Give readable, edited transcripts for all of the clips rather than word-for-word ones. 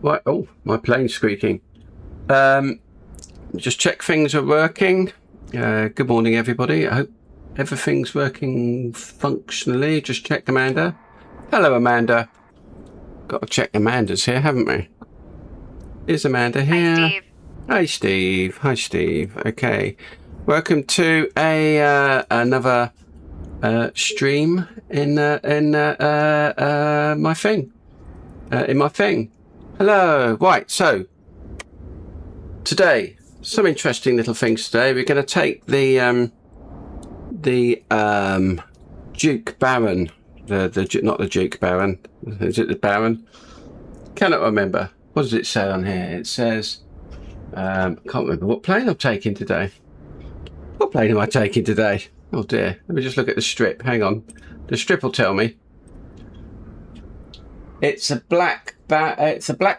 Right. Oh, my plane's squeaking. Just check things are working. Good morning, everybody. I hope everything's working functionally. Just check Amanda. Hello, Amanda. Got to check Amanda's here, haven't we? Is Amanda here? Hi, Steve. Hi, Steve. Hi, Steve. Okay. Welcome to another stream in my thing. In my thing. Hello. Right. So today, some interesting little things today. We're going to take the Duke Baron, not the Duke Baron. Is it the Baron? Cannot remember. What does it say on here? It says, can't remember what plane I'm taking today. What plane am I taking today? Oh dear. Let me just look at the strip. Hang on. The strip will tell me. It's a black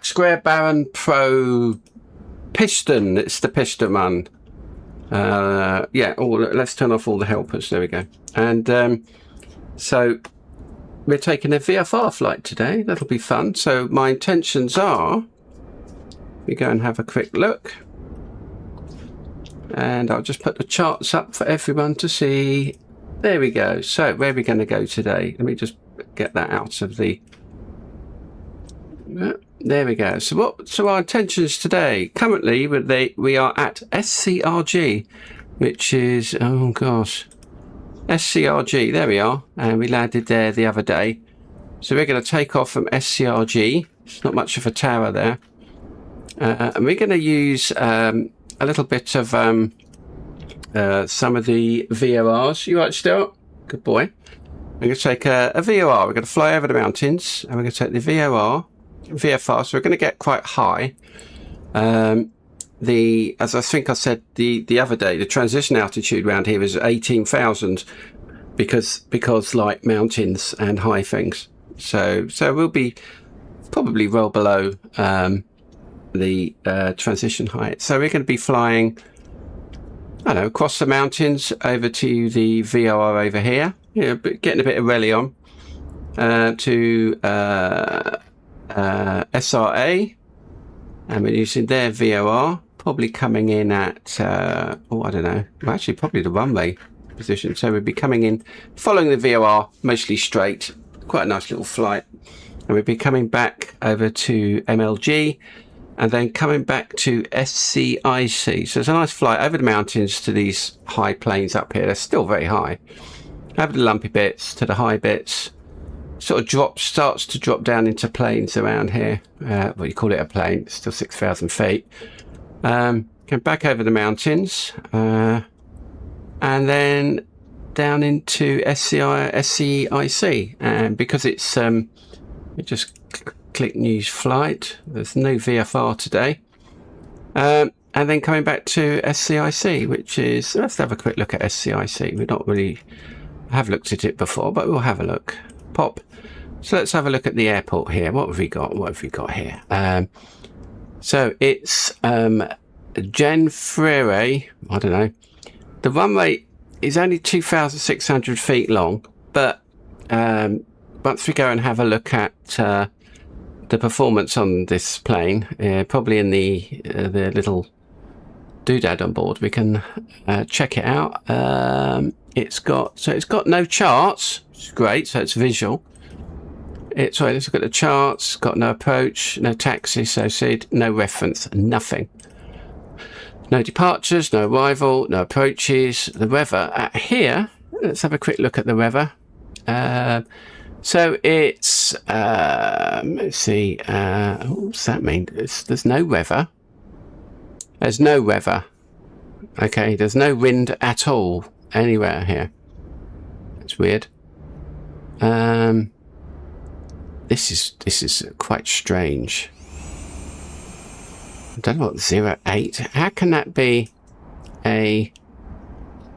square Baron Pro piston. It's the piston one. Yeah. Oh, let's turn off all the helpers. There we go. And so we're taking a VFR flight today. That'll be fun. So my intentions are, we go and have a quick look. And I'll just put the charts up for everyone to see. There we go. So where are we going to go today? Let me just get that out of the... There we go. So our intentions today? Currently, we are at SCRG, which is, oh gosh, SCRG. There we are. And we landed there the other day. So we're going to take off from SCRG. It's not much of a tower there. And we're going to use a little bit of some of the VFRs. You right, Stuart? Good boy. We're going to take a VFR. We're going to fly over the mountains, and we're going to take the VFR. So we're going to get quite high. As I think I said the other day, the transition altitude around here is 18,000 because like mountains and high things. So we'll be probably well below the transition height. So we're going to be flying, I don't know, across the mountains over to the VOR over here, getting a bit of rally on to SRA, and we're using their VOR, probably coming in at I don't know, well, actually probably the runway position. So we'll be coming in following the VOR mostly straight. Quite a nice little flight, and we'll be coming back over to MLG and then coming back to SCIC. So it's a nice flight over the mountains to these high plains up here. They're still very high. Over the lumpy bits to the high bits. Sort of starts to drop down into plains around here. Well, you call it a plain. It's still 6,000 feet. Come back over the mountains. And then down into SCIC. And because it's... we just click news flight. There's no VFR today. And then coming back to SCIC, which is, let's have a quick look at SCIC. We're not really have looked at it before, but we'll have a look. Pop. So let's have a look at the airport here. What have we got? What have we got here? So it's Gen Freire. I don't know. The runway is only 2,600 feet long, but once we go and have a look at the performance on this plane, probably in the little doodad on board, we can check it out. It's got no charts, which is great. So it's visual. Let's look at the charts. Got no approach, no taxi, so SID, no reference, nothing. No departures, no arrival, no approaches. The weather here. Let's have a quick look at the weather. So it's, let's see, what's that mean? There's no weather. There's no weather. Okay, there's no wind at all anywhere here. It's weird. This is quite strange. I don't know what 08. How can that be a...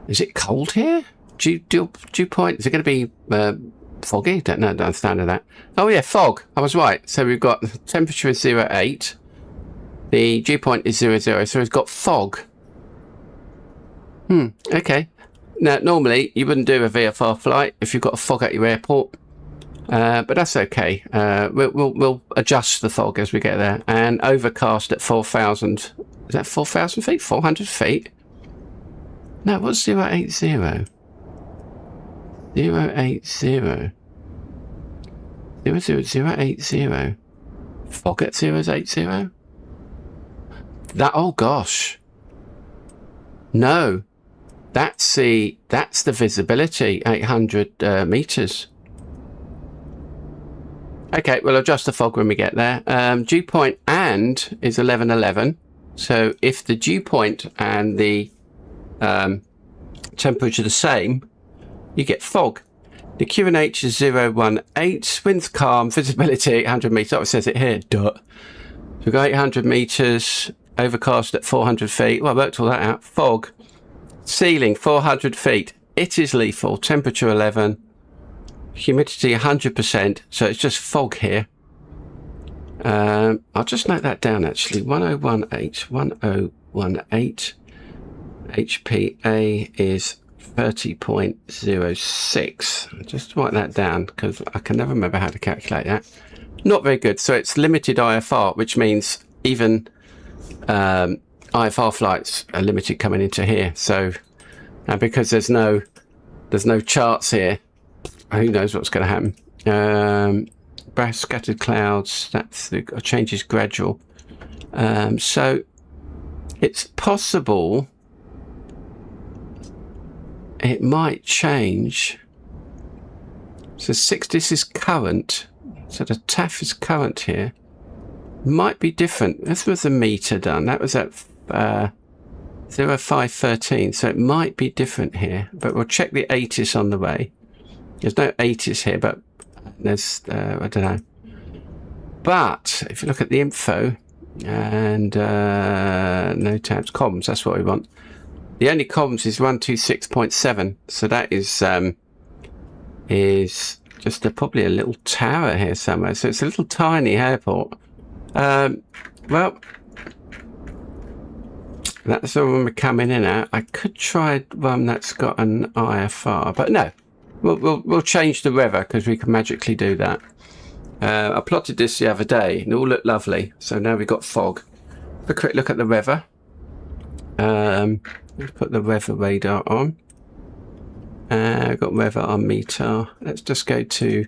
Is it cold here? Dew point? Is it going to be... foggy? Don't understand that. Oh yeah, fog. I was right. So we've got temperature is 08. The dew point is 00. So we've got fog. Okay. Now normally you wouldn't do a VFR flight if you've got a fog at your airport. but that's okay. We'll adjust the fog as we get there. And overcast at 4,000. Is that 4,000 feet? 400 feet? No, what's 080? 080. 00080. Fog at 080? That, oh gosh. No. That's the visibility, 800 meters. Okay, we'll adjust the fog when we get there. Dew point and is 1111. So if the dew point and the temperature are the same, you get fog. The QNH is 018, winds calm, visibility 800 meters. Oh, it says it here. Duh. So we've got 800 meters, overcast at 400 feet. Well, I worked all that out. Fog. Ceiling 400 feet. It is lethal. Temperature 11. Humidity 100%. So it's just fog here. I'll just note that down actually. 1018. HPA is 30.06. Just write that down because I can never remember how to calculate that. Not very good. So it's limited IFR, which means even IFR flights are limited coming into here. So because there's no charts here, who knows what's going to happen. Scattered clouds, that's the change is gradual. So it's possible it might change. So this is current. So the TAF is current here. Might be different. This was a meter done. That was at 0513. So it might be different here. But we'll check the ATIS on the way. There's no ATIS here, but there's, I don't know. But if you look at the info and no tabs, comms, that's what we want. The only comms is 126.7. So that is just probably a little tower here somewhere. So it's a little tiny airport. Well, that's the one we're coming in at. I could try one that's got an IFR, but no. We'll change the weather because we can magically do that. I plotted this the other day and it all looked lovely. So now we've got fog. Have a quick look at the weather. Let's put the weather radar on. I've got weather on meter. Let's just go to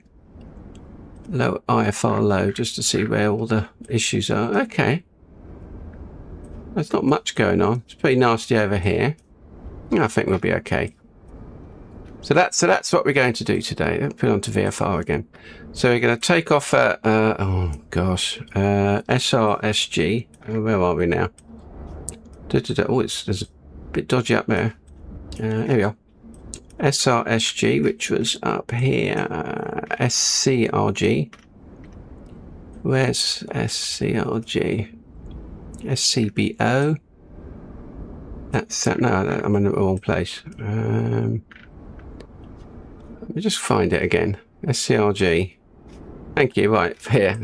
low IFR low just to see where all the issues are. Okay. There's not much going on. It's pretty nasty over here. I think we'll be okay. So that's what we're going to do today. Let's put it onto VFR again. So we're going to take off at oh gosh, SRSG. Where are we now? Oh, there's a bit dodgy up there. Here we are. SRSG, which was up here. SCRG. Where's SCRG? SCBO. That's no, I'm in the wrong place. Let me just find it again. SCRG. Thank you. Right here.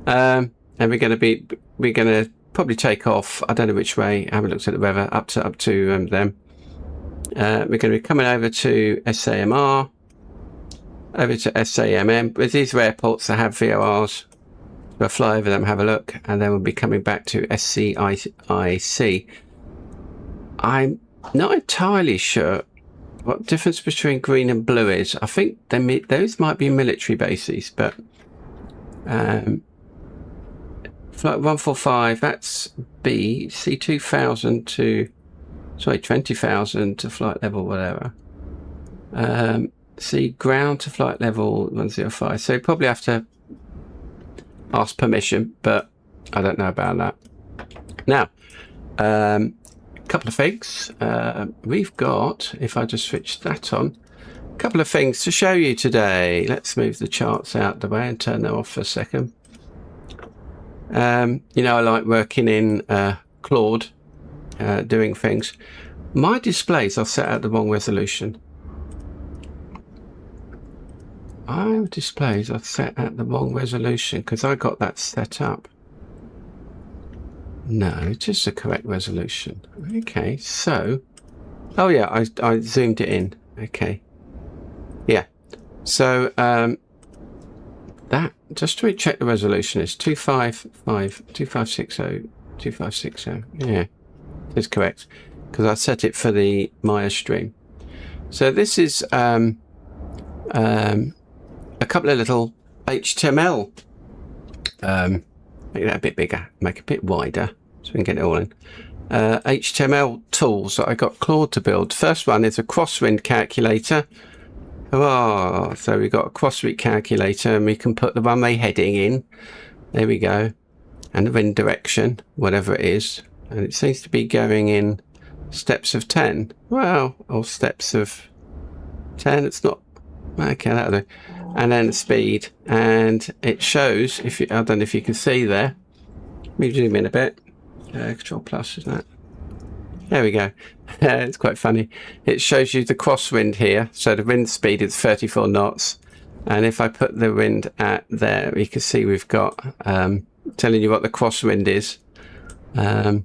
And we're going to probably take off. I don't know which way. I haven't looked at the weather. Up to them. We're going to be coming over to SAMR, over to SAMM. With these airports that have VORs, we'll fly over them, have a look, and then we'll be coming back to SCIC. I'm not entirely sure what difference between green and blue is. I think those might be military bases, but flight 145, that's B, C2000 to, sorry, 20,000 to flight level whatever. C ground to flight level 105. So you probably have to ask permission, but I don't know about that. Now, couple of things. We've got, if I just switch that on, a couple of things to show you today. Let's move the charts out the way and turn them off for a second. You know, I like working in Claude, doing things. My displays are set at the wrong resolution. My displays are set at the wrong resolution because I got that set up. No, it is the correct resolution. Okay, so, oh yeah, I zoomed it in. Okay, yeah. So just to check the resolution, it's 2560, 2560. Yeah, it's correct because I set it for the Maya stream. So this is a couple of little HTML. Make that a bit bigger, make it a bit wider so we can get it all in. HTML tools that I got Claude to build. First one is a crosswind calculator. Oh, so we've got a crosswind calculator and we can put the runway heading in. There we go. And the wind direction, whatever it is. And it seems to be going in steps of 10. Well, or steps of 10. It's not. Okay, that'll do. And then the speed. And it shows, if you, I don't know if you can see there. Let me zoom in a bit. Control plus, isn't it? There we go. It's quite funny. It shows you the crosswind here. So the wind speed is 34 knots. And if I put the wind at there, you can see we've got telling you what the crosswind is. So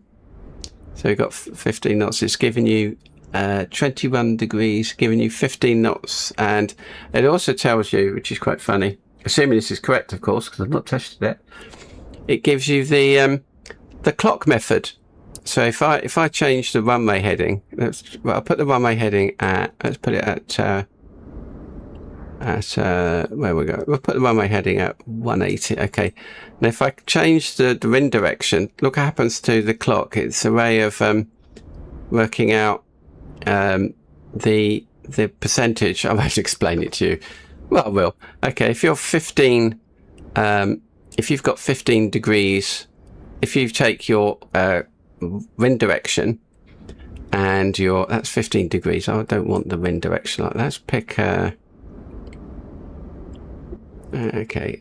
we've got 15 knots. It's giving you 21 degrees, giving you 15 knots. And it also tells you, which is quite funny, assuming this is correct, of course, because I've not tested it. It gives you the clock method. So if I change the runway heading, I'll put the runway heading at, let's put it at where we go. We'll put the runway heading at 180. Okay. Now if I change the wind direction, look what happens to the clock. It's a way of working out the percentage. I won't explain it to you. Well, I will. Okay. If you're 15, if you've got 15 degrees, if you take your wind direction and that's 15 degrees. I don't want the wind direction like that. Let's pick okay,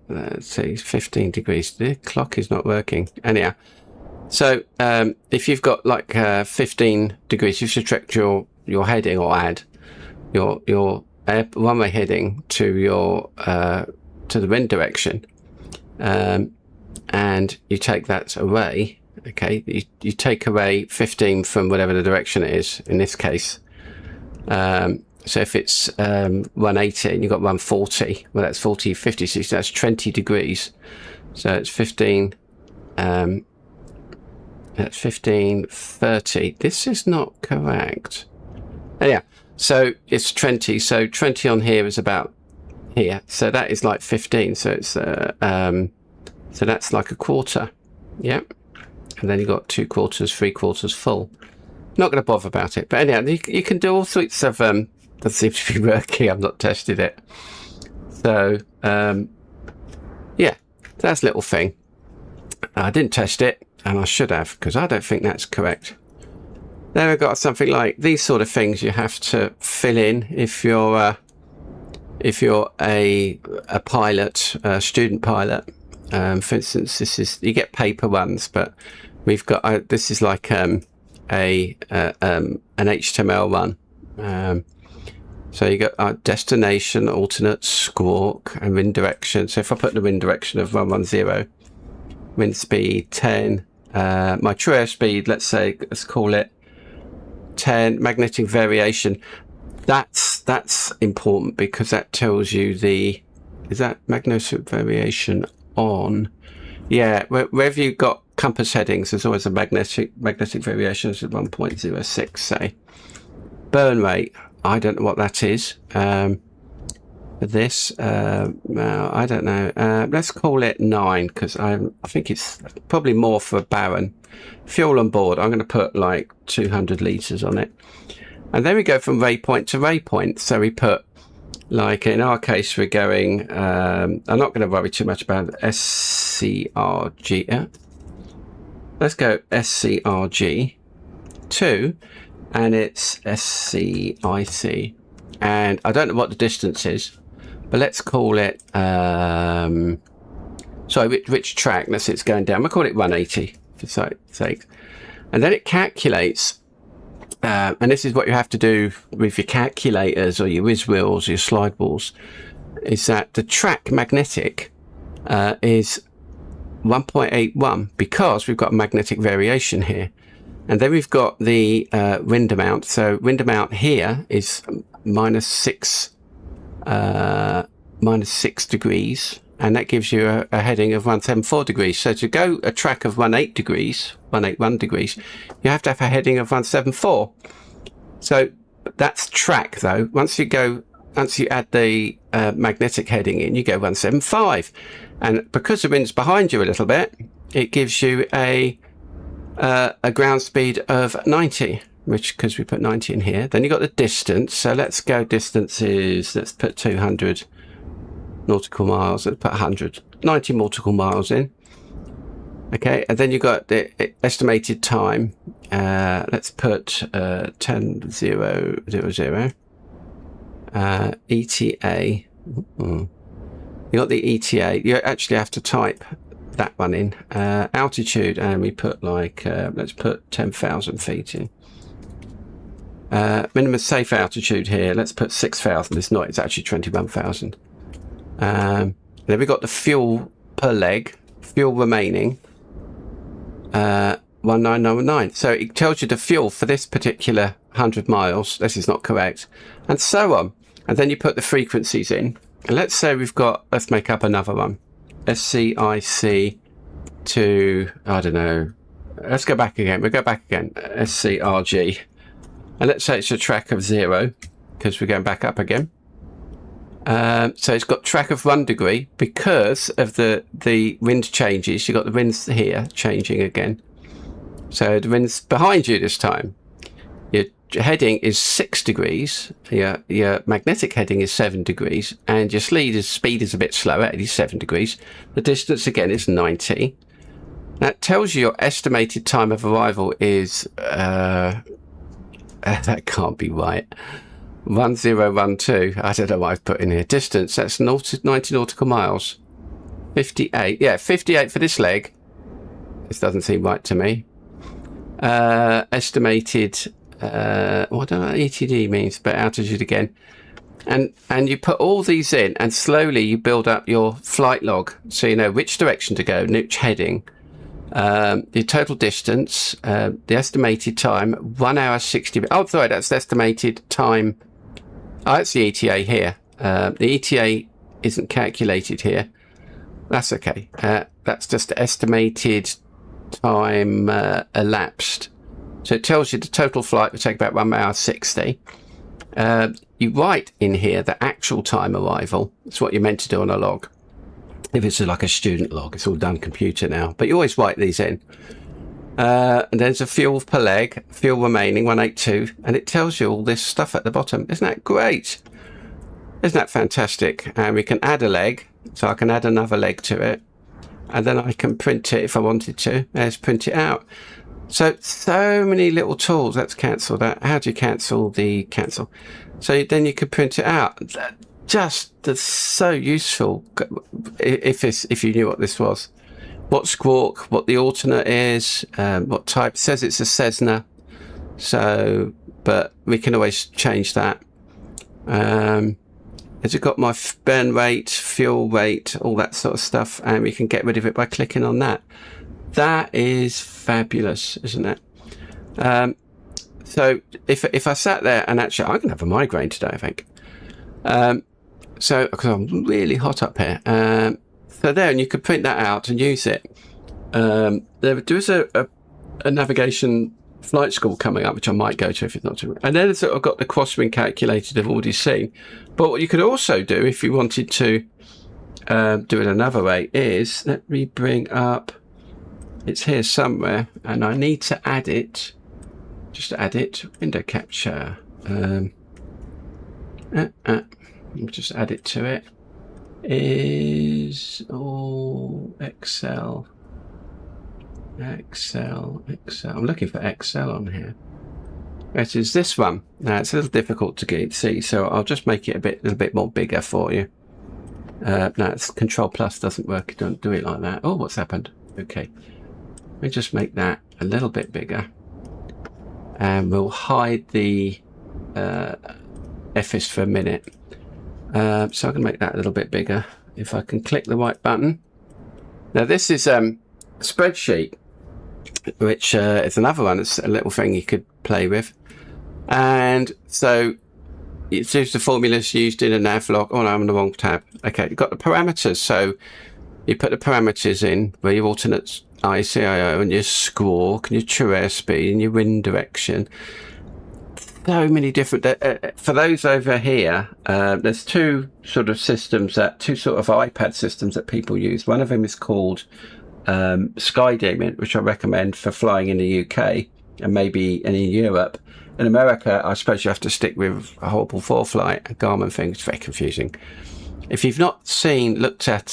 let's see, 15 degrees. The clock is not working anyhow. So if you've got like 15 degrees, you subtract your heading or add your runway heading to your to the wind direction, and you take that away. Okay, you take away 15 from whatever the direction it is in this case. So if it's 180 and you've got 140, well, that's 40, 50, 60, that's 20 degrees. So it's 15, that's 15, 30. This is not correct. Yeah, so it's 20. So 20 on here is about here. So that is like 15. So it's so that's like a quarter. Yep. And then you've got 2 quarters, 3 quarters full. Not going to bother about it. But anyhow, you can do all sorts of, that seems to be working. I've not tested it. So, yeah, that's a little thing. I didn't test it, and I should have, because I don't think that's correct. Then we've got something like these sort of things you have to fill in if you're a pilot, a student pilot. For instance, this is, you get paper ones, but we've got this is like an HTML one. So you got our destination, alternate, squawk, and wind direction. So if I put the wind direction of 110, wind speed 10, my true airspeed, let's call it 10, magnetic variation. That's important because that tells you is that magnetic variation on? Yeah, wherever you've got compass headings, there's always a magnetic variation of 1.06, say. Burn rate, I don't know what that is. For this, well, I don't know. Let's call it 9 because I think it's probably more for barren. Fuel on board, I'm going to put like 200 litres on it. And then we go from waypoint to waypoint. So we put, like in our case, we're going, I'm not going to worry too much about SCRG. Yeah. Let's go SCRG 2, and it's SCIC. And I don't know what the distance is, but let's call it, sorry, which track? Let's say it's going down. We'll call it 180 for sake. And then it calculates, and this is what you have to do with your calculators or your whiz wheels, your slide rules, is that the track magnetic is 1.81 because we've got magnetic variation here. And then we've got the wind amount. So wind amount here is minus 6 degrees. and that gives you a heading of 174 degrees. So to go a track of 18 degrees, 181 degrees, you have to have a heading of 174. So that's track though. Once you add the magnetic heading in, you go 175. And because the wind's behind you a little bit, it gives you a ground speed of 90, which, because we put 90 in here. Then you got the distance. So let's go distances. Let's put 200 nautical miles. Let's put 90 nautical miles in. Okay, and then you got the estimated time. Let's put 10,000. ETA. You got the ETA. You actually have to type that one in. Altitude, and we put like let's put 10,000 feet in. Minimum safe altitude here. Let's put 6,000. It's not. It's actually 21,000. Then we got the fuel per leg. Fuel remaining. 19919. So it tells you the fuel for this particular 100 miles. This is not correct, and so on. And then you put the frequencies in. And let's say we've got. Let's make up another one. SCIC to, I don't know. Let's go back again. We'll go back again. SCRG. And let's say it's a track of 0 because we're going back up again. So it's got track of 1 degree because of the wind changes. You've got the winds here changing again. So the wind's behind you this time. Your heading is 6 degrees. Your magnetic heading is 7 degrees. And your speed is a bit slower, 87 degrees. The distance again is 90. That tells you your estimated time of arrival is... that can't be right. 1012. I don't know what I've put in here. Distance, that's 90 nautical miles. 58. Yeah, 58 for this leg. This doesn't seem right to me. Estimated, I don't know what ETD means, but altitude again. And you put all these in, and slowly you build up your flight log, so you know which direction to go, which heading. The total distance, the estimated time, 1 hour 60. Oh, sorry, that's the estimated time. Oh, that's the ETA here. The ETA isn't calculated here. That's okay. That's just the estimated time elapsed. So it tells you the total flight will take about 1 hour 60. You write in here the actual time arrival. It's what you're meant to do on a log. If it's like a student log, it's all done computer now, but you always write these in. And there's a fuel per leg, fuel remaining 182, and it tells you all this stuff at the bottom. Isn't that great? Isn't that fantastic? And we can add a leg, so I can add another leg to it, and then I can print it if I wanted to. Let's print it out. So many little tools. Let's cancel that. How do you cancel the cancel? So then you could print it out. That's so useful if you knew what this was. What squawk, what the alternate is, what type. It says it's a Cessna, so, but we can always change that. Has it got my burn rate, fuel rate, all that sort of stuff, and we can get rid of it by clicking on that. That is fabulous, isn't it? So if I sat there, and actually I'm going to have a migraine today, I think. So, because I'm really hot up here. So there, and you could print that out and use it. There is a navigation flight school coming up, which I might go to if it's not too. And then it's sort of got the crosswind calculated I've already seen. But what you could also do if you wanted to do it another way is, let me bring up, it's here somewhere, and I need to add it. Just add it, window capture. Just add it to it. Is all Excel. I'm looking for Excel on here. It is this one. Now it's a little difficult to see, so I'll just make it a little bit more bigger for you. No, it's Control Plus doesn't work. Don't do it like that. Oh, what's happened? Okay, let me just make that a little bit bigger, and we'll hide the FS for a minute. So I can make that a little bit bigger if I can click the right button. Now this is spreadsheet, which is another one. It's a little thing you could play with. And so It's the formulas used in a nav log. Oh no, I'm on the wrong tab. Okay, you've got the parameters. So you put the parameters in where your alternate ICIO and your squawk and your true airspeed and your wind direction. So many different. For those over here, there's two sort of systems two sort of iPad systems that people use. One of them is called SkyDemon, which I recommend for flying in the UK and maybe in Europe. In America, I suppose you have to stick with a horrible ForeFlight, a Garmin thing. It's very confusing. If you've not looked at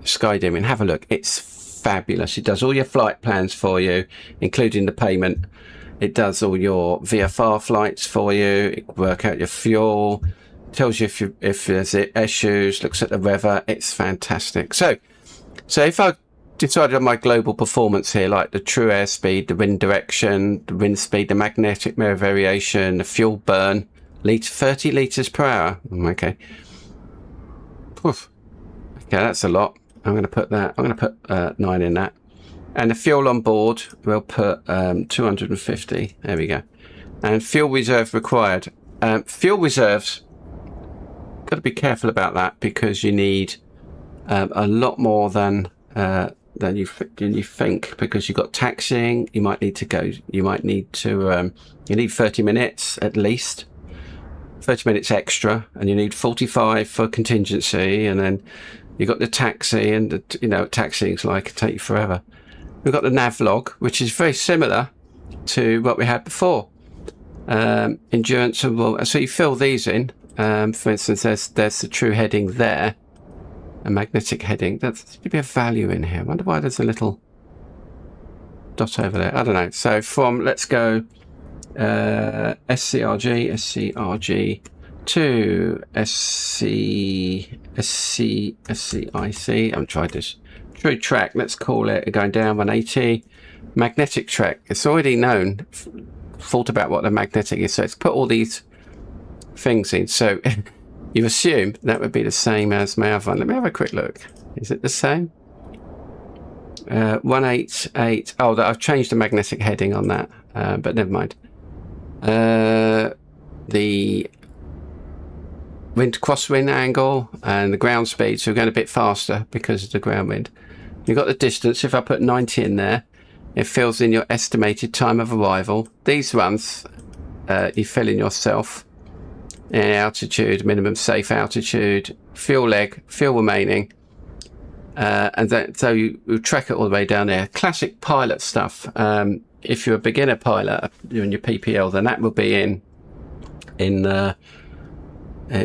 SkyDemon, have a look. It's fabulous. It does all your flight plans for you, including the payment. It does all your VFR flights for you. It works out your fuel, tells you if there's issues, looks at the weather. It's fantastic. So if I decided on my global performance here, like the true airspeed, the wind direction, the wind speed, the magnetic mirror variation, the fuel burn, 30 litres per hour. Okay. Oof. Okay, that's a lot. I'm going to put 9 in that. And the fuel on board, we'll put 250. There we go. And fuel reserve required. Fuel reserves, got to be careful about that because you need a lot more than you think, because you've got taxiing. You need 30 minutes at least. 30 minutes extra, and you need 45 for contingency, and then you've got the taxi, and taxiing's like take you forever. We've got the nav log, which is very similar to what we had before. Endurance, and so you fill these in. For instance, there's the true heading there, a magnetic heading. There should be a value in here. I wonder why there's a little dot over there. I don't know. So let's go SCRG to SCIC. I'm trying this. True track, let's call it, going down 180. Magnetic track, it's already known. Thought about what the magnetic is, so it's put all these things in. So you assume that would be the same as my other one. Let me have a quick look. Is it the same? 188. Oh, I've changed the magnetic heading on that, but never mind. The crosswind angle and the ground speed, so we're going a bit faster because of the ground wind. You've got the distance. If I put 90 in there, it fills in your estimated time of arrival. These ones you fill in yourself. Altitude, minimum safe altitude, fuel leg, fuel remaining, and then so you track it all the way down there. Classic pilot stuff. If you're a beginner pilot doing your PPL, then that will be in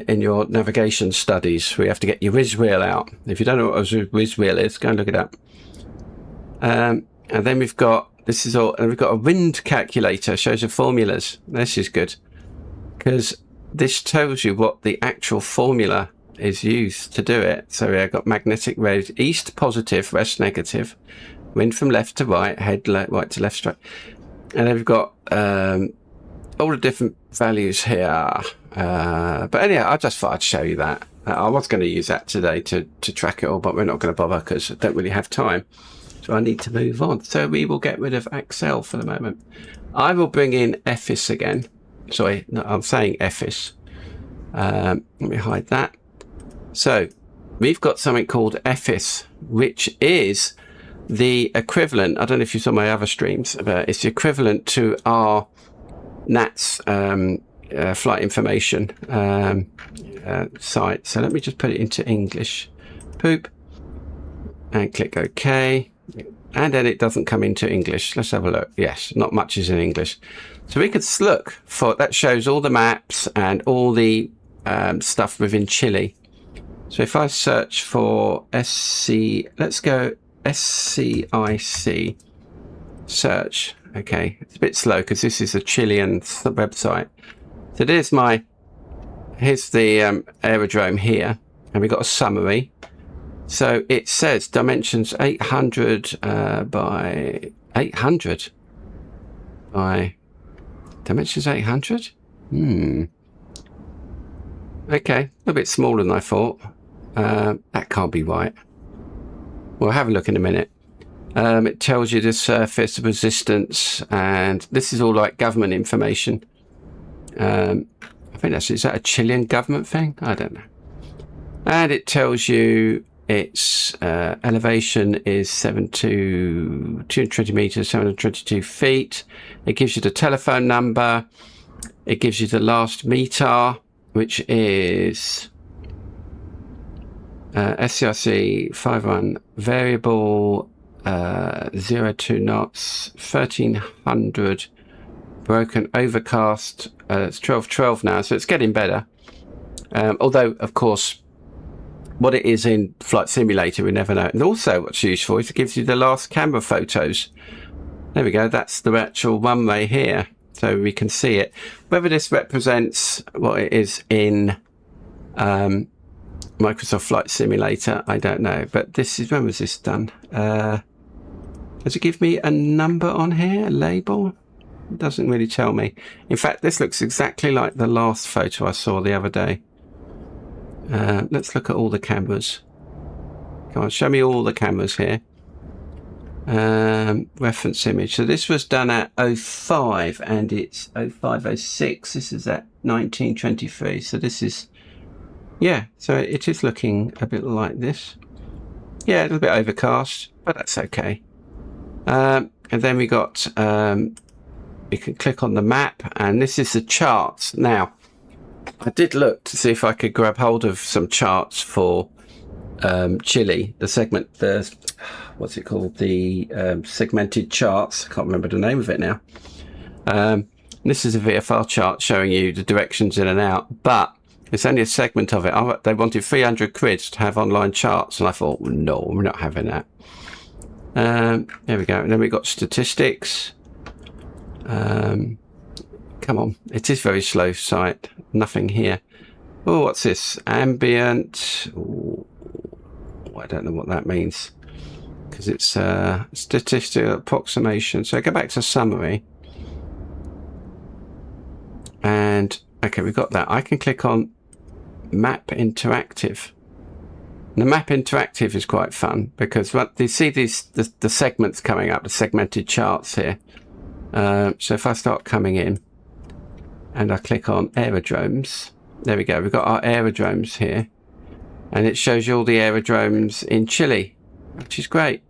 your navigation studies. We have to get your whiz wheel out. If you don't know what a whiz wheel is, go and look it up. And then we've got we've got a wind calculator, shows the formulas. This is good because this tells you what the actual formula is used to do it. So we've got magnetic road, east positive, west negative, wind from left to right, head right to left, straight. And then we've got all the different values here. But anyhow, I just thought I'd show you that. I was going to use that today to track it all, but we're not going to bother because I don't really have time. So I need to move on. So we will get rid of Axel for the moment. I will bring in EFIS again. Sorry, no, I'm saying EFIS. Let me hide that. So we've got something called EFIS, which is the equivalent. I don't know if you saw my other streams, but it's the equivalent to our NATS flight information site. So let me just put it into English. Poop. And click OK. And then it doesn't come into English. Let's have a look. Yes, not much is in English. So we could look for, that shows all the maps and all the stuff within Chile. So if I search for let's go SCIC search. Okay, it's a bit slow because this is a Chilean website. So here's the aerodrome here, and we've got a summary. So it says dimensions 800 by 800 by dimensions 800. Okay, a little bit smaller than I thought. That can't be right. We'll have a look in a minute. It tells you the surface, the resistance, and this is all like government information. I think is that a Chilean government thing? I don't know. And it tells you its elevation is 220 meters, 722 feet. It gives you the telephone number. It gives you the last METAR, which is SCRC 51 variable 02 knots, 1300 broken overcast. It's 1212 now, so it's getting better. Although, of course, what it is in Flight Simulator, we never know. And also what's useful is it gives you the last camera photos. There we go. That's the actual runway here. So we can see it. Whether this represents what it is in Microsoft Flight Simulator, I don't know. But this is, when was this done? Does it give me a number on here, a label? It doesn't really tell me. In fact, this looks exactly like the last photo I saw the other day. Let's look at all the cameras. Come on, show me all the cameras here. Reference image. So this was done at 05 and it's 0506. This is at 1923. So this is, yeah, so it is looking a bit like this. Yeah, a little bit overcast, but that's okay. And then we got, you can click on the map, and this is the charts. Now, I did look to see if I could grab hold of some charts for Chile, the segment, what's it called? The segmented charts. I can't remember the name of it now. This is a VFR chart showing you the directions in and out, but it's only a segment of it. They wanted 300 quid to have online charts, and I thought, no, we're not having that. There we go. And then we got statistics. Come on, it is very slow site. Nothing here. Oh, what's this? Ambient. Ooh, I don't know what that means, because it's statistical approximation. So go back to summary. And okay, we've got that. I can click on map interactive. The map interactive is quite fun because you see the segments coming up, the segmented charts here. So if I start coming in and I click on aerodromes, there we go. We've got our aerodromes here, and it shows you all the aerodromes in Chile, which is great.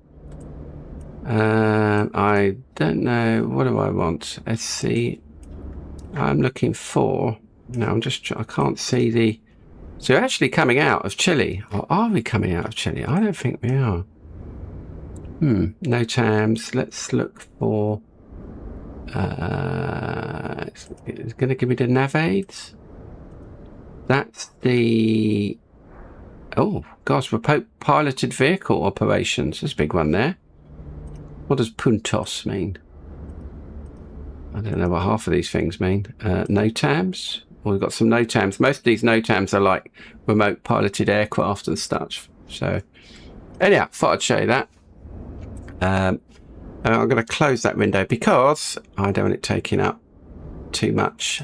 I don't know. What do I want? Let's see. I'm looking for. No, I can't see the. So you're actually coming out of Chile, or are we coming out of Chile? I don't think we are. No TAMs. Let's look for. It's going to give me the nav aids. That's the. Oh gosh, remote piloted vehicle operations. There's a big one there. What does puntos mean? I don't know what half of these things mean. NOTAMs. Well, we've got some NOTAMs. Most of these NOTAMs are like remote piloted aircraft and stuff. So, anyhow, thought I'd show you that. I'm going to close that window because I don't want it taking up too much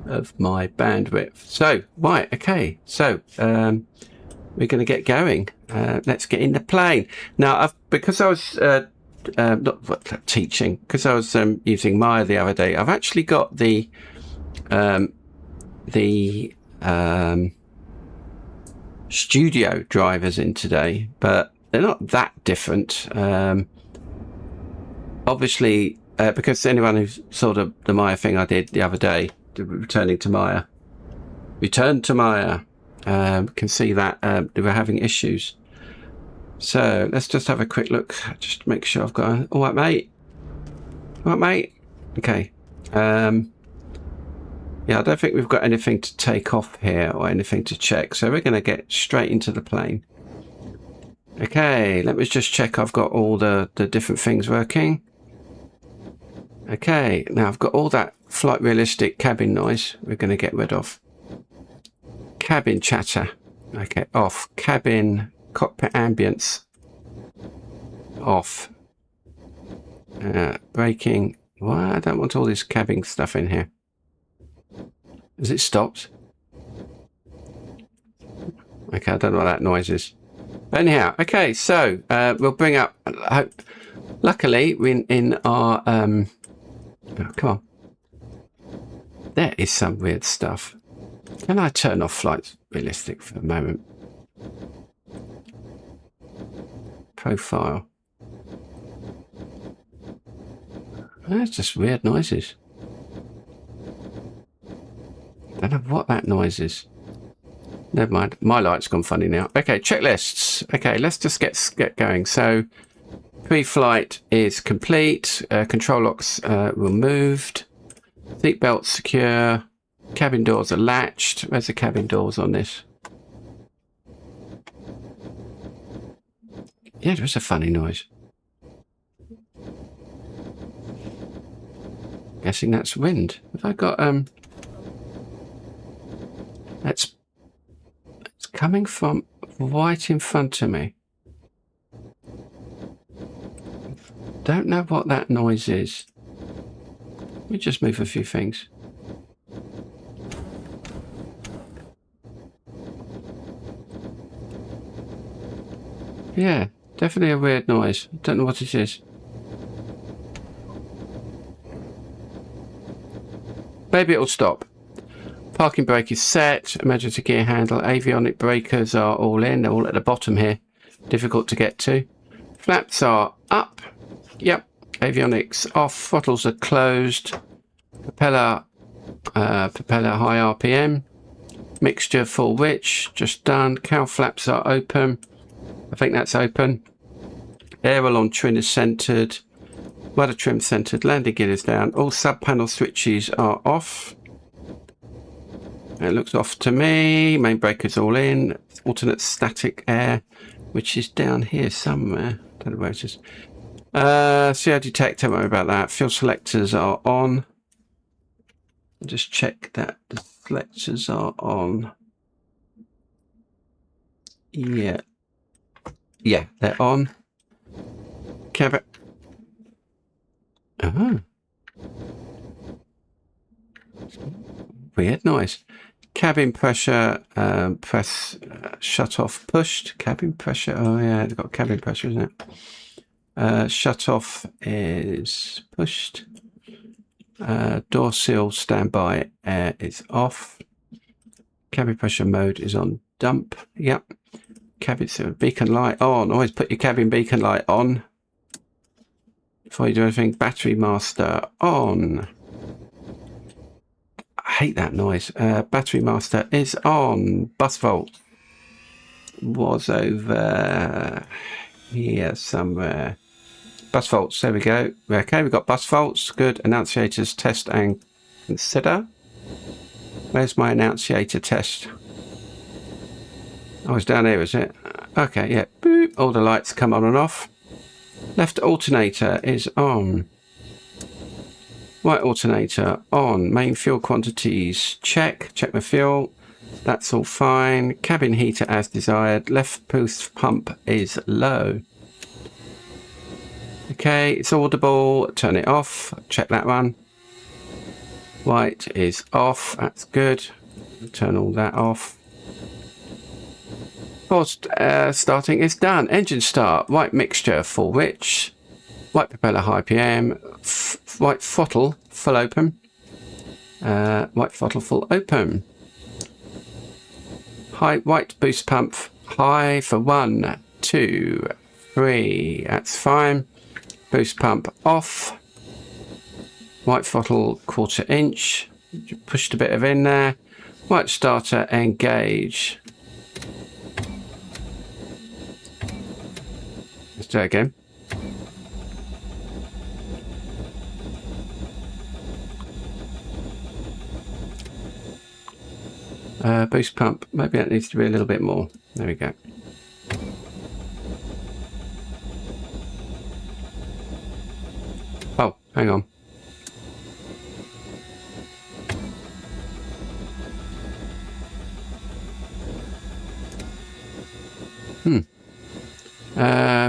of my bandwidth. So, right, okay. So, we're going to get going. Let's get in the plane. Now, because I was not teaching, because I was using Maya the other day, I've actually got the studio drivers in today, but they're not that different. Obviously, because anyone who saw the Maya thing I did the other day, return to Maya, can see that they were having issues. So let's just have a quick look, just to make sure I've got. All right, mate. All right, mate. Okay. Yeah, I don't think we've got anything to take off here or anything to check. So we're going to get straight into the plane. Okay, let me just check I've got all the different things working. Okay, now I've got all that flight realistic cabin noise we're going to get rid of. Cabin chatter. Okay, off. Cabin cockpit ambience. Off. Braking. Well, I don't want all this cabin stuff in here. Has it stopped? Okay, I don't know what that noise is. But anyhow, okay, so we'll bring up. Luckily, we're in our. Oh, come on. There is some weird stuff. Can I turn off flights realistic for a moment? Profile. That's just weird noises. Don't know what that noise is. Never mind. My light's gone funny now. Okay, checklists. Okay, let's just get going. So, pre-flight is complete. Control locks removed. Seat belts secure. Cabin doors are latched. Where's the cabin doors on this? Yeah, there was a funny noise. Guessing that's wind. Have I got it's coming from right in front of me. Don't know what that noise is. Let me just move a few things. Yeah, definitely a weird noise. Don't know what it is. Maybe it'll stop. Parking brake is set. Emergency gear handle. Avionic breakers are all in. They're all at the bottom here. Difficult to get to. Flaps are up. Yep. Avionics off. Throttles are closed. Propeller high RPM. Mixture full witch. Just done. Cowl flaps are open. I think that's open. Aileron trim is centered. Rudder trim centered. Landing gear is down. All sub-panel switches are off. It looks off to me. Main breakers all in. Alternate static air, which is down here somewhere. Don't know where it is. CO detector, don't worry about that. Fuel selectors are on. Just check that the selectors are on. Yeah. Yeah, they're on. Cabin. Oh. Weird noise. Cabin pressure, press shut off pushed. Cabin pressure. Oh yeah, they've got cabin pressure, isn't it? Shut off is pushed. Door seal standby air is off. Cabin pressure mode is on dump. Yep. Cabin beacon light on. Always put your cabin beacon light on before you do anything. Battery master on. I hate that noise. Battery master is on. Bus vault was over here somewhere. Bus vaults, there we go. Okay, we've got bus vaults. Good. Annunciators test and consider. Where's my annunciator test? Oh, it's down here, is it? Okay, yeah. Boop. All the lights come on and off. Left alternator is on. Right alternator on. Main fuel quantities check. Check my fuel. That's all fine. Cabin heater as desired. Left boost pump is low. Okay, it's audible. Turn it off. Check that one. Right is off. That's good. Turn all that off. Forced starting is done. Engine start. White mixture full witch. White propeller high PM. White throttle full open. White throttle full open. High white boost pump high for 1, 2, 3. That's fine. Boost pump off. White throttle 1/4 inch. Pushed a bit of in there. White starter engage. Let's do it again. Boost pump. Maybe that needs to be a little bit more. There we go. Oh, hang on.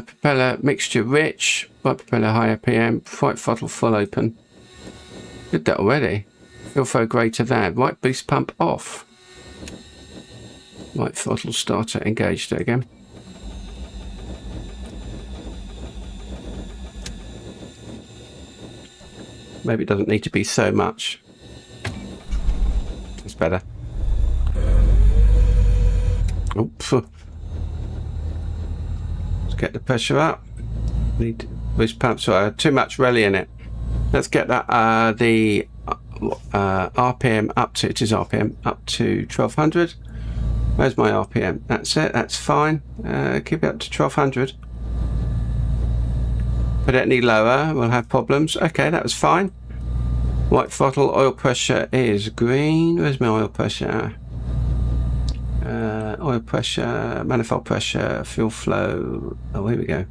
Propeller mixture rich. White propeller higher PM. White throttle full open. Did that already. Fuel flow greater than. White boost pump off. White throttle starter engaged again. Maybe it doesn't need to be so much. That's better. Oops. Let's get the pressure up. Need boost pumps. Too much rally in it. Let's get that the RPM up to, it is RPM up to 1200. Where's my RPM? That's it. That's fine. Keep it up to 1200. Put it any lower, we'll have problems. Okay, that was fine. White throttle, oil pressure is green. Where's my oil pressure? Oil pressure, manifold pressure, fuel flow. Oh, here we go.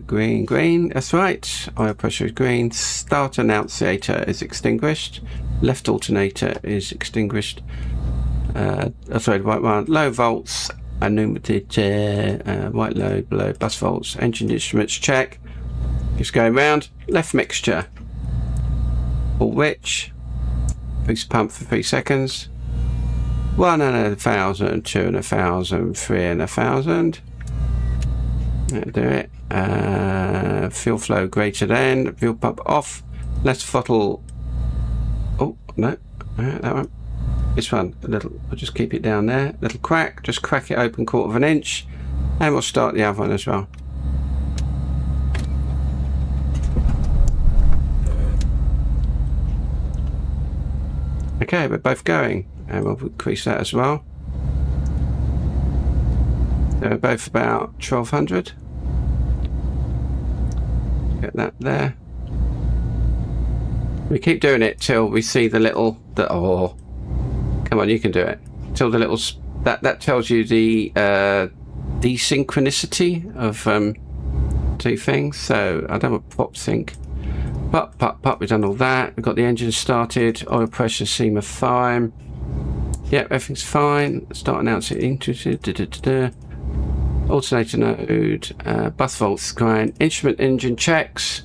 Green, that's right. Oil pressure is green. Start annunciator is extinguished. Left alternator is extinguished. Sorry, the right one. Low volts, unlimited, white low, below bus volts. Engine instruments check. Just going round. Left mixture. All rich. Boost pump for 3 seconds. 1 and 1,000, 2 and 1,000, 3 and 1,000. That'll do it. Fuel flow greater than. Fuel pump off. Left throttle. Oh no, that one. This one. A little. I'll just keep it down there. Little crack. Just crack it open 1/4 inch, and we'll start the other one as well. Okay, we're both going, and we'll increase that as well. They're both about 1200. Get that there. We keep doing it till we see the little. Oh, come on, you can do it. Till the little that tells you the desynchronicity of two things. So I don't want pop sync. Pop. We've done all that. We've got the engine started. Oil pressure, seam of fine. Yep, everything's fine. Start announcing. Alternator node, bus volts grind, instrument engine checks.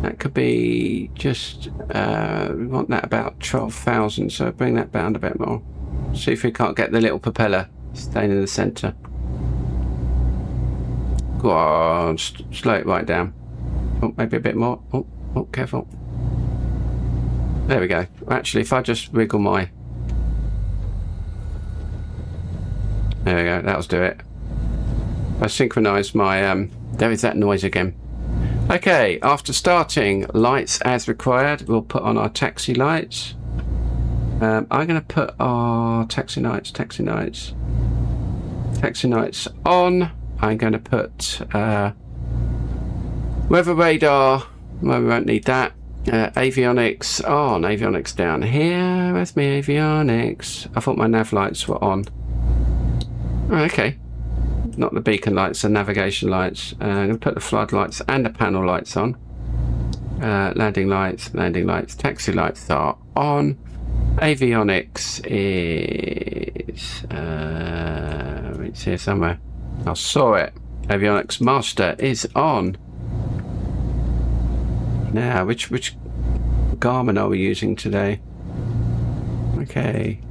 That could be just, we want that about 12,000, so bring that down a bit more. See if we can't get the little propeller staying in the centre. Go on, slow it right down. Oh, maybe a bit more. Oh, careful. There we go. Actually, if I just wiggle my... There we go, that'll do it. I synchronise my, there is that noise again. Okay, after starting, lights as required. We'll put on our taxi lights. I'm going to put our taxi lights on. I'm going to put weather radar. Well, we won't need that. Avionics on. Avionics down here. Where's my avionics? I thought my nav lights were on. Oh, okay. Not the beacon lights, the navigation lights. I'm going to put the flood lights and the panel lights on. Landing lights, taxi lights are on. Avionics is... it's here somewhere. I saw it. Avionics master is on. Now, which Garmin are we using today? Okay.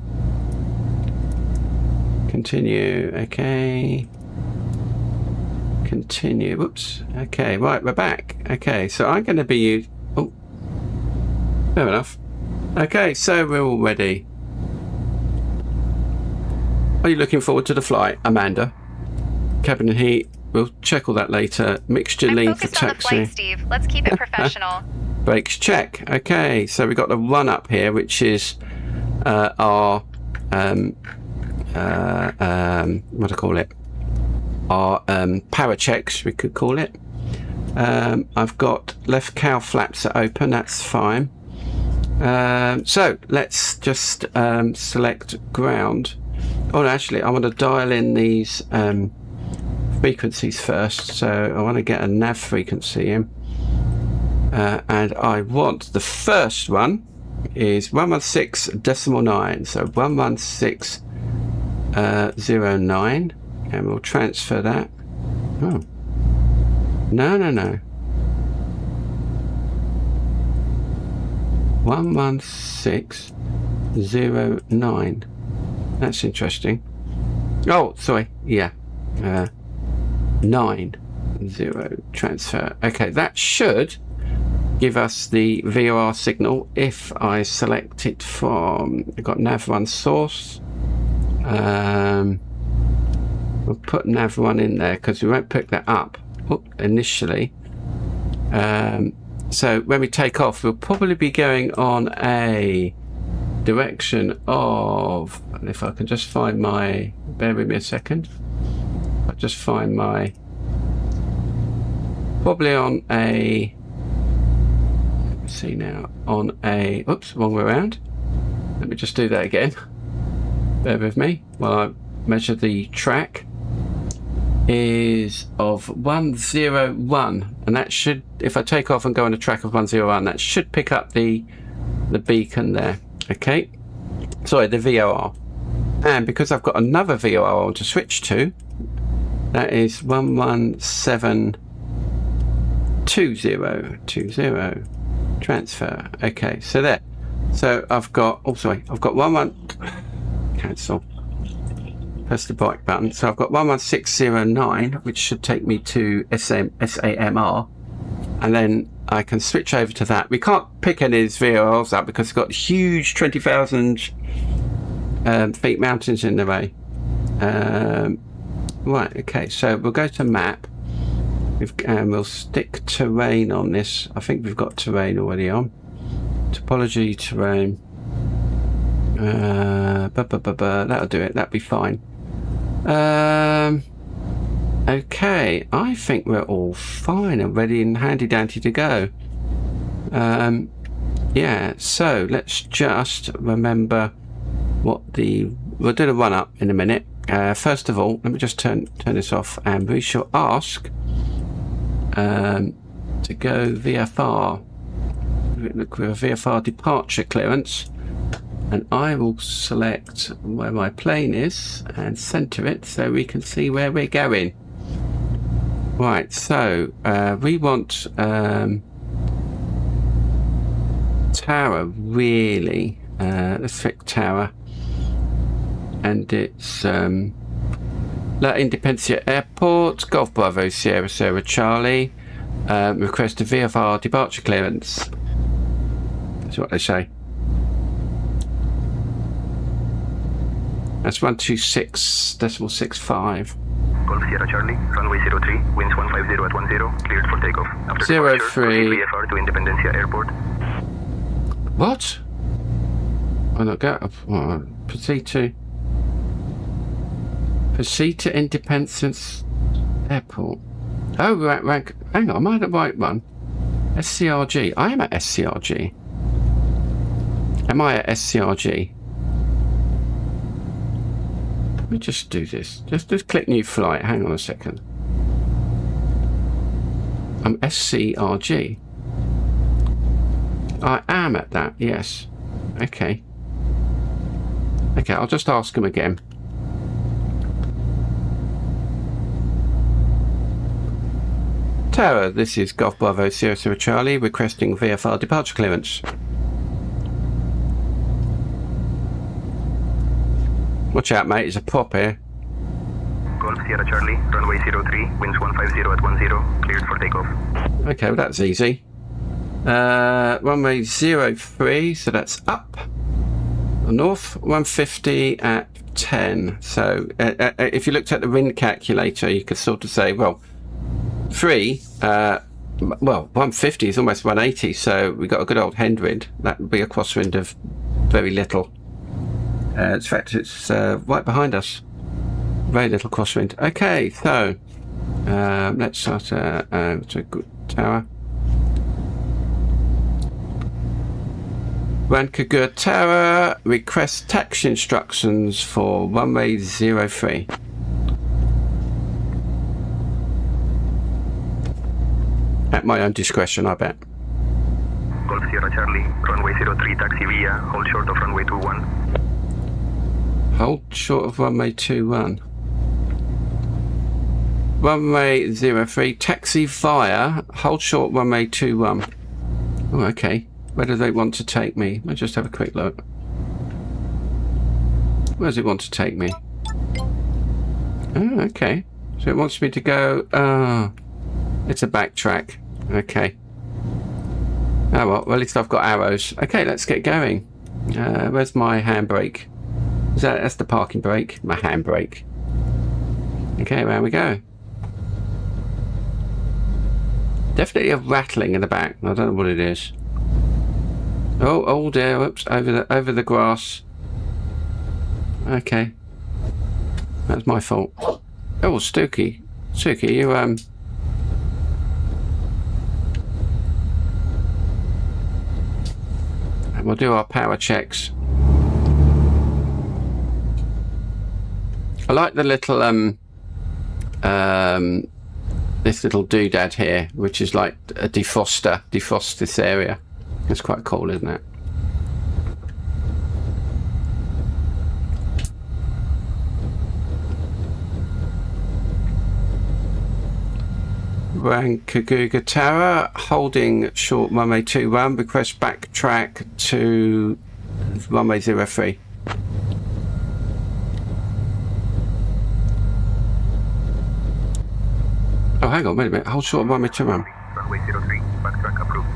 Continue. Okay. Continue. Whoops. Okay, right, we're back. Okay, so I'm going to be oh, fair enough. Okay, so we're all ready. Are you looking forward to the flight, Amanda? Cabin and heat. We'll check all that later. Mixture lean for taxi. On the flight, Steve. Let's keep it professional. Brakes check. Okay, so we've got the run up here, which is our what do I call it? Our power checks, we could call it. I've got left cowl flaps are open, that's fine. So let's just select ground. Oh, actually, I want to dial in these frequencies first. So I want to get a nav frequency in. And I want the first one is 116.9. So 116.09. And we'll transfer that. Oh. No. 116.09. That's interesting. Oh, sorry. Yeah. 90 transfer. Okay, that should give us the VOR signal. If I select it from, I've got nav1 source. We'll put nav1 in there because we won't pick that up initially. So when we take off, we'll probably be going on a direction of, if I can just find my, bear with me a second, I'll just find my, probably on a, let me see now, on a, oops, wrong way around. Let me just do that again. Bear with me while I measure the track. Is of 101, and that should, if I take off and go on a track of 101, that should pick up the beacon there. Okay, sorry, the VOR. And because I've got another VOR I want to switch to, that is 11720 transfer. Okay, so there. So I've got, oh sorry, I've got 11, cancel. Press the bike button. So I've got 11609, which should take me to SAMR, and then I can switch over to that. We can't pick any of these VORs up because it's got huge 20,000 feet mountains in the way. Right, okay, so we'll go to map, and we'll stick terrain on this. I think we've got terrain already on. Topology, terrain. That'll do it, that'll be fine. Okay, I think we're all fine and ready and handy dandy to go. Yeah, so let's just remember what we'll do the run up in a minute. First of all, let me just turn this off, and we shall ask to go VFR. Look, with a VFR departure clearance. And I will select where my plane is and center it so we can see where we're going. Right, so we want tower, really. Let's pick tower. And it's La Independencia Airport, Golf Bravo, Sierra Sierra Charlie. Request a VFR departure clearance. That's what they say. That's 126.65. Golf Sierra Charlie, runway 03, winds 150 at 10, cleared for takeoff. After 03. VFR to Independencia Airport. What? Oh, no, go. Proceed to Independence Airport. Oh, right. Hang on, am I the right one? SCRG. I am at SCRG. Am I at SCRG? Let me just do this. Just click new flight. Hang on a second. I'm SCRG. I am at that, yes. Okay. Okay, I'll just ask him again. Tower, this is Golf Bravo Sierra Sierra Charlie requesting VFR departure clearance. Watch out, mate, it's a prop here. Golf Sierra Charlie, runway 03, winds 150 at 10, cleared for takeoff. Okay, well that's easy. Runway 03, so that's up. North 150 at 10. So if you looked at the wind calculator, you could sort of say, well, 150 is almost 180, so we got a good old headwind. That would be a crosswind of very little. In fact, it's right behind us. Very little crosswind. Okay, so let's start to a good tower. Rankagur Tower, request taxi instructions for runway 03. At my own discretion, I bet. Golf Sierra Charlie, runway 03, taxi via, hold short of runway 21. Hold short of runway 21. Runway 03, taxi via, hold short runway 21. Oh, okay. Where do they want to take me? Let's just have a quick look. Where does it want to take me? Oh, okay. So it wants me to go... it's a backtrack. Okay. Oh well, at least I've got arrows. Okay, let's get going. Where's my handbrake? That's the parking brake. My handbrake. Okay, there we go. Definitely a rattling in the back. I don't know what it is. Oh dear! Whoops! Over the grass. Okay, that's my fault. Oh, Stooky, you And we'll do our power checks. I like the little this little doodad here, which is like a defrost this area. It's quite cool, isn't it? Rankaguga Tower, holding short runway 21, request backtrack to runway 03. Oh, hang on, wait a minute. Hold short runway 21. Runway 03, backtrack approved.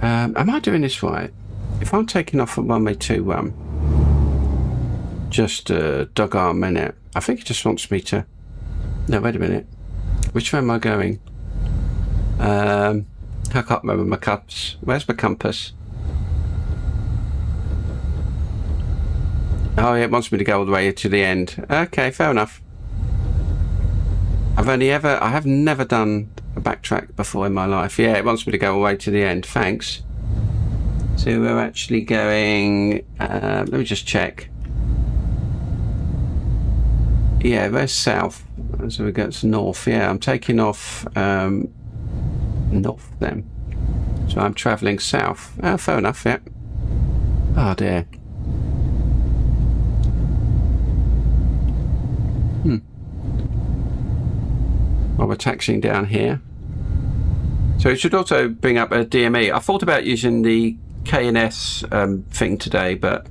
Am I doing this right? If I'm taking off from runway 21, just a doggone minute. I think it just wants me to... No, wait a minute. Which way am I going? I can't remember my compass. Where's my compass? Oh, yeah, it wants me to go all the way to the end. Okay, fair enough. I have never done a backtrack before in my life. Yeah, it wants me to go all the way to the end. Thanks. So we're actually going... let me just check. Yeah, where's south? So we go to north. Yeah, I'm taking off north then. So I'm travelling south. Oh, fair enough, yeah. Oh dear. Well, we're taxiing down here. So it should also bring up a DME. I thought about using the K&S thing today, but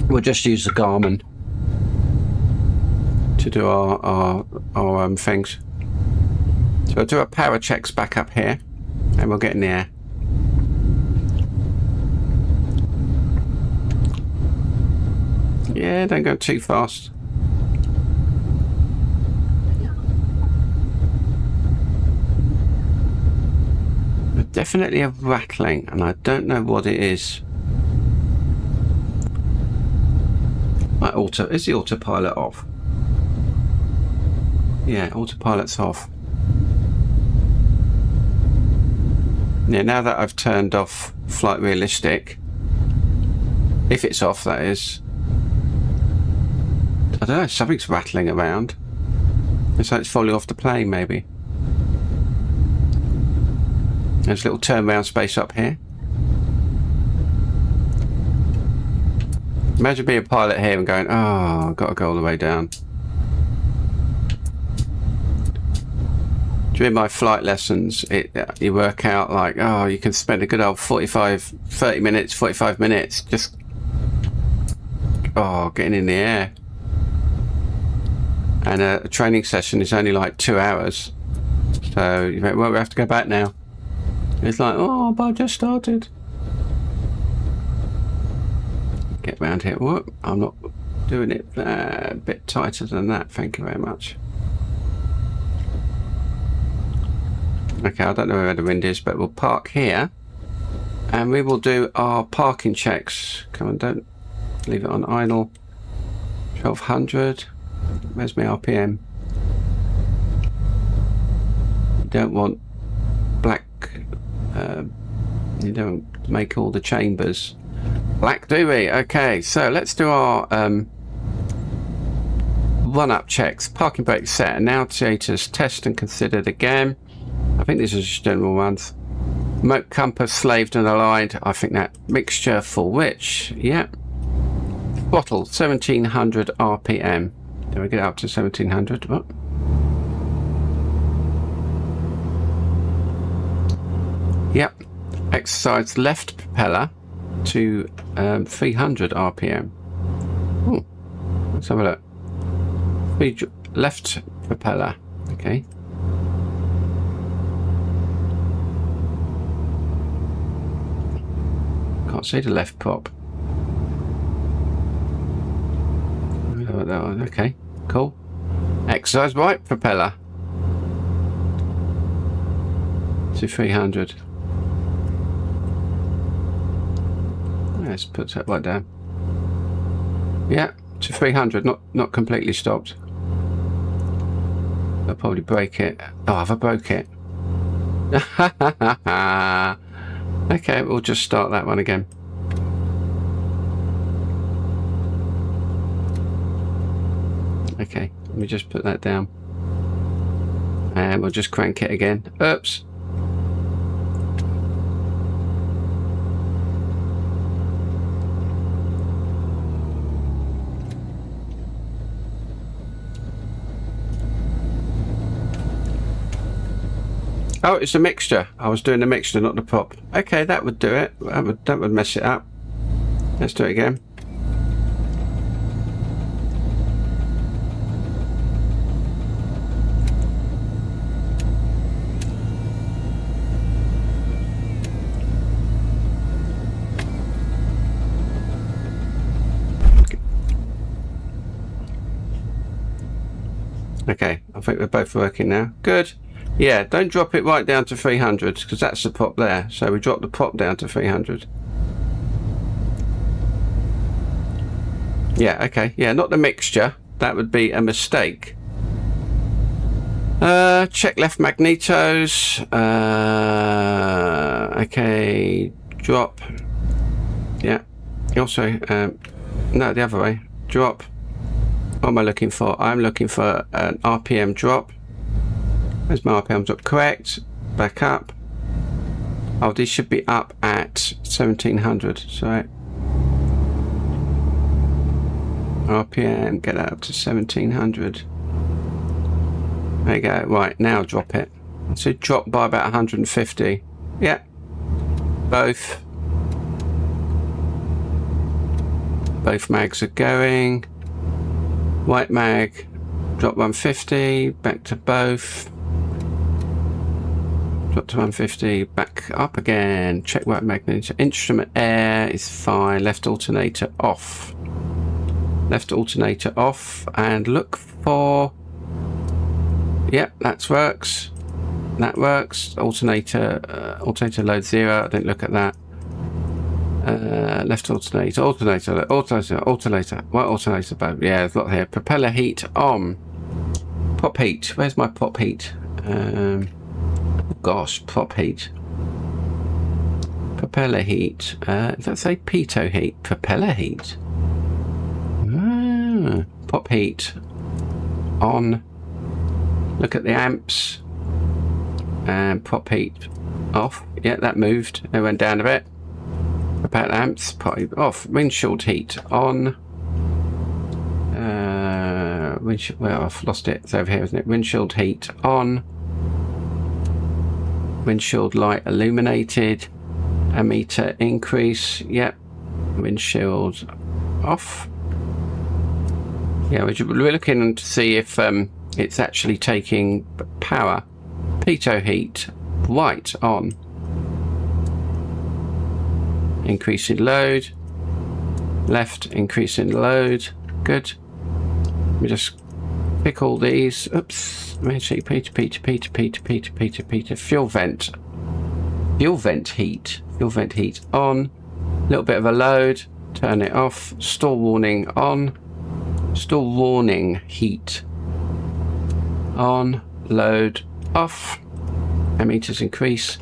we'll just use the Garmin to do our things. So I'll do our power checks back up here, and we'll get in the air. Yeah, don't go too fast. There's definitely a rattling, and I don't know what it is. My is the autopilot off? Yeah, autopilot's off. Yeah, now that I've turned off flight realistic, if it's off, that is. I don't know, something's rattling around. It's like it's falling off the plane, maybe. There's a little turnaround space up here. Imagine being a pilot here and going, oh, I've got to go all the way down. During my flight lessons, you work out like, oh, you can spend a good old 45 minutes just getting in the air. And a training session is only like 2 hours. So you think, well, we have to go back now. It's like, oh, but I just started. Get round here. Whoop, I'm not doing it a bit tighter than that. Thank you very much. Okay, I don't know where the wind is, but we'll park here and we will do our parking checks. Come on, don't leave it on idle. 1200. Where's my RPM? You don't want black, you don't make all the chambers black, do we? Okay, so let's do our run-up checks. Parking brake set, annunciators test and considered again. I think these are just general ones. Remote compass slaved and aligned. I think that mixture for which, yeah. Throttle 1700 RPM. Do we get up to 1700? What? Yep. Exercise left propeller to 300 RPM. Oh, let's have a look. Left propeller. Okay. Can't see the left prop. That one. Okay, cool. Exercise right propeller to 300. Let's put that right down. Yeah, to 300. Not completely stopped. I'll probably break it. Oh, have I broke it? Okay, we'll just start that one again. Okay, let me just put that down. And we'll just crank it again. Oops. Oh, it's a mixture. I was doing the mixture, not the prop. Okay, that would do it. That would mess it up. Let's do it again. Okay, I think we're both working now. Good. Yeah, don't drop it right down to 300 because that's the prop there. So we drop the prop down to 300. Yeah, okay. Yeah, not the mixture. That would be a mistake. Check left magnetos. Okay, drop. Yeah. Also, no, the other way. Drop. What am I looking for? I'm looking for an RPM drop. Where's my RPM drop? Correct. Back up. Oh, this should be up at 1700. So RPM, get that up to 1700. There you go. Right, now drop it. So drop by about 150. Yeah. Both mags are going. White mag, drop 150, back to both. Drop to 150, back up again. Check white magnet. Instrument air is fine. Left alternator off. Left alternator off, and look for. Yep, that works. That works. Alternator load 0. I didn't look at that. Left alternator. What alternator boat? Yeah, there's a lot here. Propeller heat on. Prop heat. Where's my prop heat? Gosh, prop heat. Propeller heat. Does that say pitot heat? Propeller heat. Prop heat on. Look at the amps. And prop heat off. Yeah, that moved. It went down a bit. About amps, probably off. Windshield heat on. Windshield. Well, I've lost it. It's over here, isn't it? Windshield heat on. Windshield light illuminated. Ammeter increase. Yep. Windshield off. Yeah, we're looking to see if it's actually taking power. Pitot heat white on. Increase in load. Left, increase in load. Good. Let me just pick all these. Oops. Peter. Fuel vent. Fuel vent heat. Fuel vent heat on. A little bit of a load. Turn it off. Stall warning on. Stall warning heat on. Load off. Ammeters increase.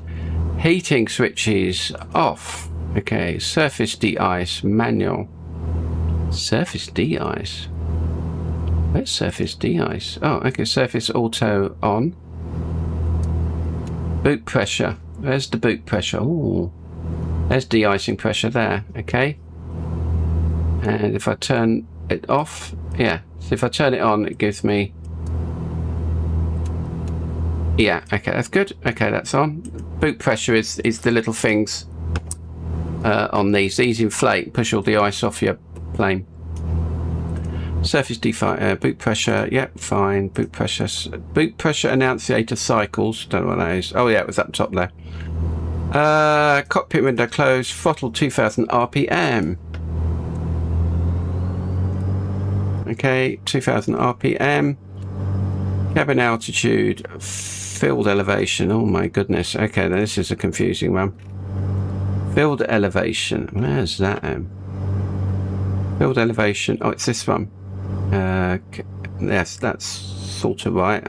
Heating switches off. Okay, surface de-ice manual. Surface de-ice. Where's surface de-ice? Oh, okay, surface auto on. Boot pressure. Where's the boot pressure? Ooh. There's de-icing pressure there. Okay. And if I turn it off, yeah. So if I turn it on, it gives me. Yeah. Okay, that's good. Okay, that's on. Boot pressure is the little things. On these inflate, push all the ice off your plane. Surface boot pressure, yep, fine. Boot pressure annunciator cycles. Don't know what that is. Oh yeah, it was up top there. Cockpit window closed, throttle 2000 RPM. Okay, 2000 RPM. Cabin altitude, field elevation. Oh my goodness. Okay, this is a confusing one. Field elevation. Where's that? Field elevation. Oh, it's this one. Yes, that's sort of right.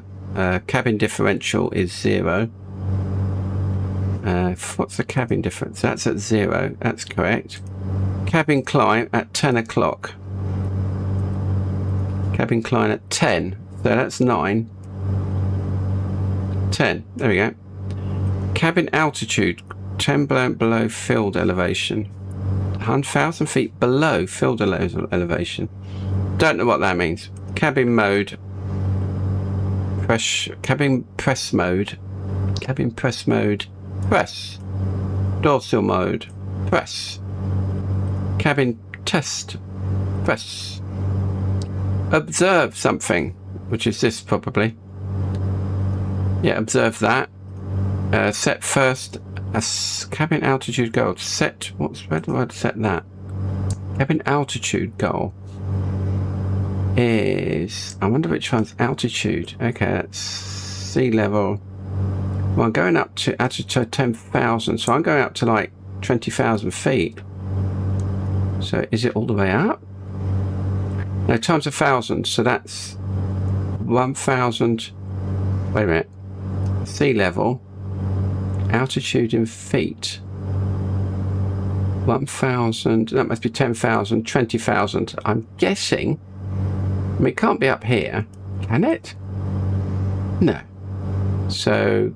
Cabin differential is 0. What's the cabin difference? That's at 0. That's correct. Cabin climb at 10 o'clock. Cabin climb at 10. So that's 9. 10. There we go. Cabin altitude 10 below field elevation. 100,000 feet below field elevation. Don't know what that means. Cabin mode. Cabin press mode. Cabin press mode. Press. Door seal mode. Press. Cabin test. Press. Observe something, which is this probably. Yeah, observe that. Set first cabin altitude goal. Set. Where do I set that? Cabin altitude goal is. I wonder which one's altitude. Okay, that's sea level. Well, I'm going up to 10,000, so I'm going up to like 20,000 feet. So is it all the way up? No, times 1,000, so that's 1,000. Wait a minute. Sea level, altitude in feet. 1,000. That must be 10,000, 20,000. I'm guessing. I mean, it can't be up here, can it? No. So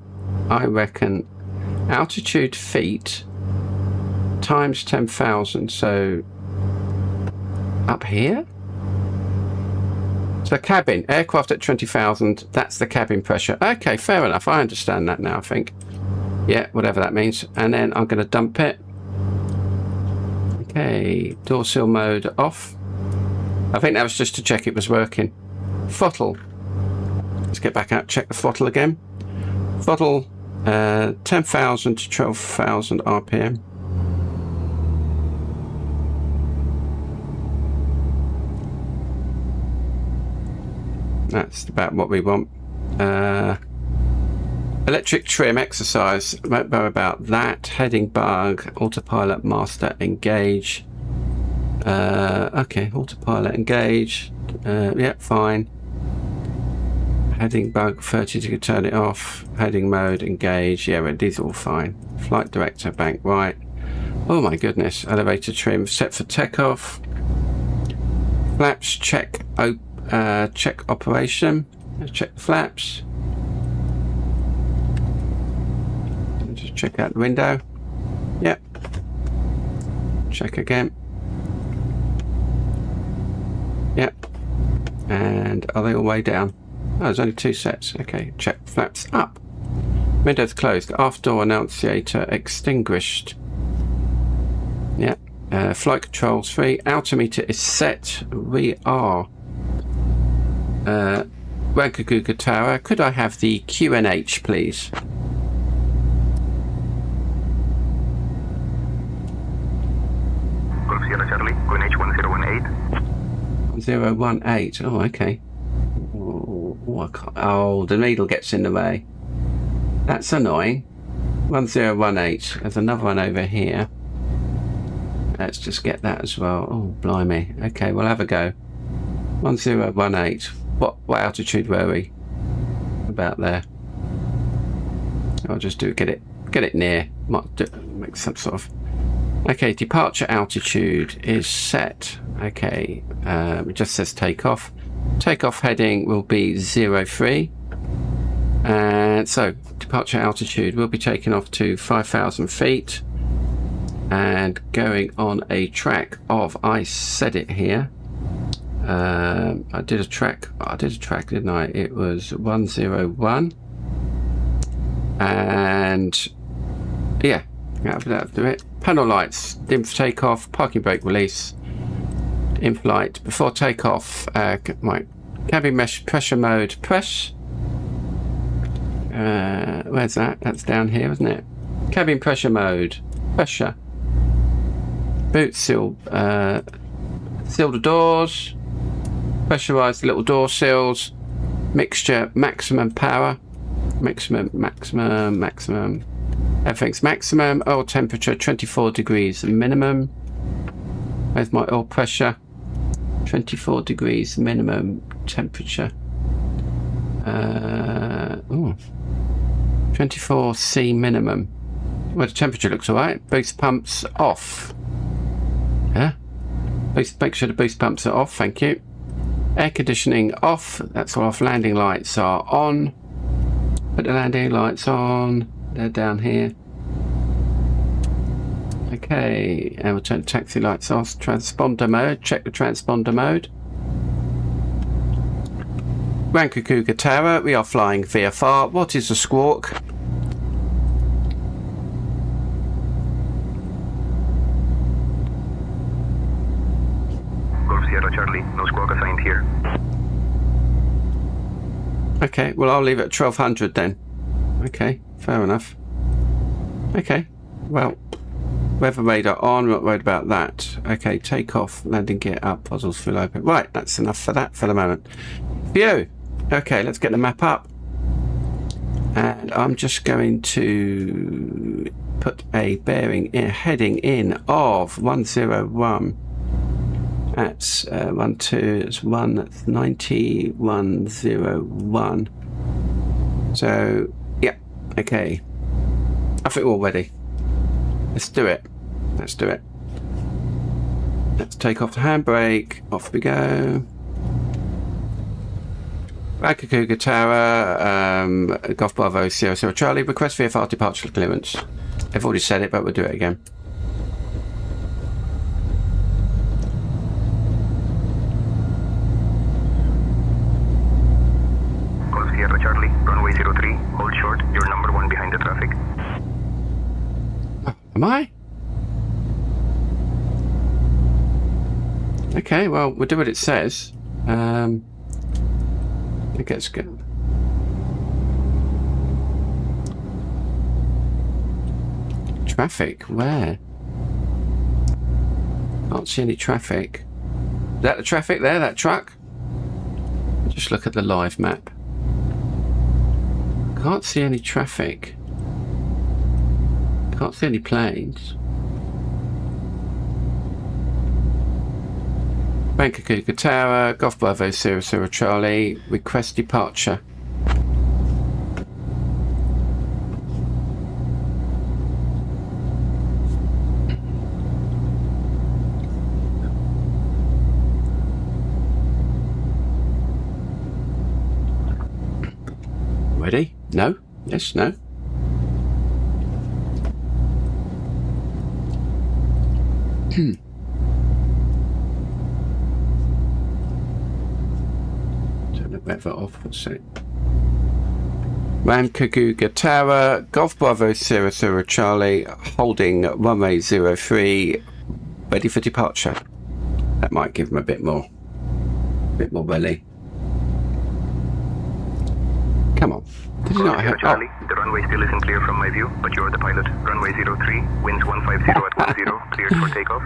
I reckon altitude feet times 10,000. So up here. So cabin, aircraft at 20,000, that's the cabin pressure. Okay, fair enough. I understand that now, I think. Yeah, whatever that means. And then I'm going to dump it. Okay, door seal mode off. I think that was just to check it was working. Throttle. Let's get back out, check the throttle again. Throttle, 10,000 to 12,000 RPM. That's about what we want. Electric trim exercise. Won't know about that. Heading bug. Autopilot master engage. Okay, autopilot engage. Yeah, fine. Heading bug 30 to turn it off. Heading mode engage. Yeah, well, these are all fine. Flight director bank right. Oh my goodness. Elevator trim set for takeoff. Flaps check. Check operation. Check the flaps. Just check out the window. Yep. Check again. Yep. And are they all way down? Oh, there's only 2 sets. Okay. Check flaps up. Windows closed. Aft door annunciator extinguished. Yep. Flight controls free. Altimeter is set. We are Wankaguga Tower. Could I have the QNH, please? Golf Sierra Charlie, QNH 1018. 1018. Oh, okay. Oh, I can't. Oh, the needle gets in the way. That's annoying. 1018. There's another one over here. Let's just get that as well. Oh, blimey. Okay, we'll have a go. 1018. What altitude were we? About there. I'll just get it near. Might make some sort of. Okay, departure altitude is set. Okay, it just says takeoff. Takeoff heading will be 03. And so departure altitude will be taken off to 5,000 feet and going on a track of, I said it here. I did a track, didn't I? It was 101. And yeah, that'll do it. Panel lights, dim for takeoff, parking brake release, in flight. Before takeoff, right, cabin mesh pressure mode, press. Where's that? That's down here, isn't it? Cabin pressure mode. Pressure. Boot seal. Seal the doors. Pressurise the little door seals. Mixture maximum power. Maximum. Everything's maximum. Oil temperature 24 degrees minimum. Where's my oil pressure? 24 degrees minimum temperature. 24 C minimum. Well, the temperature looks alright. Boost pumps off. Yeah. Make sure the boost pumps are off. Thank you. Air conditioning off. That's off. Landing lights are on. Put the landing lights on. They're down here. Okay, and we'll turn taxi lights off. Transponder mode. Check the transponder mode. Rankakuga Tower. We are flying VFR. What is the squawk? Golf Sierra Charlie, no squawk assigned here. Okay, well I'll leave it at 1200 then. Okay, fair enough. Okay, well, weather radar on, not worried about that. Okay, take off, landing gear up, puzzles full open. Right, that's enough for that for the moment. View. Okay, let's get the map up. And I'm just going to put a bearing in, heading in of 101. That's 190, 101. So, yeah, okay. I think we're all ready. Let's do it. Let's do it. Let's take off the handbrake. Off we go. Rankakuga Tower, Golf Bravo, Sierra Sierra Charlie. Request VFR departure clearance. I've already said it, but we'll do it again. Sierra Charlie, runway 03, hold short, you're number 1 behind the traffic. Oh, am I? Okay, well, we'll do what it says. I think it's good. Traffic, where? Can't see any traffic. Is that the traffic there, that truck? Just look at the live map. Can't see any traffic. Can't see any planes. Rankakuga Tower, Golf Bravo, Sierra Sierra Charlie, request departure. Ready? No? Yes, no? Turn the weather off for a sec. Rankakuga Tower, Golf Bravo, Sierra Sierra Charlie, holding runway 03, ready for departure. That might give them a bit more belly. Come on. Did you not have... Charlie, the runway still isn't clear from my view, but you're the pilot. Runway 03, winds 150 at 10, cleared for takeoff.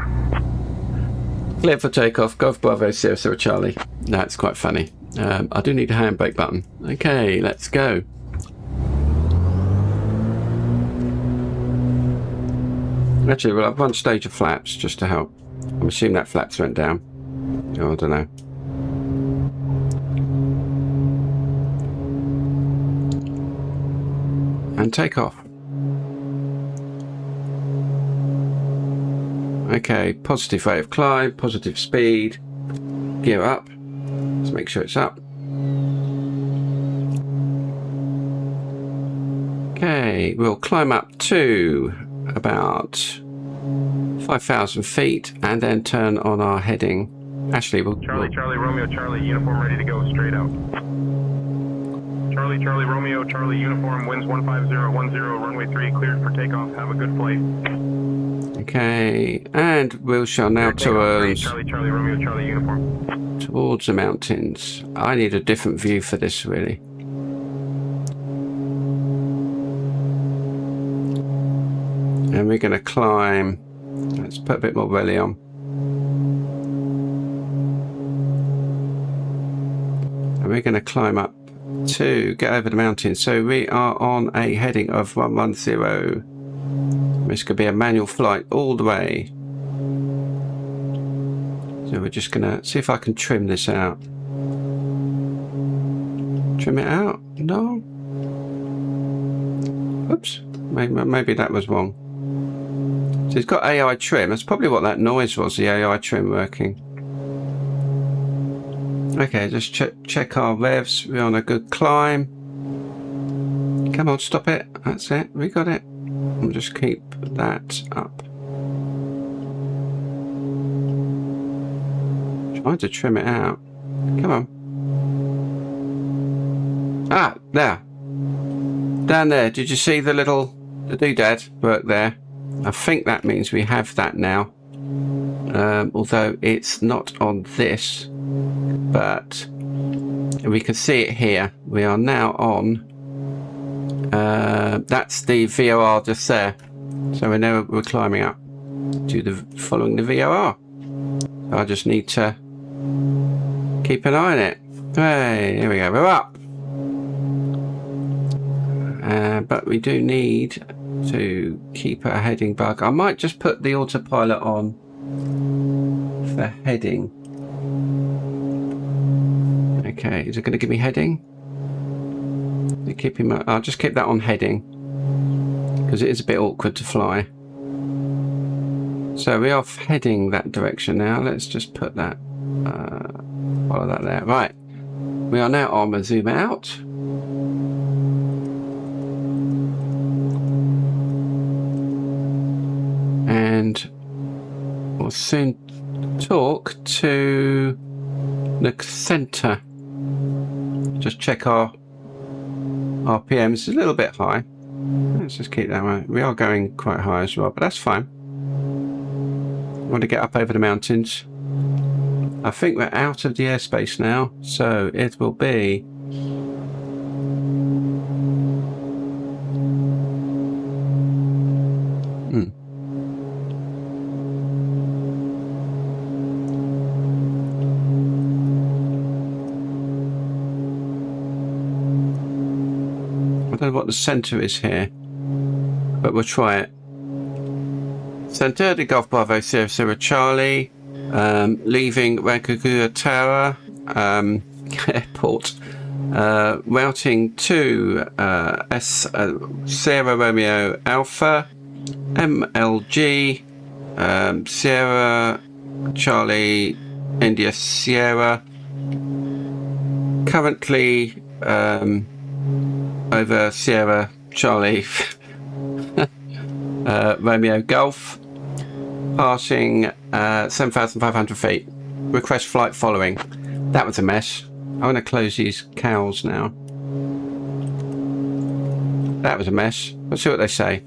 Cleared for takeoff, Golf Bravo, Sierra Sierra Charlie. That's quite funny. I do need a handbrake button. Okay, let's go. Actually, we'll have one stage of flaps just to help. I'm assuming that flaps went down. Oh, I don't know. And take off. Okay, positive rate of climb, positive speed. Gear up. Let's make sure it's up. Okay, we'll climb up to about 5,000 feet and then turn on our heading. Actually, Charlie, Romeo, Charlie, uniform ready to go, straight out. Charlie, Romeo, Charlie, uniform, winds 15010, runway 3, cleared for takeoff, have a good flight. Okay, and we shall now turn Charlie, Romeo, Charlie, uniform. Towards the mountains. I need a different view for this, really. And we're going to climb. Let's put a bit more belly on. And we're going to climb up to get over the mountain. So we are on a heading of 110. This could be a manual flight all the way. So we're just going to see if I can trim this out. Trim it out? No. Oops. Maybe that was wrong. So it's got AI trim. That's probably what that noise was, the AI trim working. Okay, just check our revs. We're on a good climb. Come on, stop it. That's it. We got it. We'll just keep that up. Trying to trim it out. Come on. Ah, there. Down there. Did you see the doodad work there? I think that means we have that now. Although it's not on this. But we can see it here. We are now on. That's the VOR just there. So we know we're climbing up to following the VOR. I just need to keep an eye on it. Hey, here we go. We're up. But we do need to keep our heading bug. I might just put the autopilot on for heading. Okay, is it going to give me heading? I'll just keep that on heading because it is a bit awkward to fly. So we are heading that direction now. Let's just put that, follow that there. Right, we are now on. We'll zoom out. And we'll soon talk to the center. Just check our RPMs. It's a little bit high. Let's just keep that one. We are going quite high as well, but that's fine. I want to get up over the mountains. I think we're out of the airspace now, so it will be I don't know what the center is here, but we'll try it. Center, the Golf Bravo 00 Charlie, leaving Rancagua Tower Airport, routing to Sierra Romeo Alpha, MLG, Sierra Charlie India Sierra, currently over Sierra Charlie Romeo Golf, passing 7,500 feet. Request flight following. That was a mess. I'm going to close these cows now. That was a mess. Let's see what they say.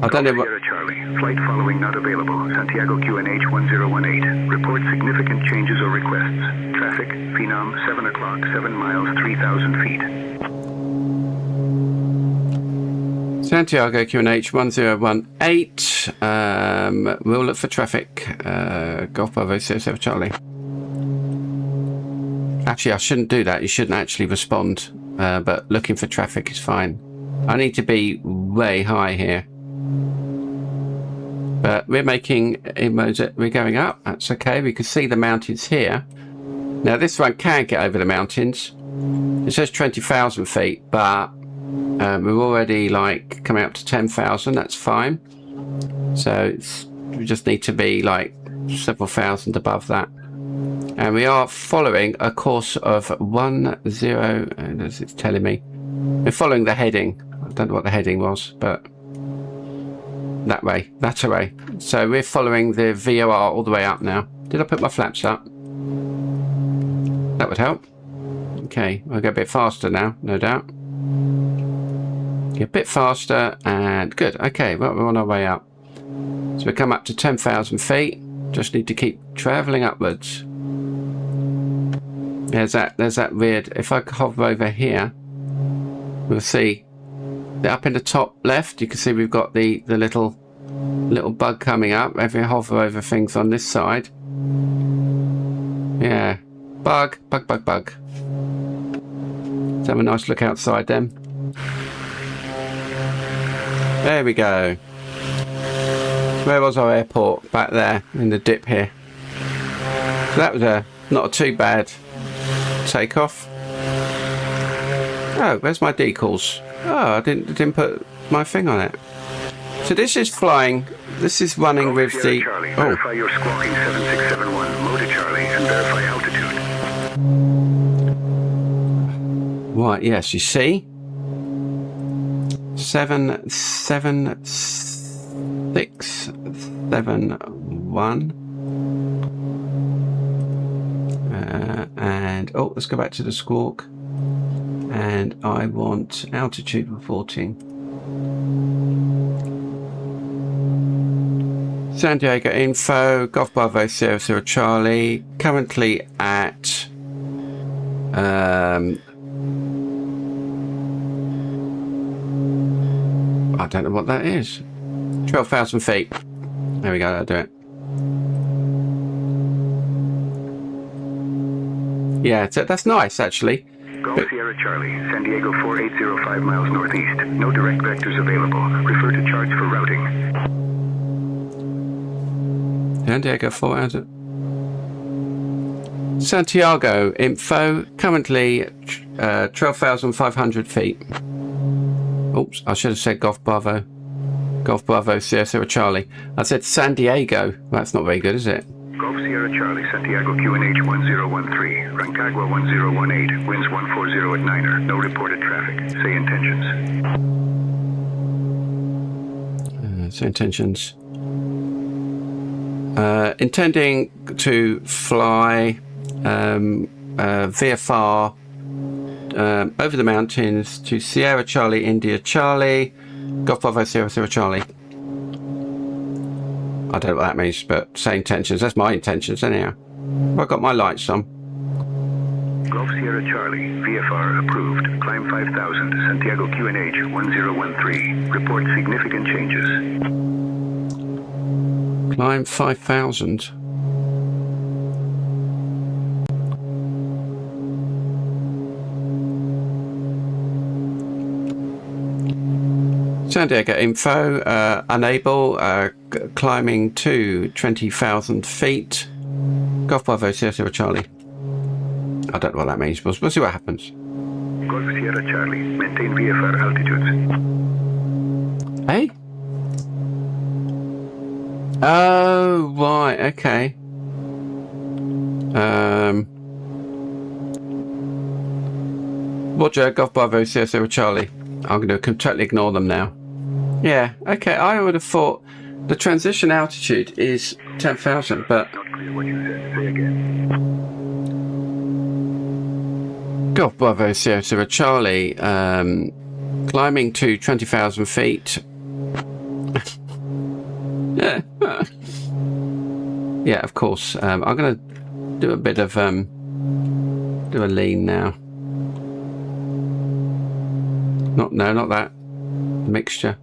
I don't know what... Sierra Charlie, flight following not available. Santiago QNH 1018. Report significant changes or requests. Traffic, Phenom, 7 o'clock, 7 miles, 3,000 feet. Santiago QNH 1018. We'll look for traffic. Golf Bravo 07 Charlie. Actually, I shouldn't do that. You shouldn't actually respond. But looking for traffic is fine. I need to be way high here. But we're making inroads. We're going up. That's okay. We can see the mountains here. Now this one can get over the mountains. It says 20,000 feet, but we're already like coming up to 10,000. That's fine. So we just need to be like several thousand above that. And we are following a course of 10, as it's telling me. We're following the heading. I don't know what the heading was, but that way, that way. So we're following the VOR all the way up now. Did I put my flaps up? That would help. Okay, I'll go a bit faster now, no doubt. Get a bit faster and good. Okay, well, we're on our way up. So we come up to 10,000 feet. Just need to keep traveling upwards. There's that weird, if I hover over here, we'll see Up in the top left, you can see we've got the little bug coming up. If you hover over things on this side, yeah, bug. Let's have a nice look outside then. There we go. Where was our airport? Back there in the dip here. So that was not a too bad takeoff. Oh, where's my decals? Oh, I didn't put my thing on it. So this is flying. This is running with the. Charlie, Oh, verify your squawking 7671, mode to Charlie, and verify altitude. right. Yes, you see. 77671. And oh, let's go back to the squawk. And I want altitude reporting. San Diego info, Golf Bravo 00 Charlie, currently at I don't know what that is. 12,000 feet. There we go, that'll do it. Yeah, so that's nice actually. Golf Sierra Charlie, San Diego 4805 miles northeast. No direct vectors available. Refer to charts for routing. San Diego 400. Santiago info, currently 12,500 feet. Oops, I should have said Golf Bravo. Golf Bravo 00 Charlie. I said San Diego. That's not very good, is it? Golf Sierra Charlie, Santiago QNH 1013, Rancagua 1018, winds 140 at Niner, no reported traffic. SayIntentions. SayIntentions. Intending to fly VFR over the mountains to Sierra Charlie, India Charlie, Golf Bravo 00 Charlie. I don't know what that means, but SayIntentions. That's my intentions anyhow. I've got my lights on. Golf Sierra Charlie, VFR approved. Climb 5000, Santiago QNH 1013. Report significant changes. Climb 5,000. San Diego info, unable, climbing to 20,000 feet. Golf Bravo 00 Charlie. I don't know what that means, but we'll see what happens. Golf Sierra Charlie, maintain VFR altitudes. Hey? Oh, right, okay. Roger, Golf Bravo 00 Charlie. I'm going to totally ignore them now. Yeah, okay, I would have thought the transition altitude is 10,000, but... Not clear what you said. Say again. Golf Bravo 00 Charlie, climbing to 20,000 feet. Yeah. Yeah, of course. I'm going to do a bit of do a lean now. Not that mixture.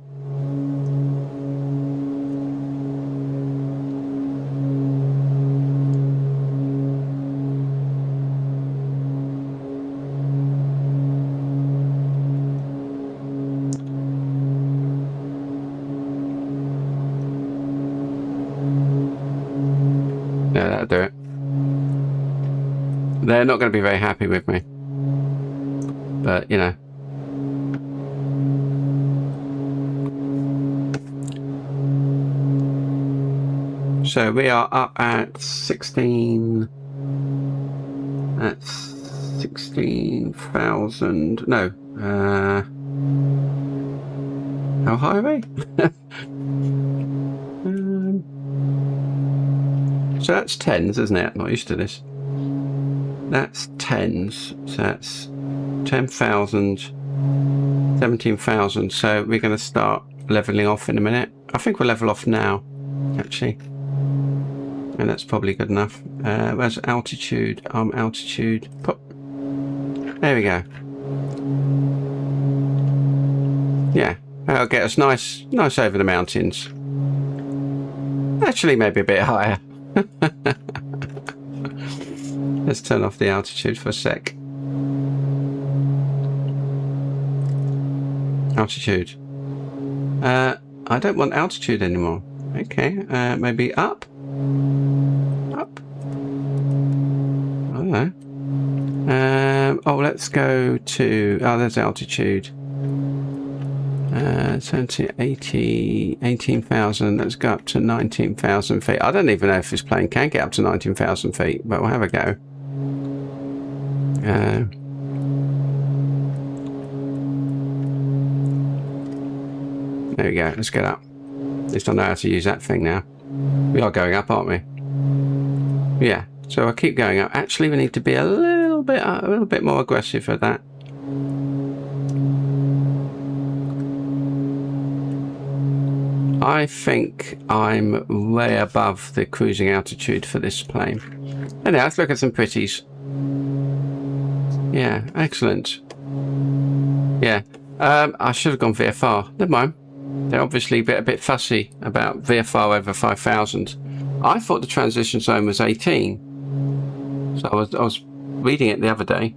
Yeah, that'll do it. They're not going to be very happy with me, but you know. So we are up at 16. That's 16,000. No. How high are we? So that's tens, isn't it? Not used to this. That's tens. So that's 10,000, 17,000. So we're going to start leveling off in a minute. I think we'll level off now, actually. And that's probably good enough. Where's altitude? Altitude. Pop. There we go. Yeah, that'll get us nice over the mountains. Actually, maybe a bit higher. Let's turn off the altitude for a sec. Altitude. I don't want altitude anymore. Okay, maybe up? Up? I don't know. Let's go to... Oh, there's altitude. 18,000. Let's go up to 19,000 feet. I don't even know if this plane can get up to 19,000 feet, but we'll have a go. There we go. Let's get up. At least I know how to use that thing now. We are going up, aren't we? Yeah. So I'll keep going up. Actually, we need to be a little bit more aggressive at that. I think I'm way above the cruising altitude for this plane. Anyhow, let's look at some pretties. Yeah, excellent. Yeah, I should have gone VFR. Never mind. They're obviously a bit fussy about VFR over 5,000. I thought the transition zone was 18. So I was reading it the other day.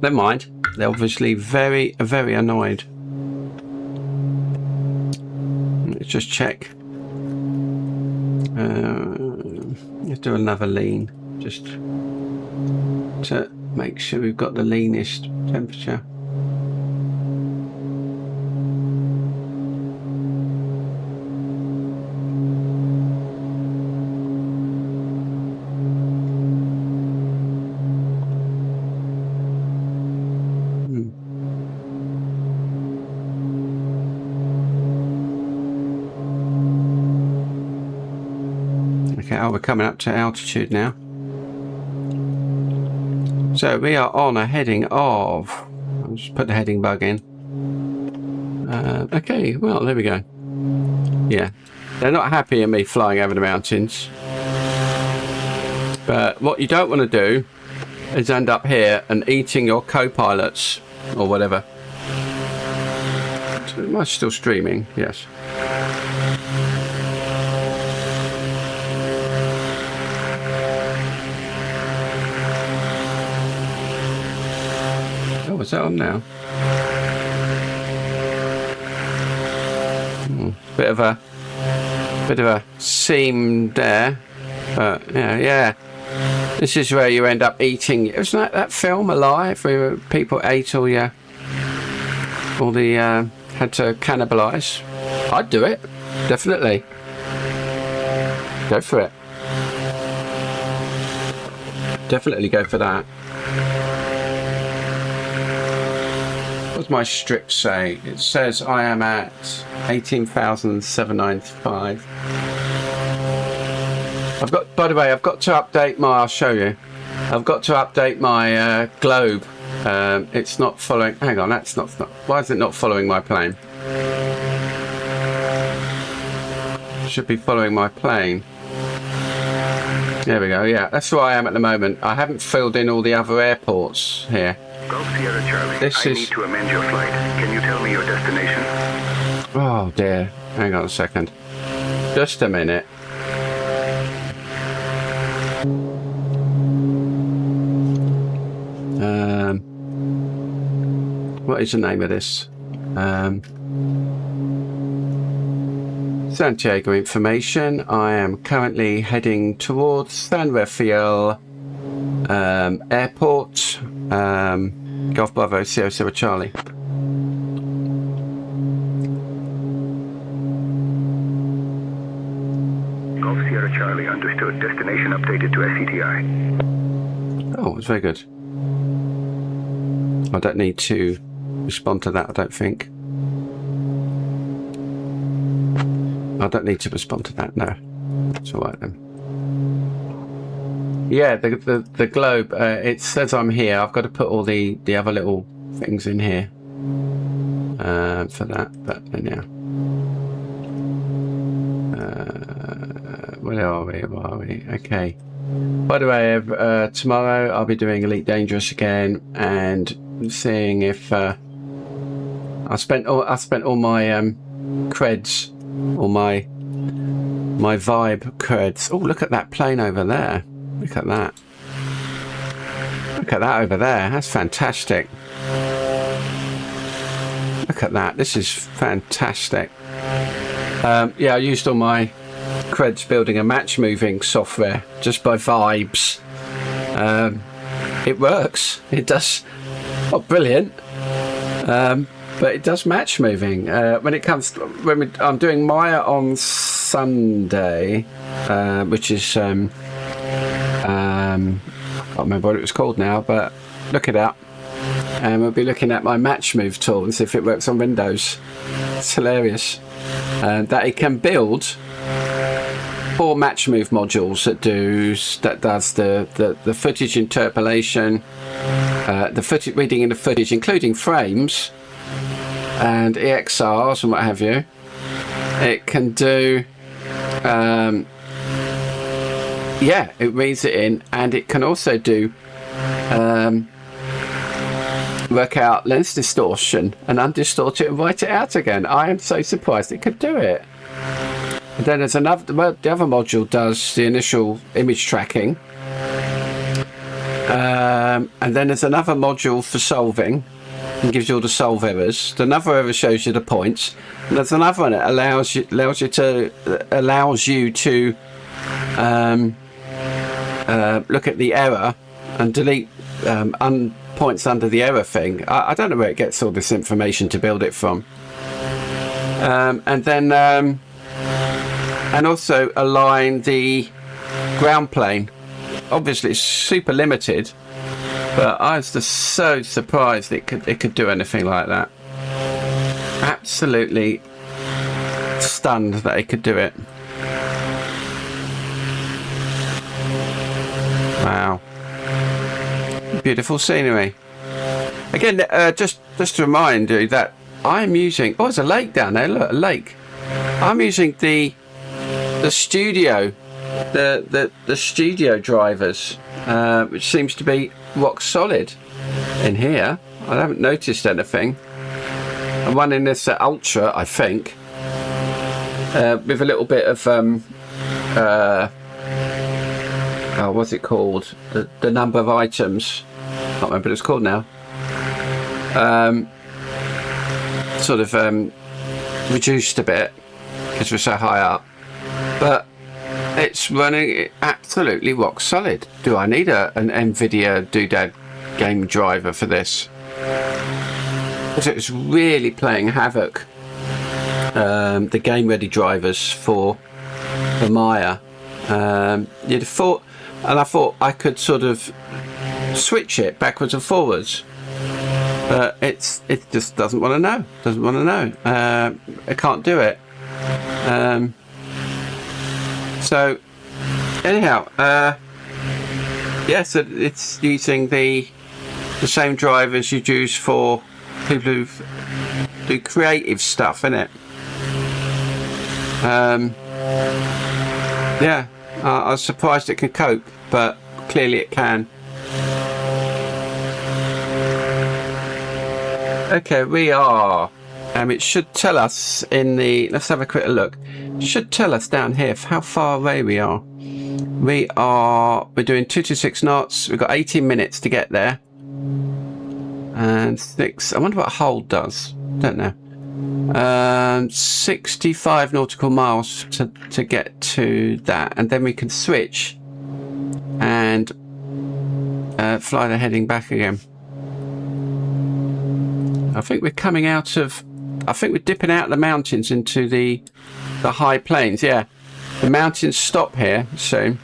Never mind. They're obviously very annoyed. Let's just check. Let's do another lean, just to make sure we've got the leanest temperature. Oh, we're coming up to altitude now. So we are on a heading of... I'll just put the heading bug in. Okay, well, there we go. Yeah, they're not happy at me flying over the mountains. But what you don't want to do is end up here and eating your co-pilots or whatever. Am I still streaming? Yes. Oh, is that on now? Bit of a seam there, but yeah. This is where you end up eating. It was like that film Alive, where people ate all the had to cannibalize. I'd do it, definitely. Go for it. Definitely go for that. What does my strip say? It says I am at 18,795. I've got, by the way, I've got to update my, I'll show you. I've got to update my globe. It's not following, hang on, that's not, why is it not following my plane? It should be following my plane. There we go, yeah, that's where I am at the moment. I haven't filled in all the other airports here. Golf Sierra Charlie, I need to amend your flight. Can you tell me your destination? Oh dear, hang on a second. Just a minute. What is the name of this? Santiago information. I am currently heading towards San Rafael Airport. Golf Bravo Sierra Sierra Charlie. Golf Sierra Charlie, understood. Destination updated to SCTI. Oh, it's very good. I don't need to respond to that, I don't think. I don't need to respond to that, no. It's alright then. Yeah, the globe, it says I'm here. I've got to put all the other little things in here for that, but yeah. Where are we? Okay. By the way, tomorrow I'll be doing Elite Dangerous again and seeing if I spent all my creds, all my vibe creds. Oh, look at that plane over there. Look at that. Look at that over there. That's fantastic. Look at that. This is fantastic. Yeah, I used all my creds building a match moving software just by vibes. It works. It does. Not brilliant. But it does match moving. When it comes to, I'm doing Maya on Sunday, which is I can't remember what it was called now, but look it up. And we'll be looking at my match move tool and see if it works on Windows. It's hilarious. That it can build 4 match move modules that does the footage interpolation, the footage reading in the footage, including frames and EXRs and what have you. It can do yeah, it reads it in, and it can also do work out lens distortion and undistort it and write it out again. I am so surprised it could do it. And then there's another, the other module does the initial image tracking, and then there's another module for solving and gives you all the solve errors. Another error shows you the points, and there's another one that allows you to look at the error and delete points under the error thing. I don't know where it gets all this information to build it from. And then and also align the ground plane. Obviously it's super limited, but I was just so surprised it could do anything like that. Absolutely stunned that it could do it. Wow. Beautiful scenery. Again, just to remind you that I'm using, oh, there's a lake down there, look, a lake. I'm using the studio, the studio drivers, which seems to be rock solid in here. I haven't noticed anything. I'm running this at Ultra, I think, with a little bit of what's it called? The number of items. I can't remember what it's called now. Sort of reduced a bit because we're so high up, but it's running absolutely rock solid. Do I need an NVIDIA doodad game driver for this? Because it's really playing havoc. The game ready drivers for Maya. You'd have thought, and I thought I could sort of switch it backwards and forwards, but it just doesn't want to know. It can't do it. So anyhow, so it's using the same drivers you'd use for people who do creative stuff, innit? Yeah, I was surprised it can cope, but clearly it can. Okay, we are. It should tell us in the. Let's have a quick look. It should tell us down here how far away we are. We're doing 226 knots. We've got 18 minutes to get there. And 6. I wonder what hold does. Don't know. 65 nautical miles to get to that, and then we can switch and fly the heading back again. I think we're coming out of. I think we're dipping out of the mountains into the high plains. Yeah, the mountains stop here soon,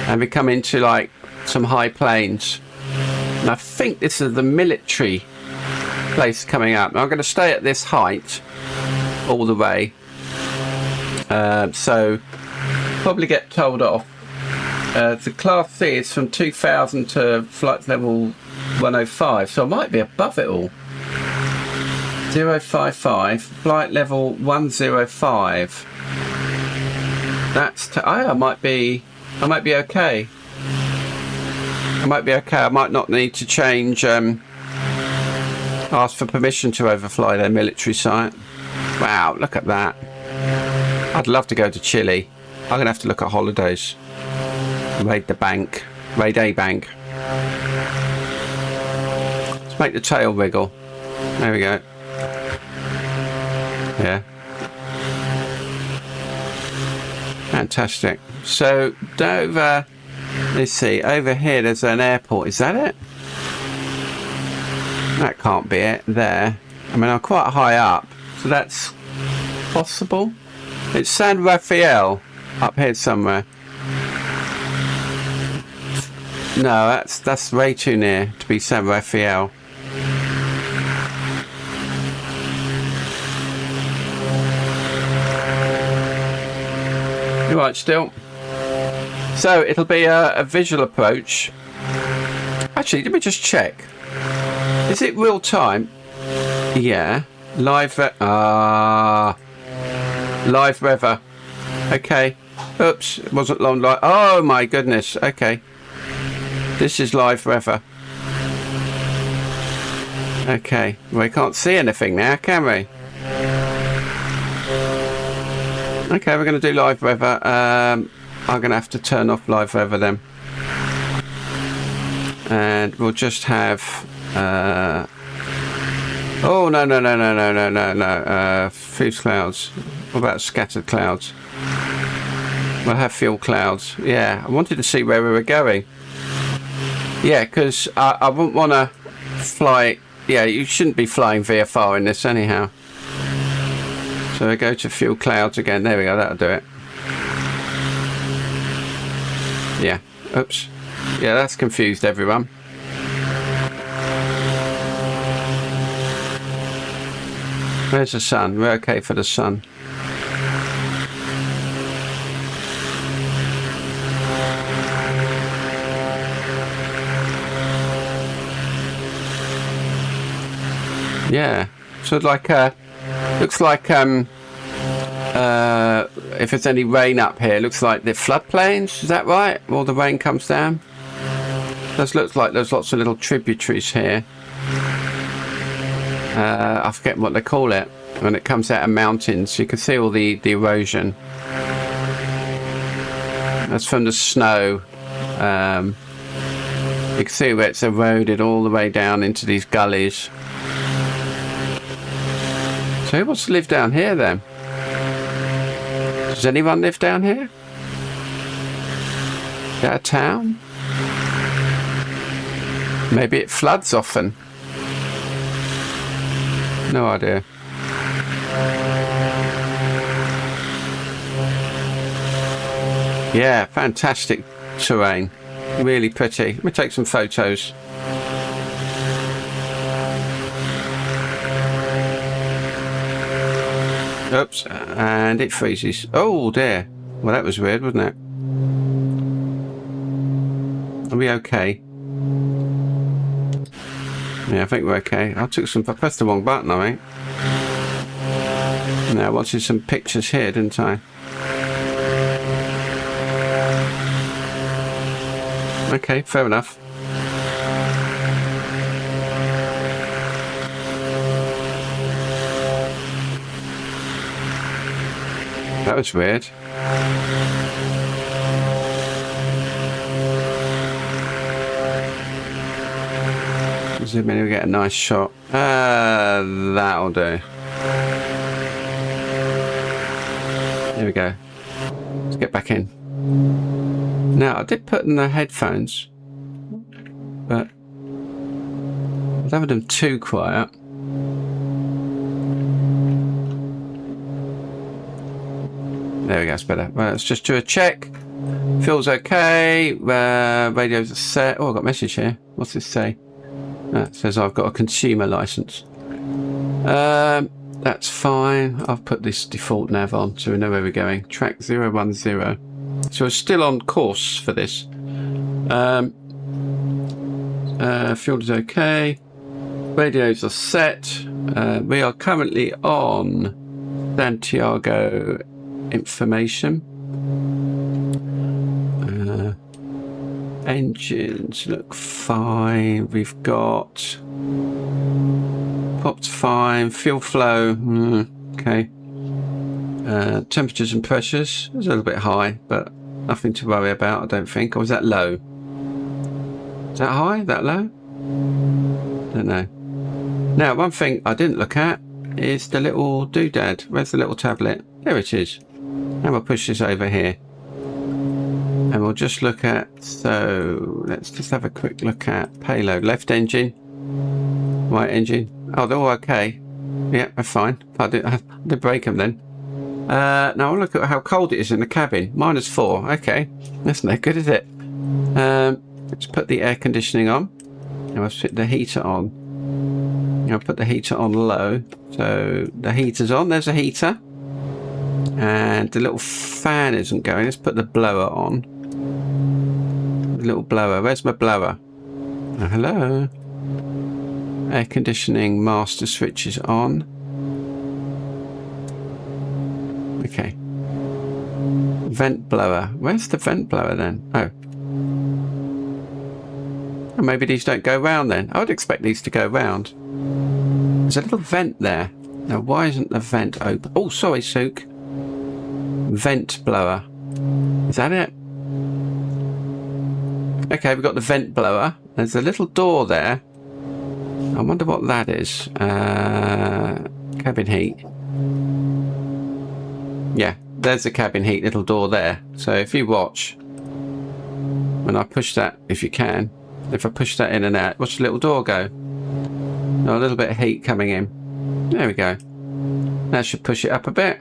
and we come into like some high plains. And I think this is the military place coming up. I'm going to stay at this height all the way, so probably get told off. The class C is from 2000 to flight level 105, so I might be above it all. 055, flight level 105. That's I might be okay. I might not need to change Ask for permission to overfly their military site. Wow, look at that. I'd love to go to Chile. I'm going to have to look at holidays. Raid the bank. Raid a bank. Let's make the tail wriggle. There we go. Yeah. Fantastic. So, Dover, let's see, over here there's an airport. Is that it? That can't be it. There. I mean, I'm quite high up, so that's possible. It's San Rafael up here somewhere. No, that's way too near to be San Rafael. You right still? So it'll be a visual approach. Actually, let me just check. Is it real time? Yeah. Live weather. Okay. Oops, it wasn't long live. Oh my goodness. Okay. This is live weather. Okay. We can't see anything now, can we? Okay, we're going to do live weather. I'm going to have to turn off live weather then. And we'll just have... oh, no. Fused clouds. What about scattered clouds? We'll have fuel clouds. Yeah, I wanted to see where we were going. Yeah, because I wouldn't want to fly... Yeah, you shouldn't be flying VFR in this anyhow. So we go to fuel clouds again. There we go, that'll do it. Yeah, oops. Yeah, that's confused everyone. Where's the sun? We're okay for the sun. Yeah, so like looks like if there's any rain up here, looks like the floodplains. Is that right? All the rain comes down. Does look like there's lots of little tributaries here. I forget what they call it when it comes out of mountains. You can see all the erosion. That's from the snow. You can see where it's eroded all the way down into these gullies. So who wants to live down here then? Does anyone live down here? Is that a town? Maybe it floods often. No idea. Yeah, fantastic terrain. Really pretty. Let me take some photos. Oops, and it freezes. Oh dear. Well, that was weird, wasn't it? Are we okay? Yeah, I think we're okay. I pressed the wrong button, I think. Now I wanted some pictures here, didn't I? Okay, fair enough. That was weird. Zoom in and get a nice shot. That'll do. There we go. Let's get back in. Now, I did put in the headphones, but I don't have them too quiet. There we go, it's better. Well, let's just do a check. Feels okay. Radios are set. Oh, I've got a message here. What's this say? It says I've got a consumer license. That's fine. I've put this default nav on so we know where we're going. Track 010. So we're still on course for this. Fuel is okay. Radios are set. We are currently on Santiago information. Engines look fine. We've got Pop's fine. Fuel flow, okay. Temperatures and pressures is a little bit high, but nothing to worry about, I don't think. Or is that low? Is that high? That low? Don't know. Now, one thing I didn't look at is the little doodad. Where's the little tablet? There it is. And we'll push this over here. And we'll just look at, so let's just have a quick look at payload. Left engine, right engine. Oh, they're all okay. Yeah, they're fine. I did break them then. Now I'll look at how cold it is in the cabin. -4. Okay, that's no good, is it? Let's put the air conditioning on. And let's put the heater on. I'll put the heater on low. So the heater's on. There's a heater. And the little fan isn't going. Let's put the blower on. The little blower. Where's my blower? Oh, hello. Air conditioning master switch is on. Okay. Vent blower. Where's the vent blower then? Oh. Oh, maybe these don't go round then. I would expect these to go round. There's a little vent there. Now, why isn't the vent open? Oh, sorry, Sook. Vent blower. Is that it? Okay, we've got the vent blower. There's a little door there. I wonder what that is. Cabin heat. Yeah, there's the cabin heat little door there. So if you watch, when I push that, if you can, if I push that in and out, watch the little door go. Oh, a little bit of heat coming in. There we go. That should push it up a bit.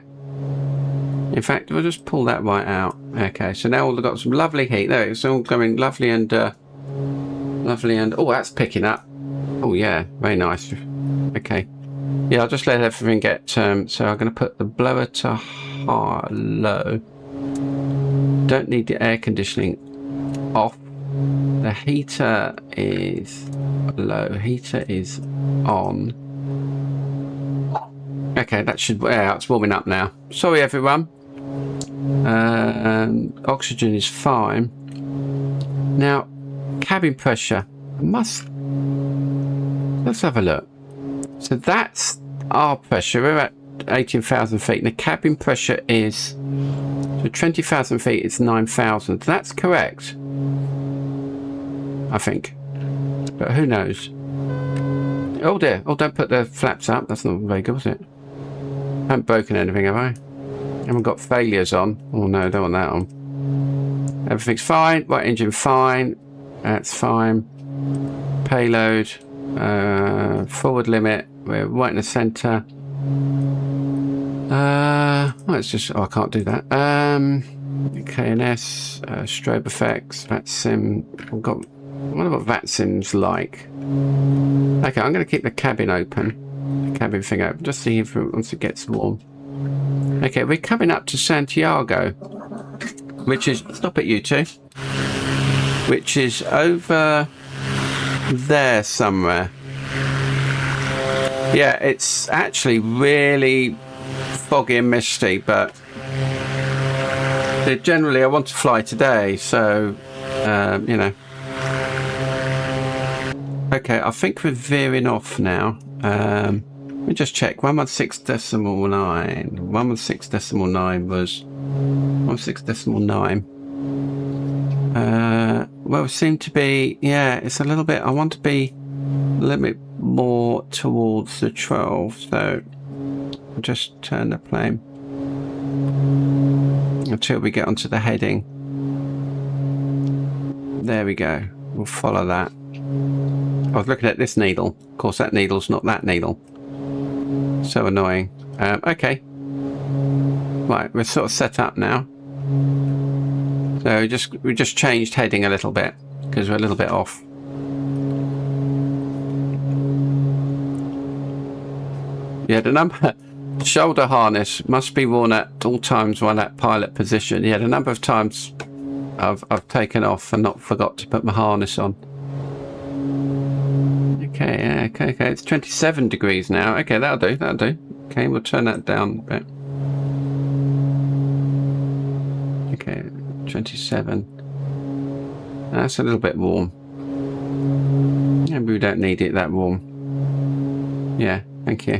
In fact, we'll just pull that right out. Okay, so now we've got some lovely heat. There, it's all going lovely and oh, that's picking up. Oh yeah, very nice. Okay, yeah, I'll just let everything get. So I'm going to put the blower to high, low. Don't need the air conditioning off. The heater is low. Heater is on. Okay, that should. Yeah, it's warming up now. Sorry, everyone. Oxygen is fine. Now, cabin pressure. Let's have a look. So that's our pressure. We're at 18,000 feet. And the cabin pressure is, so 20,000 feet is 9,000. That's correct, I think. But who knows? Oh dear. Oh, don't put the flaps up. That's not very good, was it? I haven't broken anything, have I? Haven't got failures on. Oh no, don't want that on. Everything's fine. Right engine fine. That's fine. Payload. Forward limit. We're right in the centre. Let's just. Oh, I can't do that. KNS. Strobe effects. VATSIM. I've got. I wonder what VATSIM's like. Okay, I'm going to keep the cabin open. The cabin thing open. Just see if once it gets warm. Okay, we're coming up to Santiago, which is, stop it you two, which is over there somewhere. Yeah, it's actually really foggy and misty, but generally I want to fly today, so, you know. Okay, I think we're veering off now. Let me just check. 116.9. 116.9 was 116.9. Well, it seemed to be, yeah, it's a little bit, I want to be a little bit more towards the 12, so I'll just turn the plane until we get onto the heading. There we go. We'll follow that. I was looking at this needle. Of course, that needle's not that needle. So annoying. Okay. Right, we're sort of set up now. So we just changed heading a little bit because we're a little bit off. Yeah, the number shoulder harness must be worn at all times while at pilot position. Yeah, the number of times I've taken off and not forgot to put my harness on. Okay, okay, it's 27 degrees now. Okay, that'll do. Okay, we'll turn that down a bit. Okay, 27. That's a little bit warm. Maybe we don't need it that warm. Yeah, Thank you.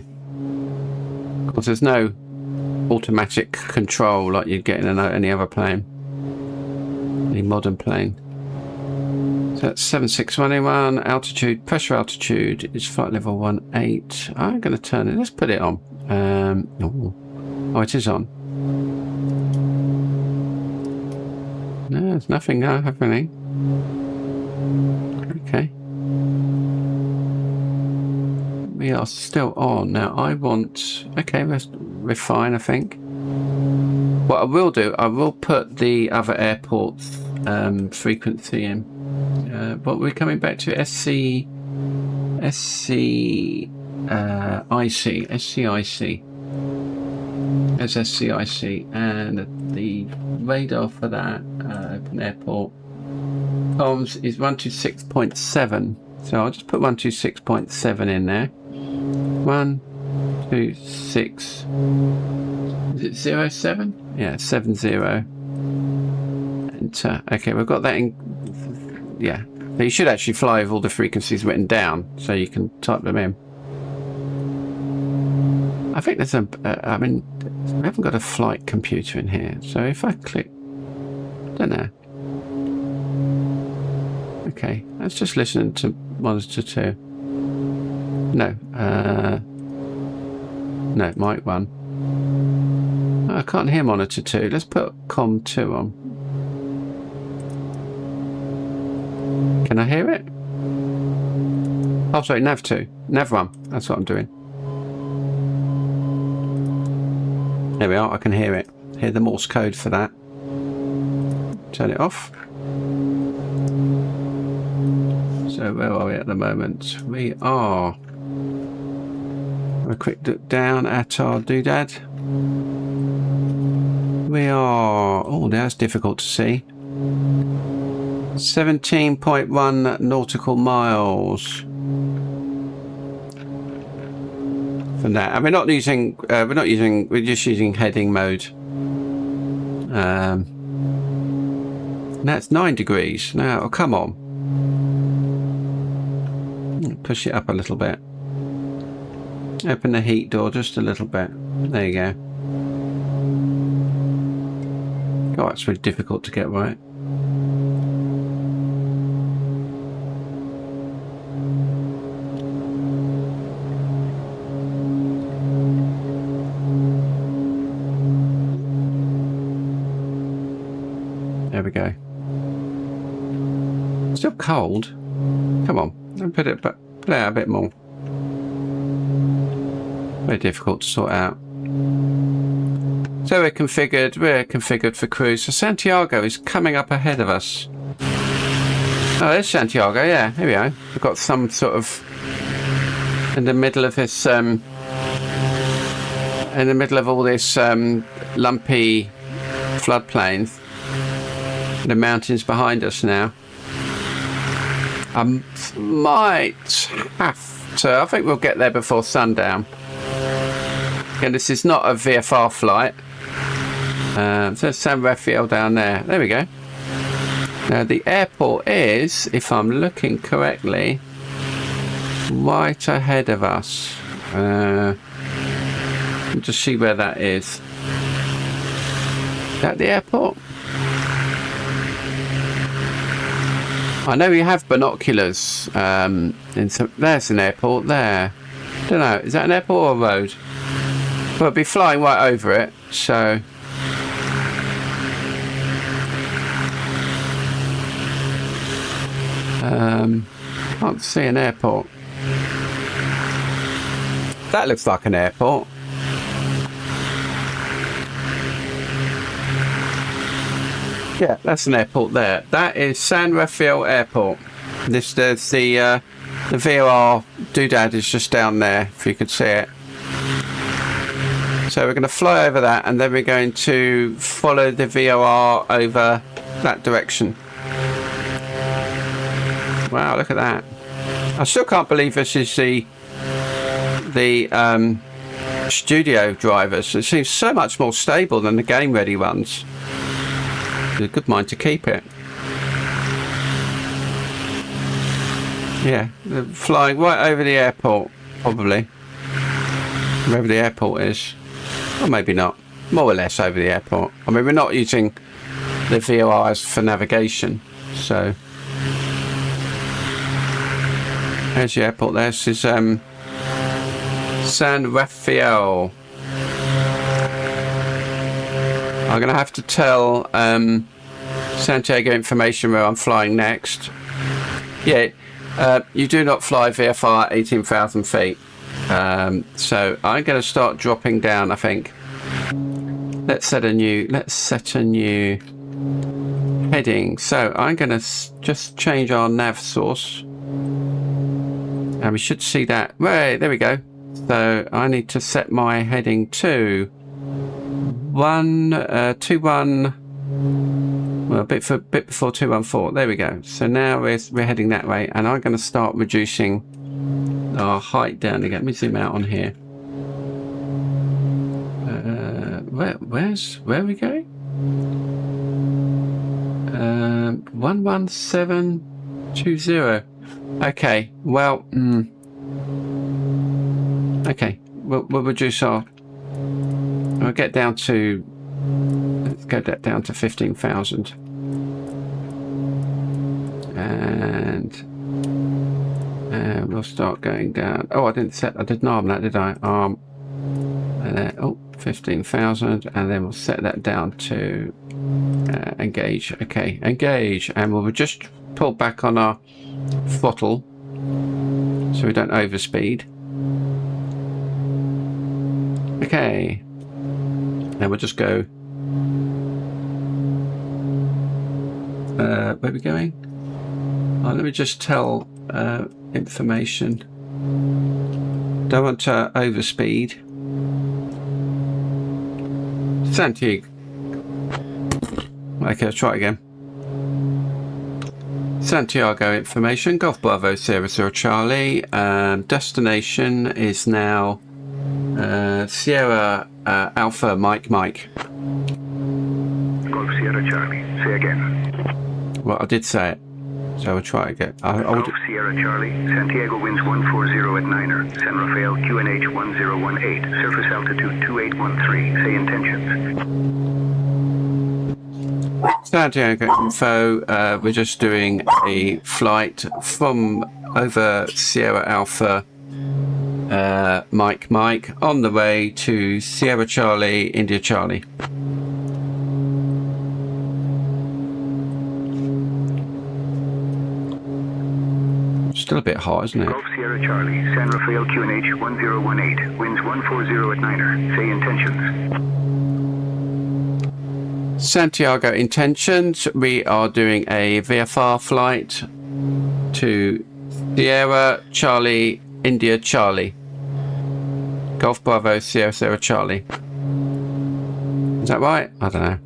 Of course, there's no automatic control like you'd get in any other plane. Any modern plane. So that's 76181, altitude, pressure altitude is flight level 18. I'm going to turn it, let's put it on. Oh, it is on. No, there's nothing happening. Okay. We are still on. Now I want, okay, we're fine, I think. What I will do, I will put the other airport's frequency in. But we're coming back to SCIC, as SCIC, and the radar for that open airport comms is 126.7. So I'll just put 126.7 in there. 126. Is it 07? Yeah, 70. Enter. Okay, we've got that in. Yeah, but you should actually fly with all the frequencies written down, so you can type them in. I think there's a. I mean, we haven't got a flight computer in here, so if I click, don't know. Okay, let's just listen to monitor 2. No, no, mic 1. Oh, I can't hear monitor 2. Let's put com 2 on. Can I hear it? Oh, sorry, nav 2. Nav 1. That's what I'm doing. There we are. I can hear it. Hear the Morse code for that. Turn it off. So where are we at the moment? We are. A quick look down at our doodad. We are. Oh, that's difficult to see. 17.1 nautical miles. From that, and we're not using. We're just using heading mode. That's 9 degrees now. Oh, come on. Push it up a little bit. Open the heat door just a little bit. There you go. God, it's really difficult to get right. There we go. Still cold. Come on, put it out a bit more. Very difficult to sort out. So we're configured for cruise. So Santiago is coming up ahead of us. Oh, there's Santiago. Yeah, here we are. We've got some sort of in the middle of this, in the middle of all this lumpy floodplains. The mountains behind us now. I might have to. I think we'll get there before sundown. Again, this is not a VFR flight. There's San Rafael down there. There we go. Now the airport is, if I'm looking correctly, right ahead of us. Just see where that is. Is that the airport? I know you have binoculars. There's an airport there. Don't know. Is that an airport or a road? We'll be flying right over it. So. Can't see an airport. That looks like an airport. Yeah, that's an airport there. That is San Rafael Airport. There's the VFR doodad is just down there, if you could see it. So we're going to fly over that, and then we're going to follow the VFR over that direction. Wow, look at that! I still can't believe this is the studio drivers. It seems so much more stable than the game ready ones. A good mind to keep it. Yeah, they're flying right over the airport, probably. wherever the airport is. Or maybe not. More or less over the airport. I mean, we're not using the VORs for navigation, so... There's the airport there. This is San Rafael. I'm going to have to tell Santiago information where I'm flying next. Yeah, you do not fly VFR at 18,000 feet. So I'm going to start dropping down, I think. Let's set a new heading. So I'm going to just change our nav source. And we should see that. Right, there we go. So I need to set my heading to 21. Well, a bit before 214. There we go. So now we're heading that way, and I'm going to start reducing our height down again. Let me zoom out on here. Where are we going? 11720. Okay. Well. Okay. We'll reduce our. We'll get down to. Let's get that down to 15,000. And we'll start going down. Oh, I didn't arm that, did I? Arm. And then, 15,000, and then we'll set that down to engage. Okay, engage, and we'll just pull back on our throttle so we don't overspeed. Okay, and we'll just go. Where are we going? Oh, let me just tell information. Don't want to overspeed. Santiago. Okay, let's try it again. Santiago information. Golf Bravo Sierra Sierra Charlie. Destination is now Sierra Alpha Mike. Golf Sierra Charlie. Say again. Well, I did say it. So we'll try it again. Golf Sierra Charlie. Santiago winds 140 at 9er. San Rafael QNH 1018. Surface altitude 2813. Say intentions. Santiago info. We're just doing a flight from over Sierra Alpha Mike on the way to Sierra Charlie India Charlie. Still a bit hot, isn't it? Golf Sierra Charlie, San Rafael QNH 1018, winds 140 at 9er. Say intentions. Santiago intentions. We are doing a VFR flight to Sierra Charlie India Charlie. Golf Bravo Sierra Sierra Charlie. Is that right? I don't know.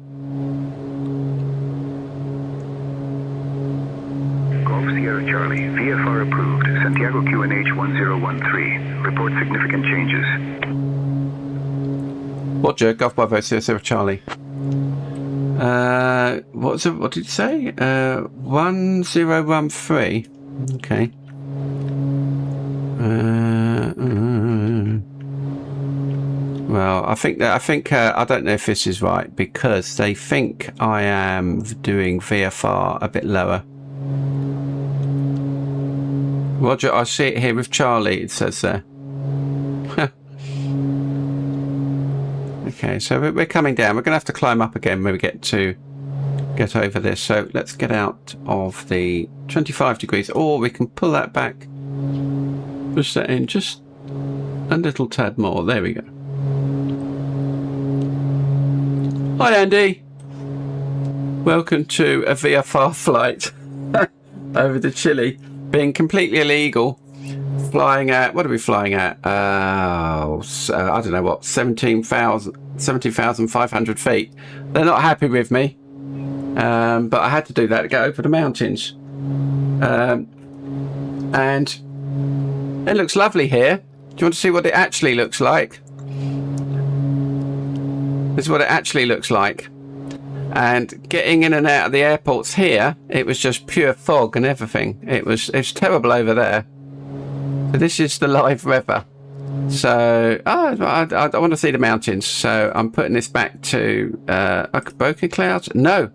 Sierra Charlie, VFR approved. Santiago QNH 1013. Report significant changes. Roger, Golf Bravo Sierra Sierra Charlie. What did you say? 1013. Okay. Well, I think I don't know if this is right because they think I am doing VFR a bit lower. Roger, I see it here with Charlie, it says there. Okay, so we're coming down. We're going to have to climb up again when we get over this. So let's get out of the 25 degrees, or we can pull that back, push that in just a little tad more. There we go. Hi, Andy. Welcome to a VFR flight over to Chile. Being completely illegal, flying at, what are we flying at? I don't know what, 70,500 feet. They're not happy with me, but I had to do that to get over the mountains. And it looks lovely here. Do you want to see what it actually looks like? This is what it actually looks like. And getting in and out of the airports here, it was just pure fog and everything. It was terrible over there. So this is the live weather. So, I want to see the mountains. So I'm putting this back to broken clouds. No.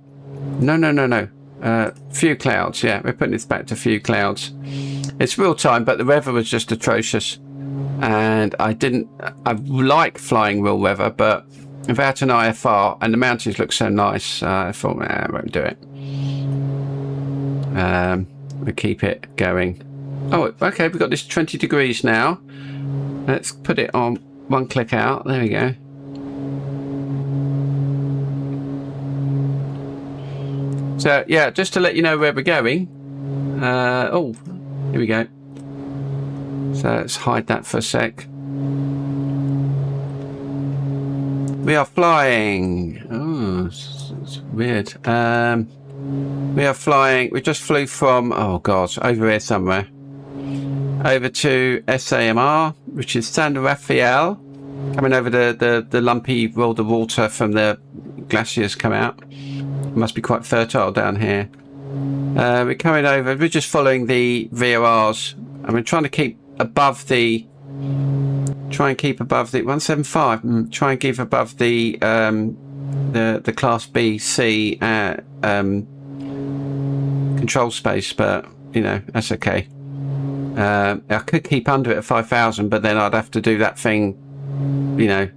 Few clouds. Yeah, we're putting this back to few clouds. It's real time, but the weather was just atrocious, and I like flying real weather, but without an IFR, and the mountains look so nice, I thought, I won't do it. We'll keep it going. Oh, okay, we've got this 20 degrees now. Let's put it on one click out. There we go. So, yeah, just to let you know where we're going. Oh, here we go. So let's hide that for a sec. We are flying. Oh, it's weird. We are flying. We just flew from, oh gosh, over here somewhere. Over to SAMR, which is San Rafael. Coming over the lumpy world of water from the glaciers come out. It must be quite fertile down here. We're coming over. We're just following the VORs. And we're trying to keep above the. Try and keep above the 175. Try and keep above the Class B, C control space, but you know that's okay. I could keep under it at 5,000, but then I'd have to do that thing. You know,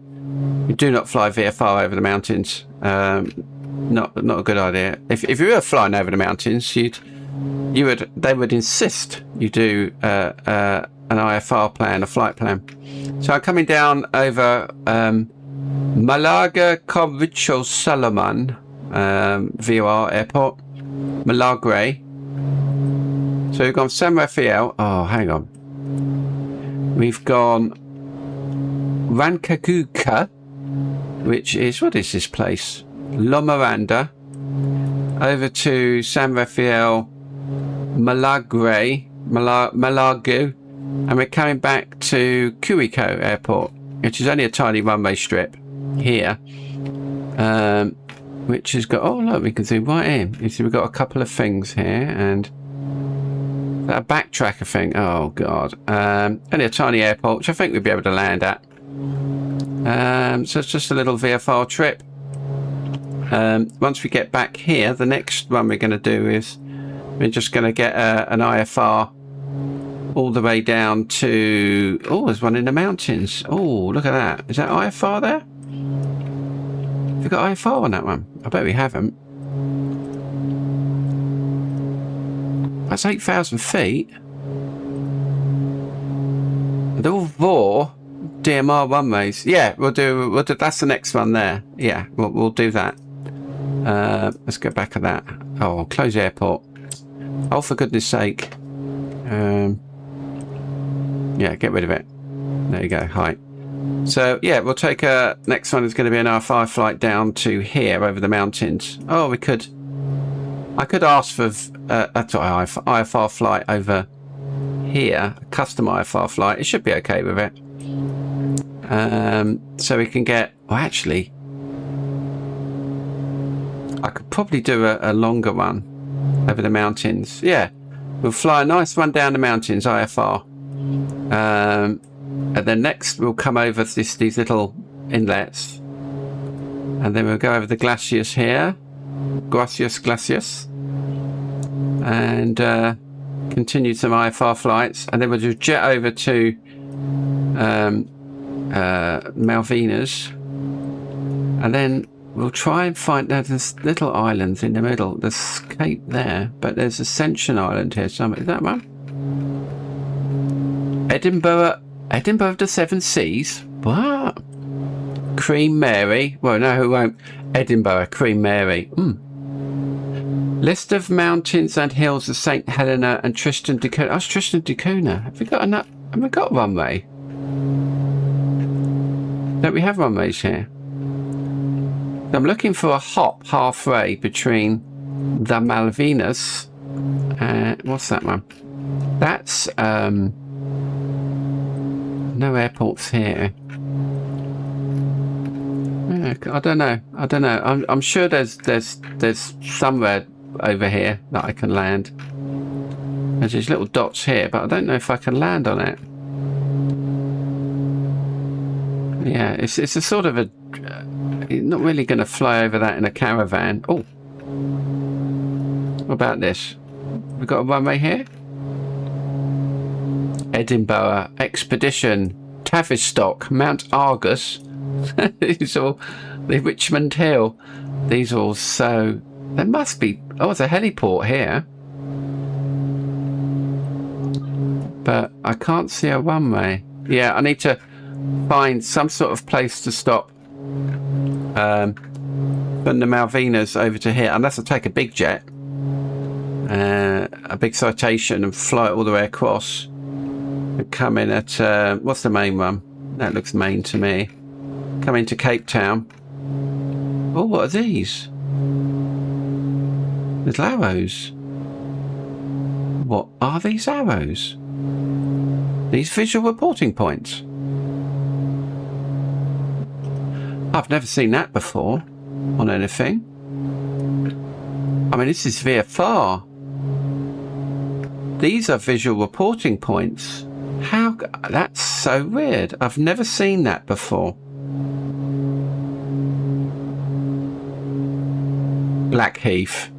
you do not fly VFR over the mountains. Not a good idea. If you were flying over the mountains, they would insist you do an IFR plan, a flight plan. So I'm coming down over Malaga Corricho Salomon VOR airport, Malagre. So we've gone San Rafael. Oh, hang on. We've gone Rancacuca, which is, what is this place? La Miranda. Over to San Rafael, Malagre, Malagu. And we're coming back to Curico Airport, which is only a tiny runway strip here. Which has got, oh look, we can zoom right in. You see we've got a couple of things here, and that backtracker thing, oh god. Only a tiny airport, which I think we'd be able to land at. So it's just a little VFR trip. Once we get back here, the next one we're going to do is we're just going to get an IFR all the way down to, oh, there's one in the mountains. Oh, look at that. Is that IFR there? Have we got IFR on that one? I bet we haven't. That's 8,000 feet. They're all VOR DMR runways. Yeah, we'll do. That's the next one there. Yeah, we'll do that. Let's go back at that. Oh, close airport. Oh, for goodness sake. Yeah, get rid of it. There you go. Hi. So yeah, we'll take next one is going to be an IFR flight down to here over the mountains. Oh, I could ask for IFR flight over here, a custom IFR flight. It should be okay with it. So we can get. Well, actually, I could probably do a longer one over the mountains. Yeah, we'll fly a nice one down the mountains, IFR. And then next we'll come over these little inlets, and then we'll go over the glaciers here, glaciers, and continue some IFR flights, and then we'll just jet over to Malvinas, and then we'll try and find there's little islands in the middle. There's Cape there, but there's Ascension Island here somewhere. Is that one? Edinburgh of the Seven Seas? What? Queen Mary? Well, no, who won't? Edinburgh, Queen Mary. List of mountains and hills of St. Helena and Tristan da Cunha. Oh, it's Tristan da Cunha. Have we got enough? Have we got runway? Don't we have runways here? I'm looking for a hop halfway between the Malvinas. What's that one? That's no airports here. Yeah, I don't know. I'm sure there's somewhere over here that I can land. There's these little dots here, but I don't know if I can land on it. Yeah, it's a sort of a... you're not really going to fly over that in a caravan. Oh. What about this? We've got a runway here. Edinburgh, Expedition, Tavistock, Mount Argus. These are all... the Richmond Hill. These are all so... there must be... oh, there's a heliport here. But I can't see a runway. Yeah, I need to find some sort of place to stop from the Malvinas over to here, unless I take a big jet, a big citation, and fly it all the way across and come in at what's the main one? That looks main to me. Come into Cape Town. Oh, what are these? There's arrows. What are these arrows? These visual reporting points. I've never seen that before on anything. I mean, this is VFR. These are visual reporting points. How? That's so weird. I've never seen that before. Blackheath.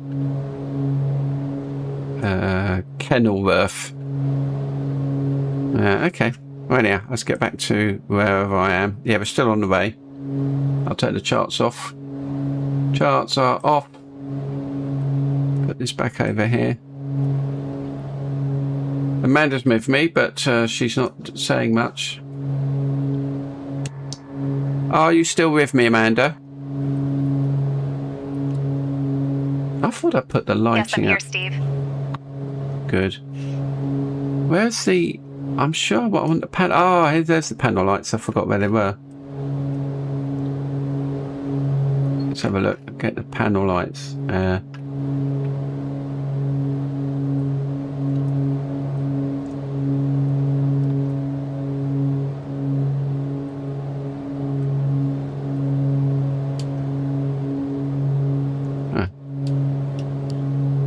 Kenilworth. Okay. Well, yeah, let's get back to wherever I am. Yeah, we're still on the way. I'll take the charts off. Charts are off. Put this back over here. Amanda's with me, but she's not saying much. Are you still with me, Amanda? I thought I put the lighting Yes, I'm here, up. Steve. Good. Where's the... I'm sure what I want the panel... oh, there's the panel lights. I forgot where they were. Let's have a look. Get the panel lights.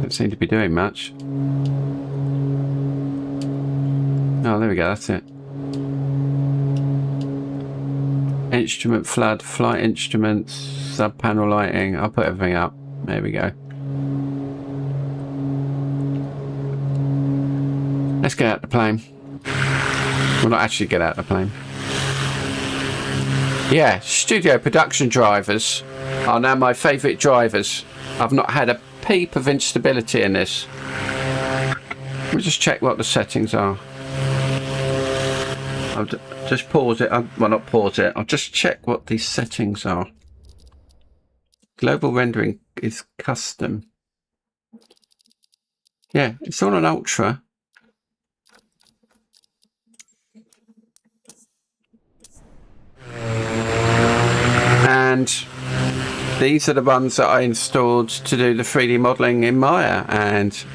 Don't seem to be doing much. Oh, there we go. That's it. Instrument flood, flight instruments, sub panel lighting. I'll put everything up. There we go. Let's get out the plane. Well, not actually get out the plane. Yeah, studio production drivers are now my favourite drivers. I've not had a peep of instability in this. Let me just check what the settings are. I'll just pause it. Well, not pause it. I'll just check what these settings are. Global rendering is custom. Yeah, it's all on ultra. And these are the ones that I installed to do the 3D modeling in Maya, and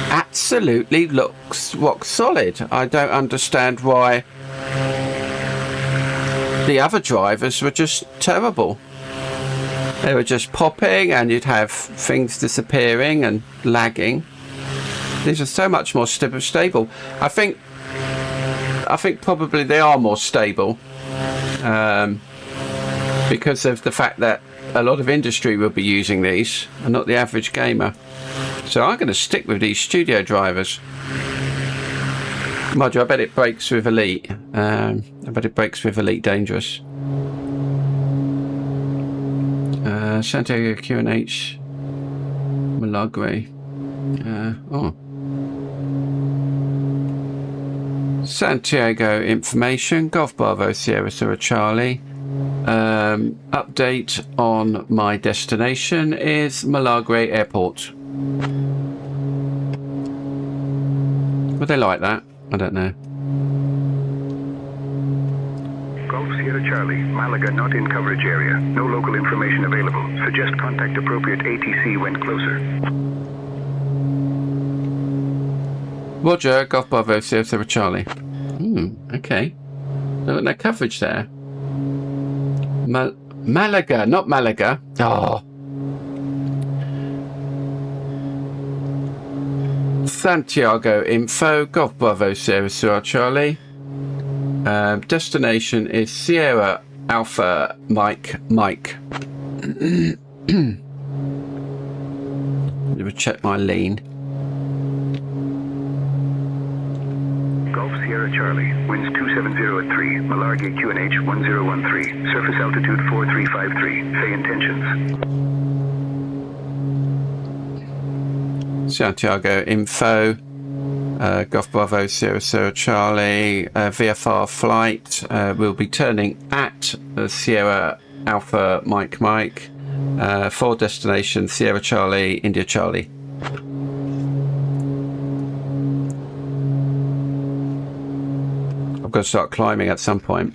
absolutely looks rock solid. I don't understand why the other drivers were just terrible. They were just popping and you'd have things disappearing and lagging. These are so much more stable. I think probably they are more stable because of the fact that a lot of industry will be using these and not the average gamer. So I'm going to stick with these studio drivers. Mind you, I bet it breaks with Elite. I bet it breaks with Elite Dangerous. Santiago QNH Milagre. Santiago information. Golf Bravo Sierra Sierra Charlie. Update on my destination is Milagre Airport. Would they like that? I don't know. Golf Sierra Charlie, Malaga not in coverage area. No local information available. Suggest contact appropriate ATC when closer. Roger, Golf Bravo Sierra Charlie. Okay. No coverage there. Malaga, not Malaga. Oh. Santiago info, Golf Bravo Sierra Charlie. Destination is Sierra Alpha Mike. Let me check my lean. Golf Sierra Charlie, winds 270 at 3, Malargay QNH 1013, surface altitude 4353, SayIntentions. Santiago info. Golf Bravo Sierra Charlie. VFR flight. We'll be turning at Sierra Alpha Mike. For destination Sierra Charlie, India Charlie. I've got to start climbing at some point.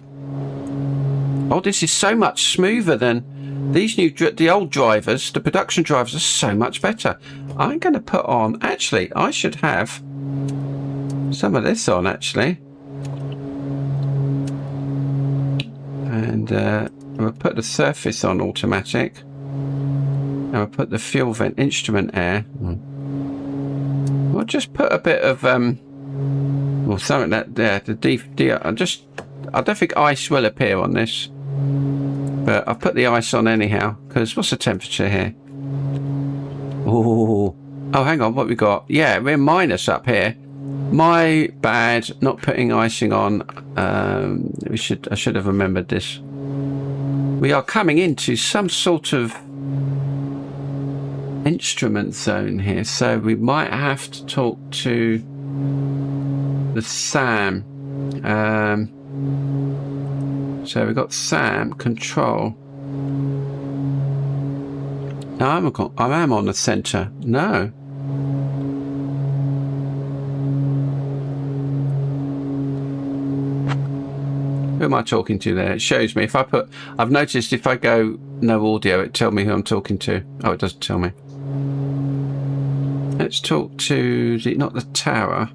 Oh, this is so much smoother than these the old drivers. The production drivers are so much better. I'm going to put on, actually, I should have some of this on, actually. And I'm going to put the surface on automatic. And I'll put the fuel vent instrument air. I'll just put a bit of or something that there. I don't think ice will appear on this, but I'll put the ice on anyhow. Because what's the temperature here? Oh, hang on. What we got? Yeah, we're minus up here. My bad. Not putting icing on. I should have remembered this. We are coming into some sort of instrument zone here, so we might have to talk to the SAM. So we've got SAM control. No, I am on the center. No. Who am I talking to there? It shows me. I've noticed if I go no audio, it tells me who I'm talking to. Oh, it doesn't tell me. Let's talk to not the tower.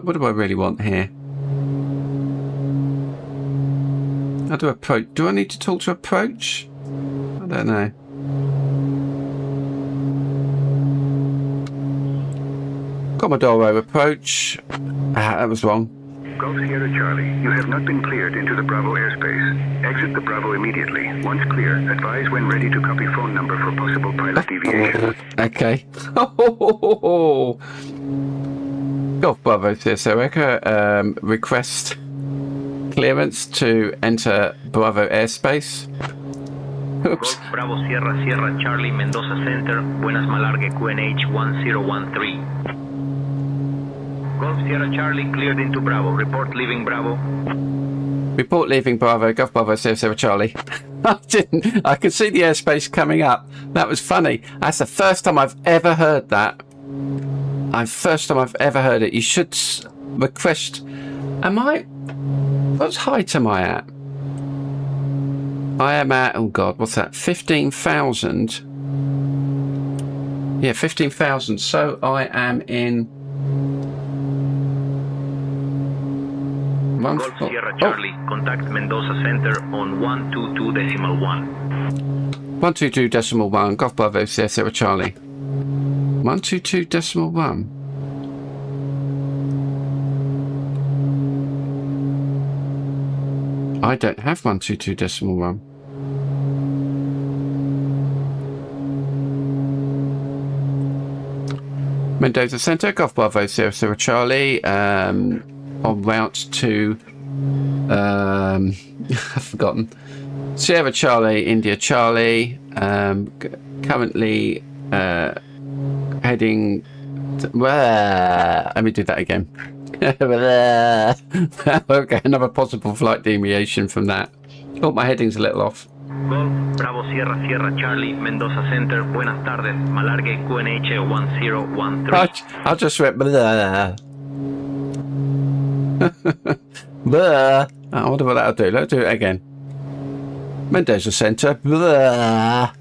What do I really want here? How do I approach? Do I need to talk to approach? I don't know. Commodoro approach. That was wrong. Golf Sierra Charlie, you have not been cleared into the Bravo airspace. Exit the Bravo immediately. Once clear, advise when ready to copy phone number for possible pilot deviation. Okay. Golf Bravo Sierra Echo, request clearance to enter Bravo airspace. Oops. Golf Bravo Sierra Charlie Mendoza Center, Buenas Malargay QNH 1013. Golf Sierra Charlie cleared into Bravo. Report leaving Bravo. Report leaving Bravo. Golf Bravo Sierra Charlie. I could see the airspace coming up. That was funny. That's the first time I've ever heard that. First time I've ever heard it. You should request. What height am I at? I am at, oh God, what's that? 15,000. Yeah, 15,000. So I am in. Golf Sierra Charlie, contact Mendoza Center on 122.1. 122.1. Golf Bravo Sierra Charlie. 122.1. I don't have 122.1. Mendoza Center, Golf Bravo Sierra Charlie. En route to I've forgotten. Sierra Charlie, India Charlie. Currently heading to, let me do that again. Okay, another possible flight deviation from that. Oh, my heading's a little off. Golf Bravo Sierra Charlie Mendoza Center, buenas tardes, Malargay QNH 1013. I'll just read blah. I wonder what that'll do. Let's do it again. Mendoza Center. Blah.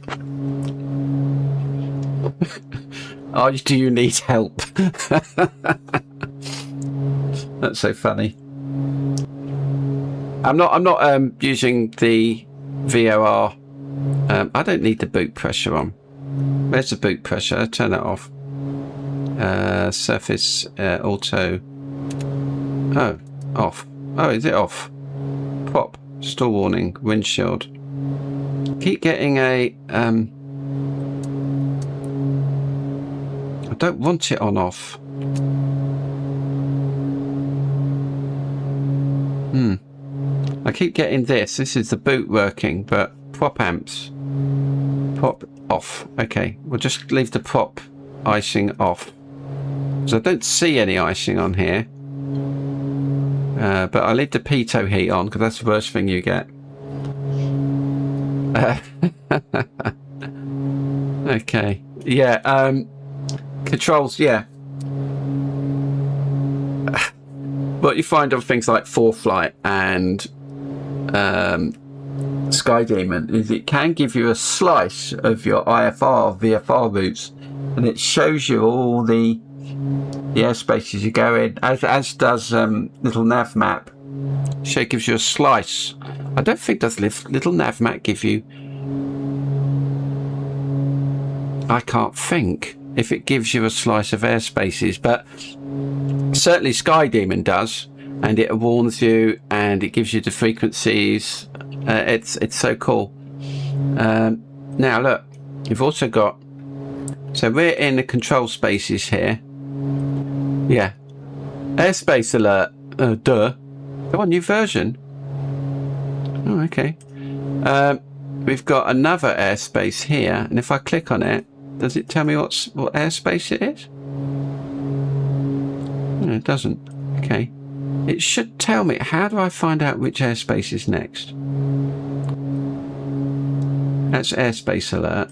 Oh, do you need help? That's so funny. I'm not using the VOR I don't need the boot pressure on. Where's the boot pressure? Turn that off. Surface auto. Oh, off. Oh, is it off? Pop. Stall warning. Windshield. Keep getting a... I don't want it on off. I keep getting this. This is the boot working, but prop amps. Prop off. Okay, we'll just leave the prop icing off. So I don't see any icing on here. But I'll leave the pitot heat on because that's the worst thing you get. Okay. Yeah. Controls. Yeah. What you find on things like ForeFlight and Sky Demon is it can give you a slice of your IFR, VFR routes, and it shows you all the airspaces you go in, as does little nav map. So it gives you a slice. I don't think does little nav map give you. I can't think if it gives you a slice of airspaces, but certainly Sky Demon does, and it warns you and it gives you the frequencies. It's so cool. Now look, you've also got, so we're in the control spaces here. Yeah, airspace alert. Duh. Oh, new version. Oh, okay. We've got another airspace here, and if I click on it, does it tell me what airspace it is? No, it doesn't. Okay. It should tell me. How do I find out which airspace is next? That's airspace alert.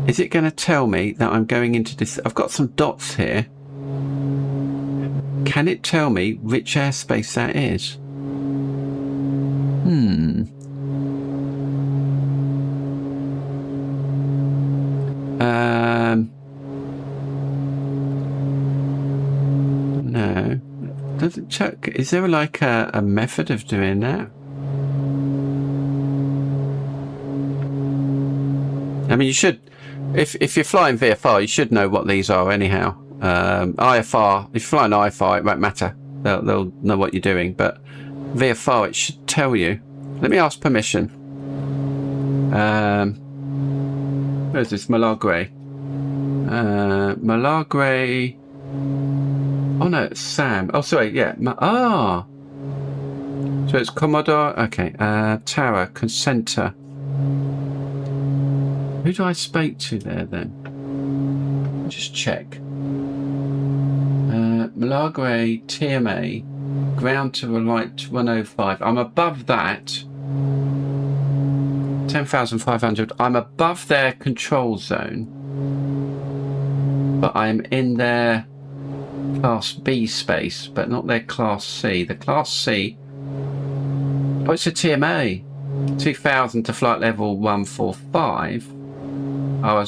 Is it going to tell me that I'm going into this? I've got some dots here. Can it tell me which airspace that is? No. Does it check? Is there like a method of doing that? I mean, you should, if you're flying VFR, you should know what these are anyhow. IFR, if you're flying IFR, it won't matter. They'll know what you're doing, but VFR, it should tell you. Let me ask permission. Where's this? Malagre. Malagre. Oh no, it's Sam. Oh, sorry, yeah. So it's Commodore. Okay. Tower, Consenter. Who do I speak to there then? Just check. Malagre, TMA, ground to the right 105. I'm above that. 10,500. I'm above their control zone. But I'm in their Class B space, but not their Class C. The Class C. Oh, it's a TMA. 2,000 to flight level 145. I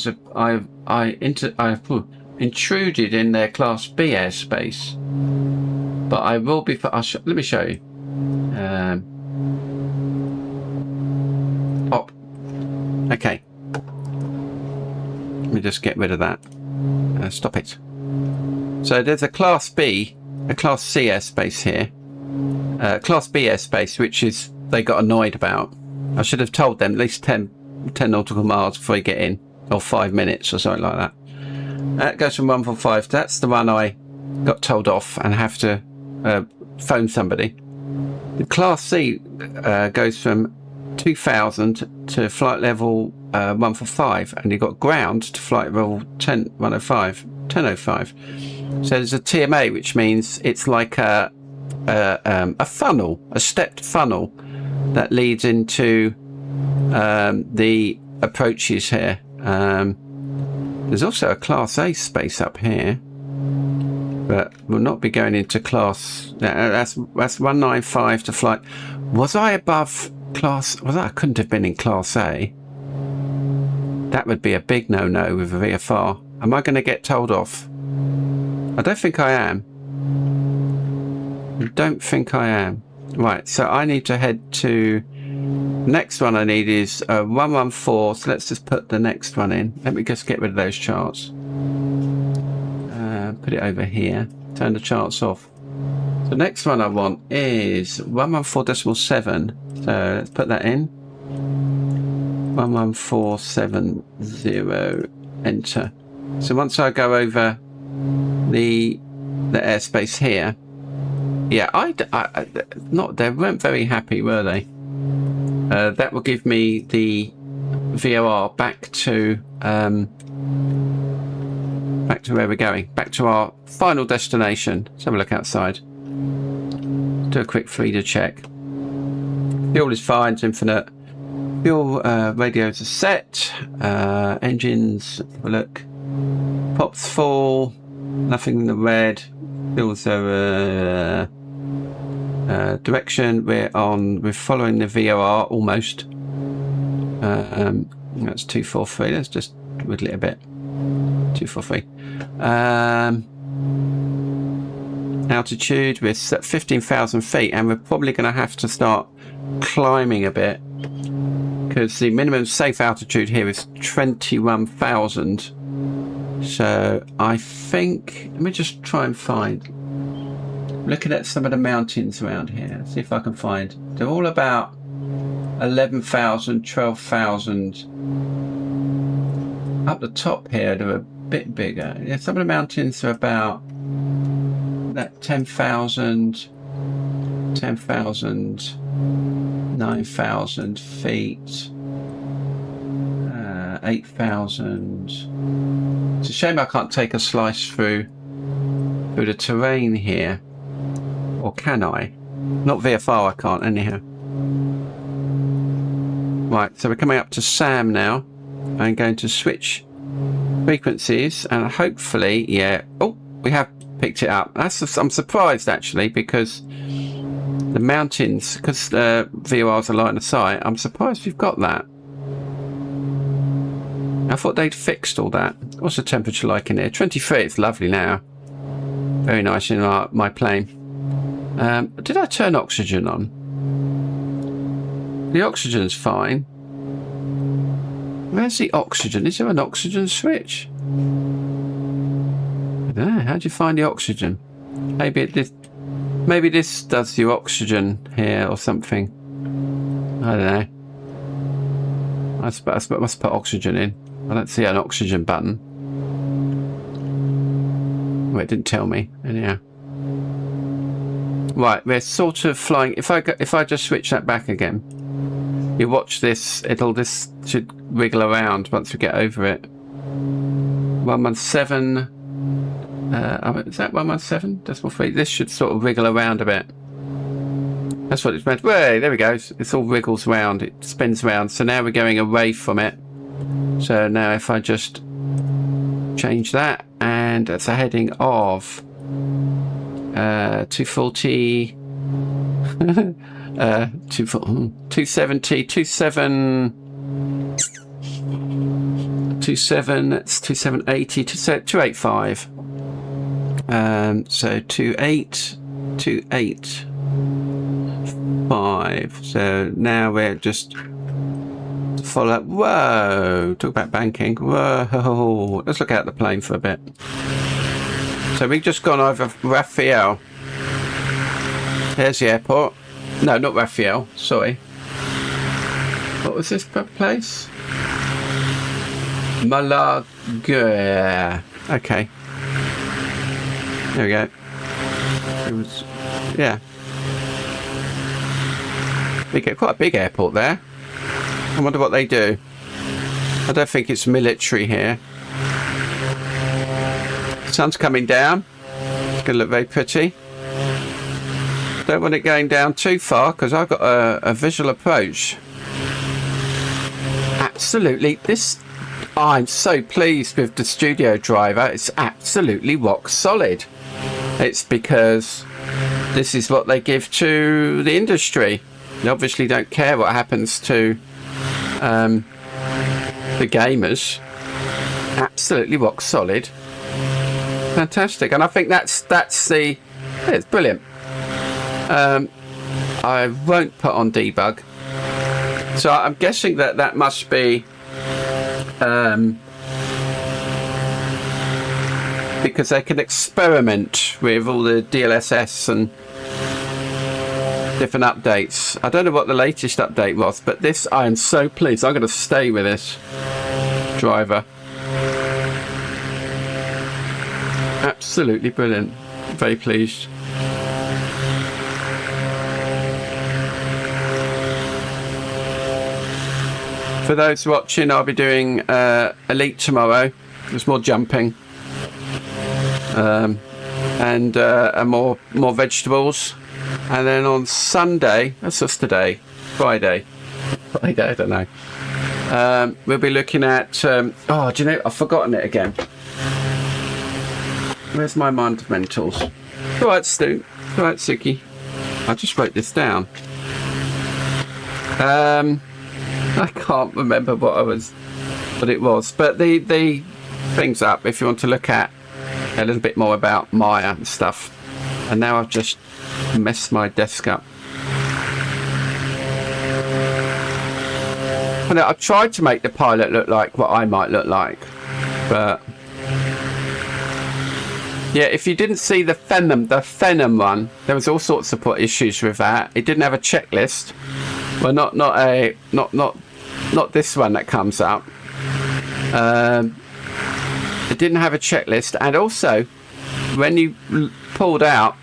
intruded in their Class B airspace, but I will be. Let me show you. Pop. Okay. Let me just get rid of that. Stop it. So there's a Class B, a Class C airspace here. Class B airspace, which is they got annoyed about. I should have told them at least 10 nautical miles before you get in, or 5 minutes or something like that. That goes from 145. That's the one I got told off and have to phone somebody. The Class C goes from 2,000 to flight level 145, and you've got ground to flight level 1005. So there's a TMA, which means it's like a funnel, a stepped funnel that leads into the approaches here. There's also a Class A space up here, but we'll not be going into Class. That's 195 to flight. Was I above Class? Was I couldn't have been in Class A. That would be a big no-no with a VFR. Am I going to get told off? I don't think I am. I don't think I am. Right, so I need to head to Next one I need is 114. So let's just put the next one in. Let me just get rid of those charts. Put it over here. Turn the charts off. The next one I want is 114.7. So let's put that in. 11470. Enter. So once I go over the airspace here, yeah, they weren't very happy, were they? That will give me the VOR back to where we're going, back to our final destination. Let's have a look outside. Do a quick feeder check. Fuel is fine, it's infinite. Fuel radios are set. Engines, have a look. Pops full. Nothing in the red. Fuels are direction. We're following the VOR almost. That's 243. Let's just wiggle it a bit. 243. Altitude, we're at 15,000 feet, and we're probably going to have to start climbing a bit because the minimum safe altitude here is 21,000. So I think, let me just try and find, looking at some of the mountains around here, see if I can find, they're all about 11,000, 12,000. Up the top here, they're a bit bigger. Yeah, some of the mountains are about that 10,000, 9,000 feet, 8,000. It's a shame I can't take a slice through the terrain here, or can I? Not VFR, I can't anyhow. Right, so we're coming up to Sam now. I'm going to switch frequencies, and hopefully, yeah. Oh, we have picked it up. I'm surprised actually, because the mountains, because VORs are line of sight. I'm surprised we've got that. I thought they'd fixed all that. What's the temperature like in here? 23. It's lovely now. Very nice in my plane. Did I turn oxygen on? The oxygen's fine. Where's the oxygen? Is there an oxygen switch? I don't know. How do you find the oxygen? Maybe this does your oxygen here or something. I don't know. I must put oxygen in. I don't see an oxygen button. Well, it didn't tell me. Anyhow. Right, we're sort of flying. If I just switch that back again, you watch this. This should wiggle around once we get over it. 117. Is that 117.3? This should sort of wiggle around a bit. That's what it's meant. Way, there we go. It's all wriggles around. It spins around. So now we're going away from it. So now if I just change that, and that's a heading of 240, 270, 27, that's 2780, 285. So 285. So now we're just follow up. Whoa, talk about banking. Whoa, let's look out the plane for a bit. So we've just gone over Raphael. There's the airport. No, not Raphael, sorry. What was this place? Malaga. Okay. There we go. It was, yeah. We get quite a big airport there. I wonder what they do. I don't think it's military here. Sun's coming down. It's going to look very pretty. Don't want it going down too far because I've got a visual approach. Absolutely. I'm so pleased with the studio driver. It's absolutely rock solid. It's because this is what they give to the industry. They obviously don't care what happens to the gamers. Absolutely rock solid. Fantastic. And I think that's it's brilliant. I won't put on debug. So I'm guessing that must be because they can experiment with all the DLSS and different updates. I don't know what the latest update was, but this, I am so pleased. I'm going to stay with this driver. Absolutely brilliant. Very pleased. For those watching, I'll be doing Elite tomorrow. There's more jumping. And more vegetables. And then on Sunday, that's just today, Friday, I don't know. We'll be looking at, oh, do you know, I've forgotten it again. Where's my fundamentals? All right, Stu. All right, Suki. I just wrote this down. I can't remember what it was, but the thing's up if you want to look at a little bit more about Maya and stuff. And now I've just messed my desk up. And I tried to make the pilot look like what I might look like, but yeah, if you didn't see the Phenom one, there was all sorts of issues with that. It didn't have a checklist. Well, not this one that comes up. It didn't have a checklist, and also when you pulled out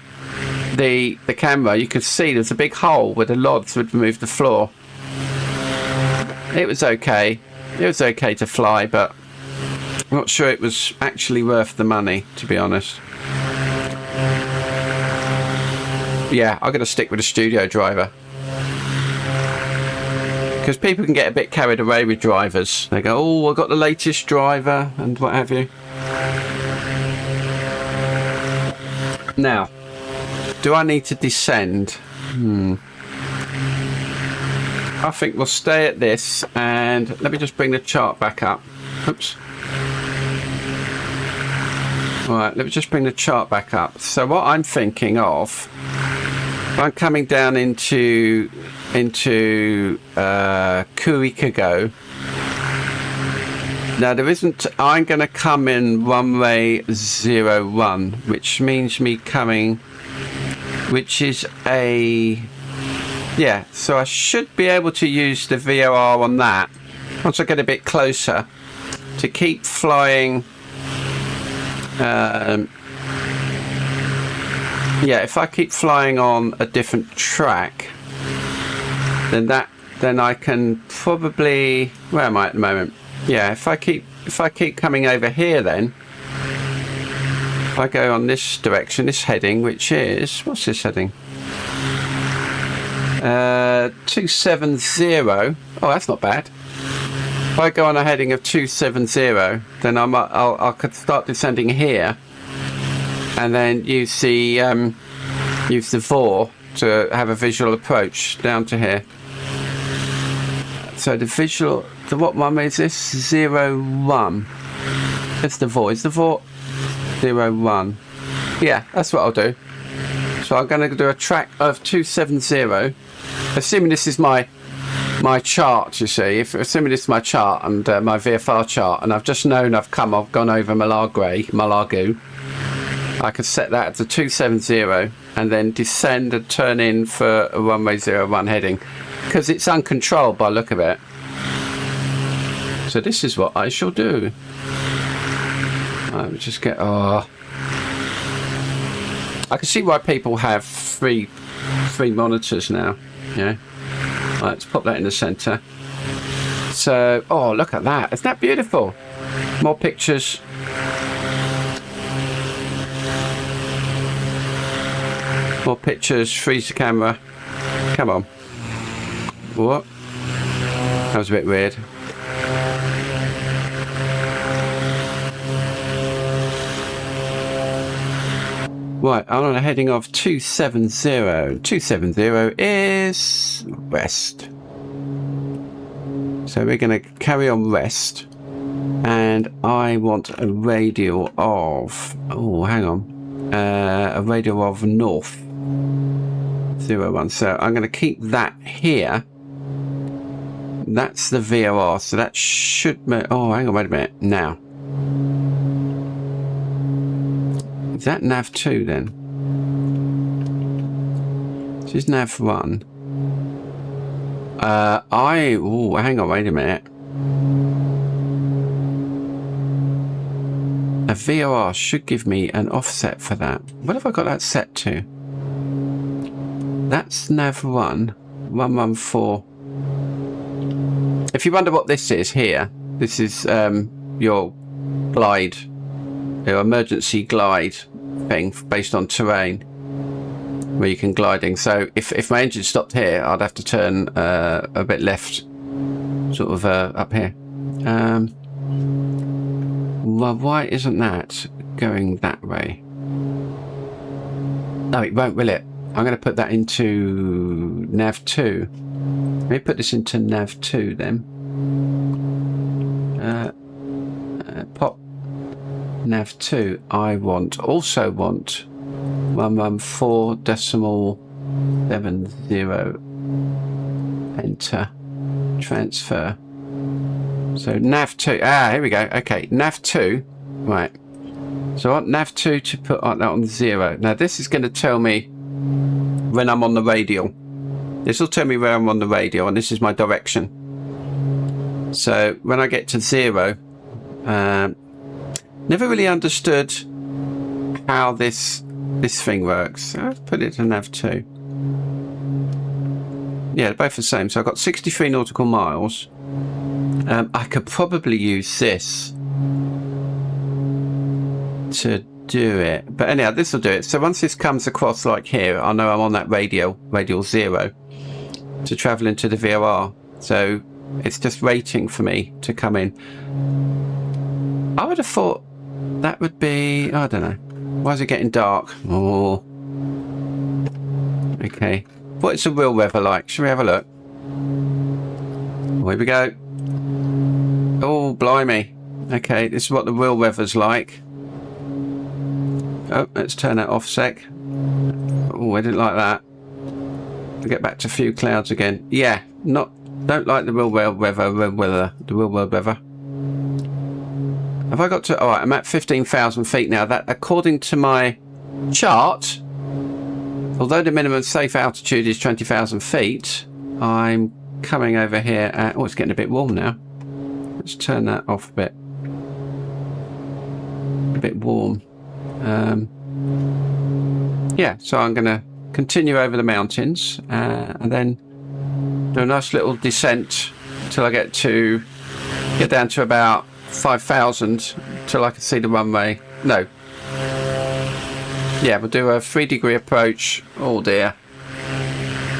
the camera, you could see there's a big hole where the lods would remove the floor. It was okay. It was okay to fly, but I'm not sure it was actually worth the money, to be honest. Yeah, I'm going to stick with a studio driver. Because people can get a bit carried away with drivers. They go, oh, I've got the latest driver and what have you. Now, do I need to descend? I think we'll stay at this, and let me just bring the chart back up. Oops. Alright, let me just bring the chart back up. So what I'm thinking of, I'm coming down into Kurikago. Now there isn't, I'm going to come in runway 01, which means me coming, which is a, yeah, so I should be able to use the VFR on that once I get a bit closer to keep flying. Yeah, if I keep flying on a different track, then I can probably, where am I at the moment? Yeah, if I keep coming over here, then if I go on this direction, this heading, which is, what's this heading? 270. Oh, that's not bad. If I go on a heading of 270, then I could start descending here, and then use the VOR to have a visual approach down to here. So the visual, what one is this? 01. It's the VOR. Is the VOR 01? Yeah, that's what I'll do. So I'm going to do a track of 270. Assuming this is my chart, you see. Assuming this is my chart and my VFR chart, and I've just known I've gone over Malagu. I could set that to 270 and then descend and turn in for a runway 01 heading, because it's uncontrolled by the look of it. So this is what I shall do. Let me just get, I can see why people have three monitors now. Yeah. Right, let's pop that in the center. So, oh, look at that. Isn't that beautiful? More pictures. More pictures. Freeze the camera. Come on. What? That was a bit weird. Right, I'm on a heading of 270. 270 is west. So we're going to carry on west. And I want a radial of, oh, hang on. A radial of north. 01. So I'm going to keep that here. That's the VOR, so that should... Oh, hang on, wait a minute. Now. Is that nav2 then? This is nav1. Oh, hang on, wait a minute. A VOR should give me an offset for that. What have I got that set to? That's nav1, 114. If you wonder what this is here, this is your glide, your emergency glide thing based on terrain, where you can gliding. So if my engine stopped here, I'd have to turn a bit left, sort of up here. Well, why isn't that going that way? No, it won't, will it? I'm going to put that into nav2. Let me put this into nav2 then. Pop nav2. I also want 114.70. Enter. Transfer. So nav2. Here we go. Okay, nav2. Right. So I want nav2 to put that on 0. Now this is going to tell me when I'm on the radial. This will tell me where I'm on the radial, and this is my direction. So when I get to 0, never really understood how this thing works. So I'll put it to nav2. Yeah, they're both the same. So I've got 63 nautical miles. I could probably use this to do it, but anyhow, this will do it. So once this comes across like here, I know I'm on that radial 0 to travel into the VOR. So it's just waiting for me to come in. I would have thought that would be, I don't know, why is it getting dark? Oh, okay. What's the real weather like? Shall we have a look? Here we go. Oh, blimey. Okay, this is what the real weather's like. Oh, let's turn that off sec. Oh, I didn't like that. We'll get back to a few clouds again. Yeah, don't like the real world weather, the real world weather. Have I got to... Alright, I'm at 15,000 feet now. That, according to my chart, although the minimum safe altitude is 20,000 feet, I'm coming over here at... Oh, it's getting a bit warm now. Let's turn that off a bit. A bit warm. Yeah, so I'm going to continue over the mountains and then do a nice little descent until I get down to about 5,000 till I can see the runway. No. Yeah, we'll do a 3-degree approach. Oh dear.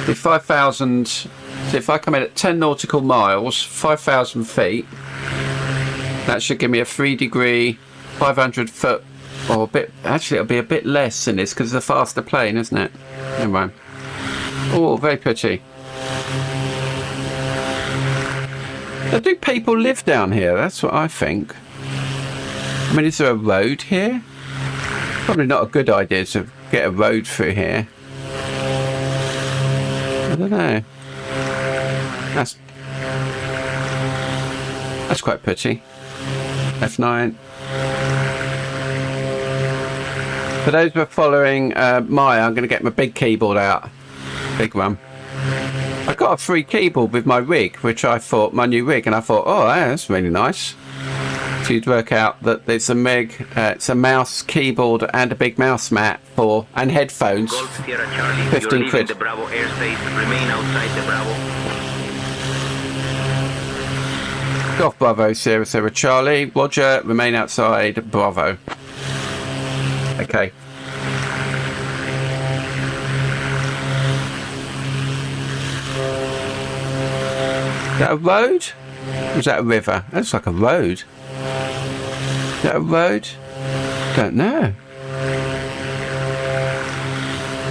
With 5,000, so if I come in at 10 nautical miles, 5,000 feet, that should give me a 3-degree, 500 foot, or a bit, actually it'll be a bit less than this because it's a faster plane, isn't it? Never mind. Oh, very pretty. Do people live down here? That's what I think. I mean, is there a road here? Probably not a good idea to get a road through here. I don't know. That's quite pretty. F9. For those who are following Maya, I'm going to get my big keyboard out. Big one. I got a free keyboard with my rig, which I thought, my new rig, and I thought, oh, that's really nice. So you'd work out that it's a it's a mouse, keyboard, and a big mouse mat and headphones. Golf Sierra Charlie, 15 you're quid. leaving the Bravo airspace. Remain outside the Bravo. Golf Bravo, Sierra Charlie. Roger, remain outside Bravo. Okay. Is that a road? Or is that a river? That looks like a road. Is that a road? Don't know.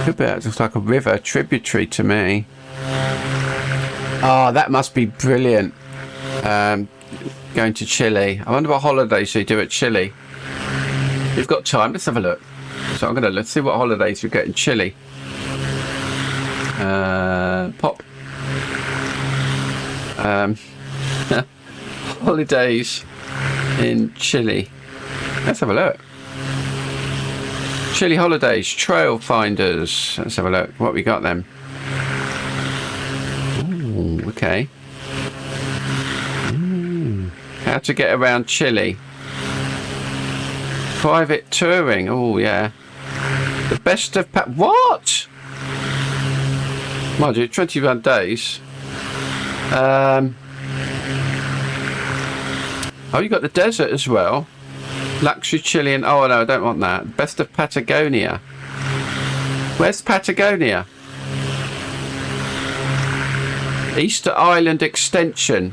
Could be. It looks like a river, tributary to me. Oh, that must be brilliant. Going to Chile. I wonder what holidays you do at Chile. You've got time. Let's have a look. So let's see what holidays we get in Chile. Pop. Holidays in Chile. Let's have a look. Chile holidays, trail finders. Let's have a look. What we got then? Ooh, okay. How to get around Chile. Private touring. Oh, yeah. The best of... What? Mind you, 21 days. Oh, you got the desert as well. Luxury Chilean. Oh, no, I don't want that. Best of Patagonia. Where's Patagonia? Easter Island extension.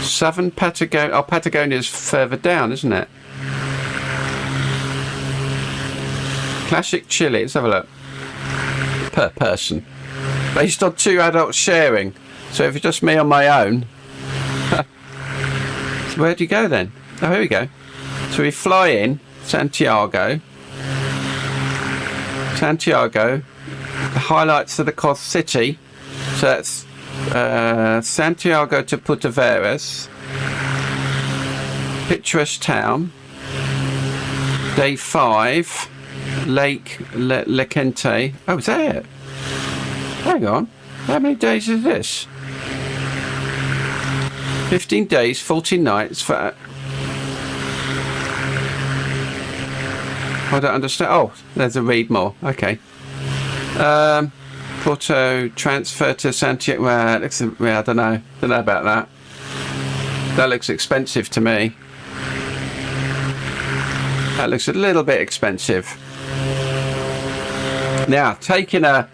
Southern Patagonia. Oh, Patagonia's further down, isn't it? Classic Chile. Let's have a look. Per person. Based on 2 adults sharing. So if it's just me on my own. So where do you go then? Oh, here we go. So we fly in Santiago. The highlights of the coast city. So that's Santiago to Puerto Veras. Picturesque town. Day 5. Lake Lequente. Oh, is that it? Hang on. How many days is this? 15 days, 14 nights for... I don't understand. Oh, there's a read more. Okay. Porto transfer to Santiago. Well, it looks, I don't know. Don't know about that. That looks expensive to me. That looks a little bit expensive. Now, taking a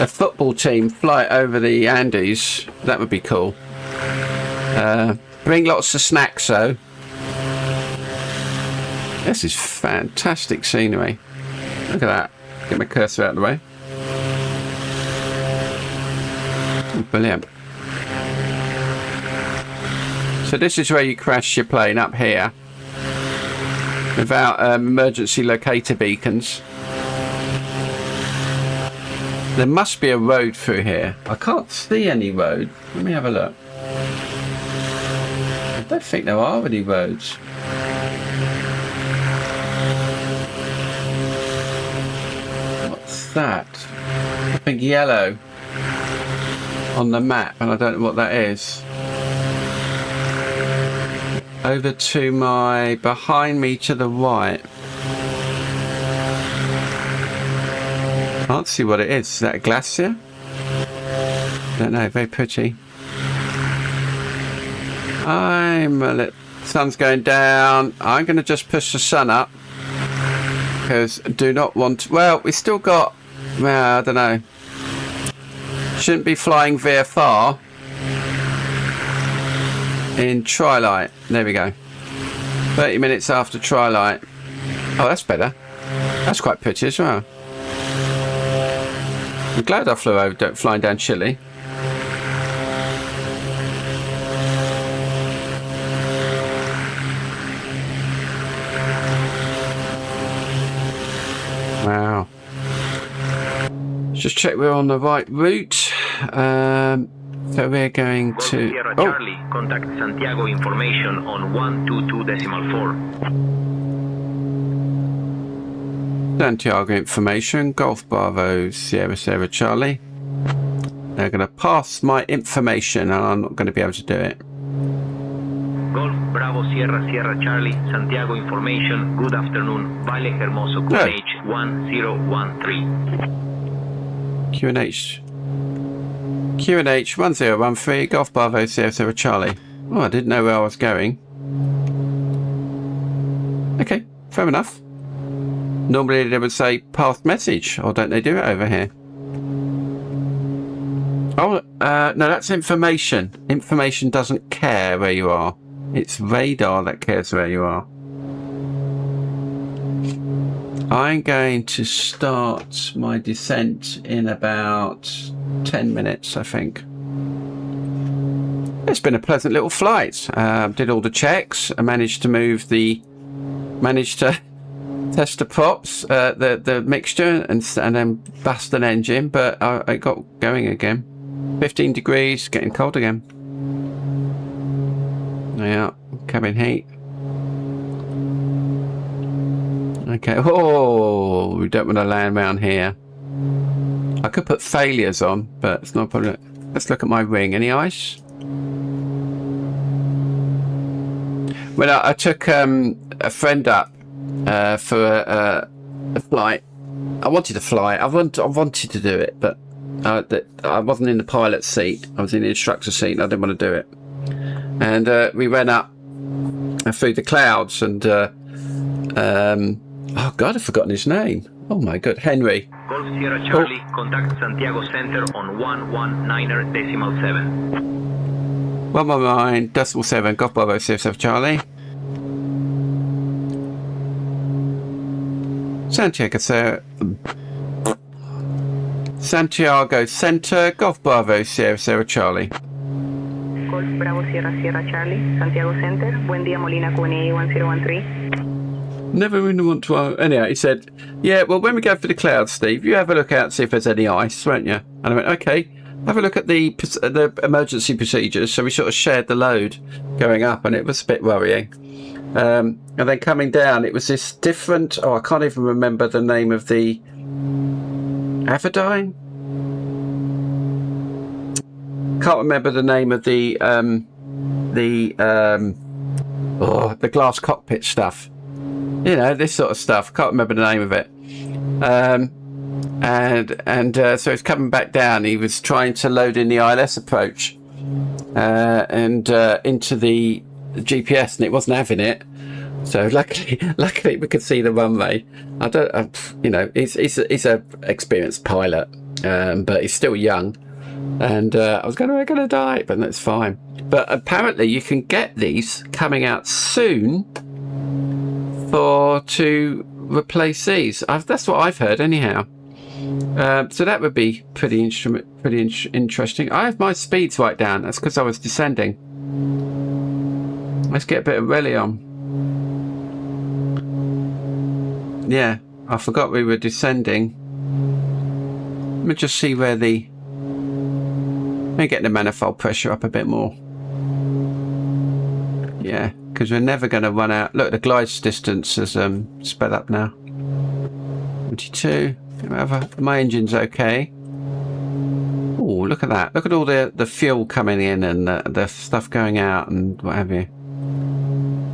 football team flight over the Andes, that would be cool. Bring lots of snacks though. This is fantastic scenery. Look at that. Get my cursor out of the way. Brilliant. So this is where you crash your plane, up here. Without emergency locator beacons. There must be a road through here. I can't see any road. Let me have a look. I don't think there are any roads. What's that? I think yellow on the map, and I don't know what that is. Over to my... behind me to the right. Can't see what it is. Is that a glacier? Don't know. Very pretty. Sun's going down. I'm going to just push the sun up because I do not want to, well, we still got, well, I don't know. Shouldn't be flying VFR in twilight. There we go. 30 minutes after twilight. Oh, that's better. That's quite pretty as well. I'm glad I flew over flying down Chile. Wow. Let's just check we're on the right route. So we're going to... Sierra Charlie, contact Santiago information on 122.4. Santiago information, Golf Bravo, Sierra Charlie. They're going to pass my information and I'm not going to be able to do it. Golf Bravo Sierra Charlie, Santiago information, good afternoon, Valle Hermoso, QNH 1013. QNH 1013, Golf Bravo Sierra Charlie. Oh, I didn't know where I was going. Okay, fair enough. Normally they would say path message, or don't they do it over here? Oh, no, that's information. Information doesn't care where you are. It's radar that cares where you are. I'm going to start my descent in about 10 minutes, I think. It's been a pleasant little flight. Did all the checks. I managed to test the props, the mixture, and then bust an engine, but I got going again. 15 degrees, getting cold again. Yeah, cabin heat. Okay, oh, we don't want to land around here. I could put failures on, but it's not a problem. Let's look at my ring. Any ice? Well, I took a friend up for a flight. I wanted to fly. I wanted to do it, but I wasn't in the pilot seat. I was in the instructor seat. And I didn't want to do it. And we went up through the clouds, and oh God, I've forgotten his name. Oh my God, Henry. Golf Sierra Charlie, contact Santiago Center on 119.7. 119.7, Golf Bravo CF7 Charlie. Santiago Center, Golf Bravo CF7 Charlie. Golf Bravo Sierra Sierra Charlie, Santiago Center. Buen día, Molina QNA 1013. Never really want to. Anyhow, he said, yeah, well, when we go for the clouds, Steve, you have a look out and see if there's any ice, won't you? And I went, okay, have a look at the emergency procedures. So we sort of shared the load going up, and it was a bit worrying. And then coming down, it was this different, I can't even remember the name of the Avidine. Can't remember the name of the glass cockpit stuff. You know, this sort of stuff. Can't remember the name of it. So he's coming back down. He was trying to load in the ILS approach into the GPS, and it wasn't having it. So luckily we could see the runway. I don't, he's a experienced pilot, but he's still young. And I was going to die, but that's fine. But apparently you can get these coming out soon to replace these. That's what I've heard anyhow. So that would be pretty interesting. I have my speeds right down. That's because I was descending. Let's get a bit of rally on. Yeah, I forgot we were descending. Let me just see where the... Let me get the manifold pressure up a bit more. Yeah, because we're never going to run out. Look, the glide distance has sped up now. 22. Whatever. My engine's okay. Oh, look at that. Look at all the fuel coming in and the stuff going out and what have you.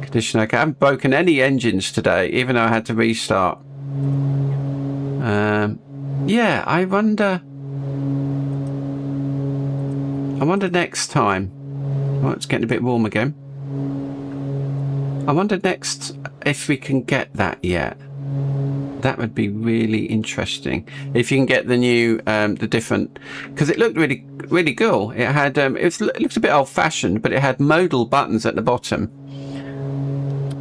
Condition okay. I haven't broken any engines today, even though I had to restart. Yeah, I wonder next time. Oh, it's getting a bit warm again. I wonder next if we can get that yet. That would be really interesting. If you can get the new, the different, because it looked really, really cool. It had, it looked a bit old-fashioned, but it had modal buttons at the bottom,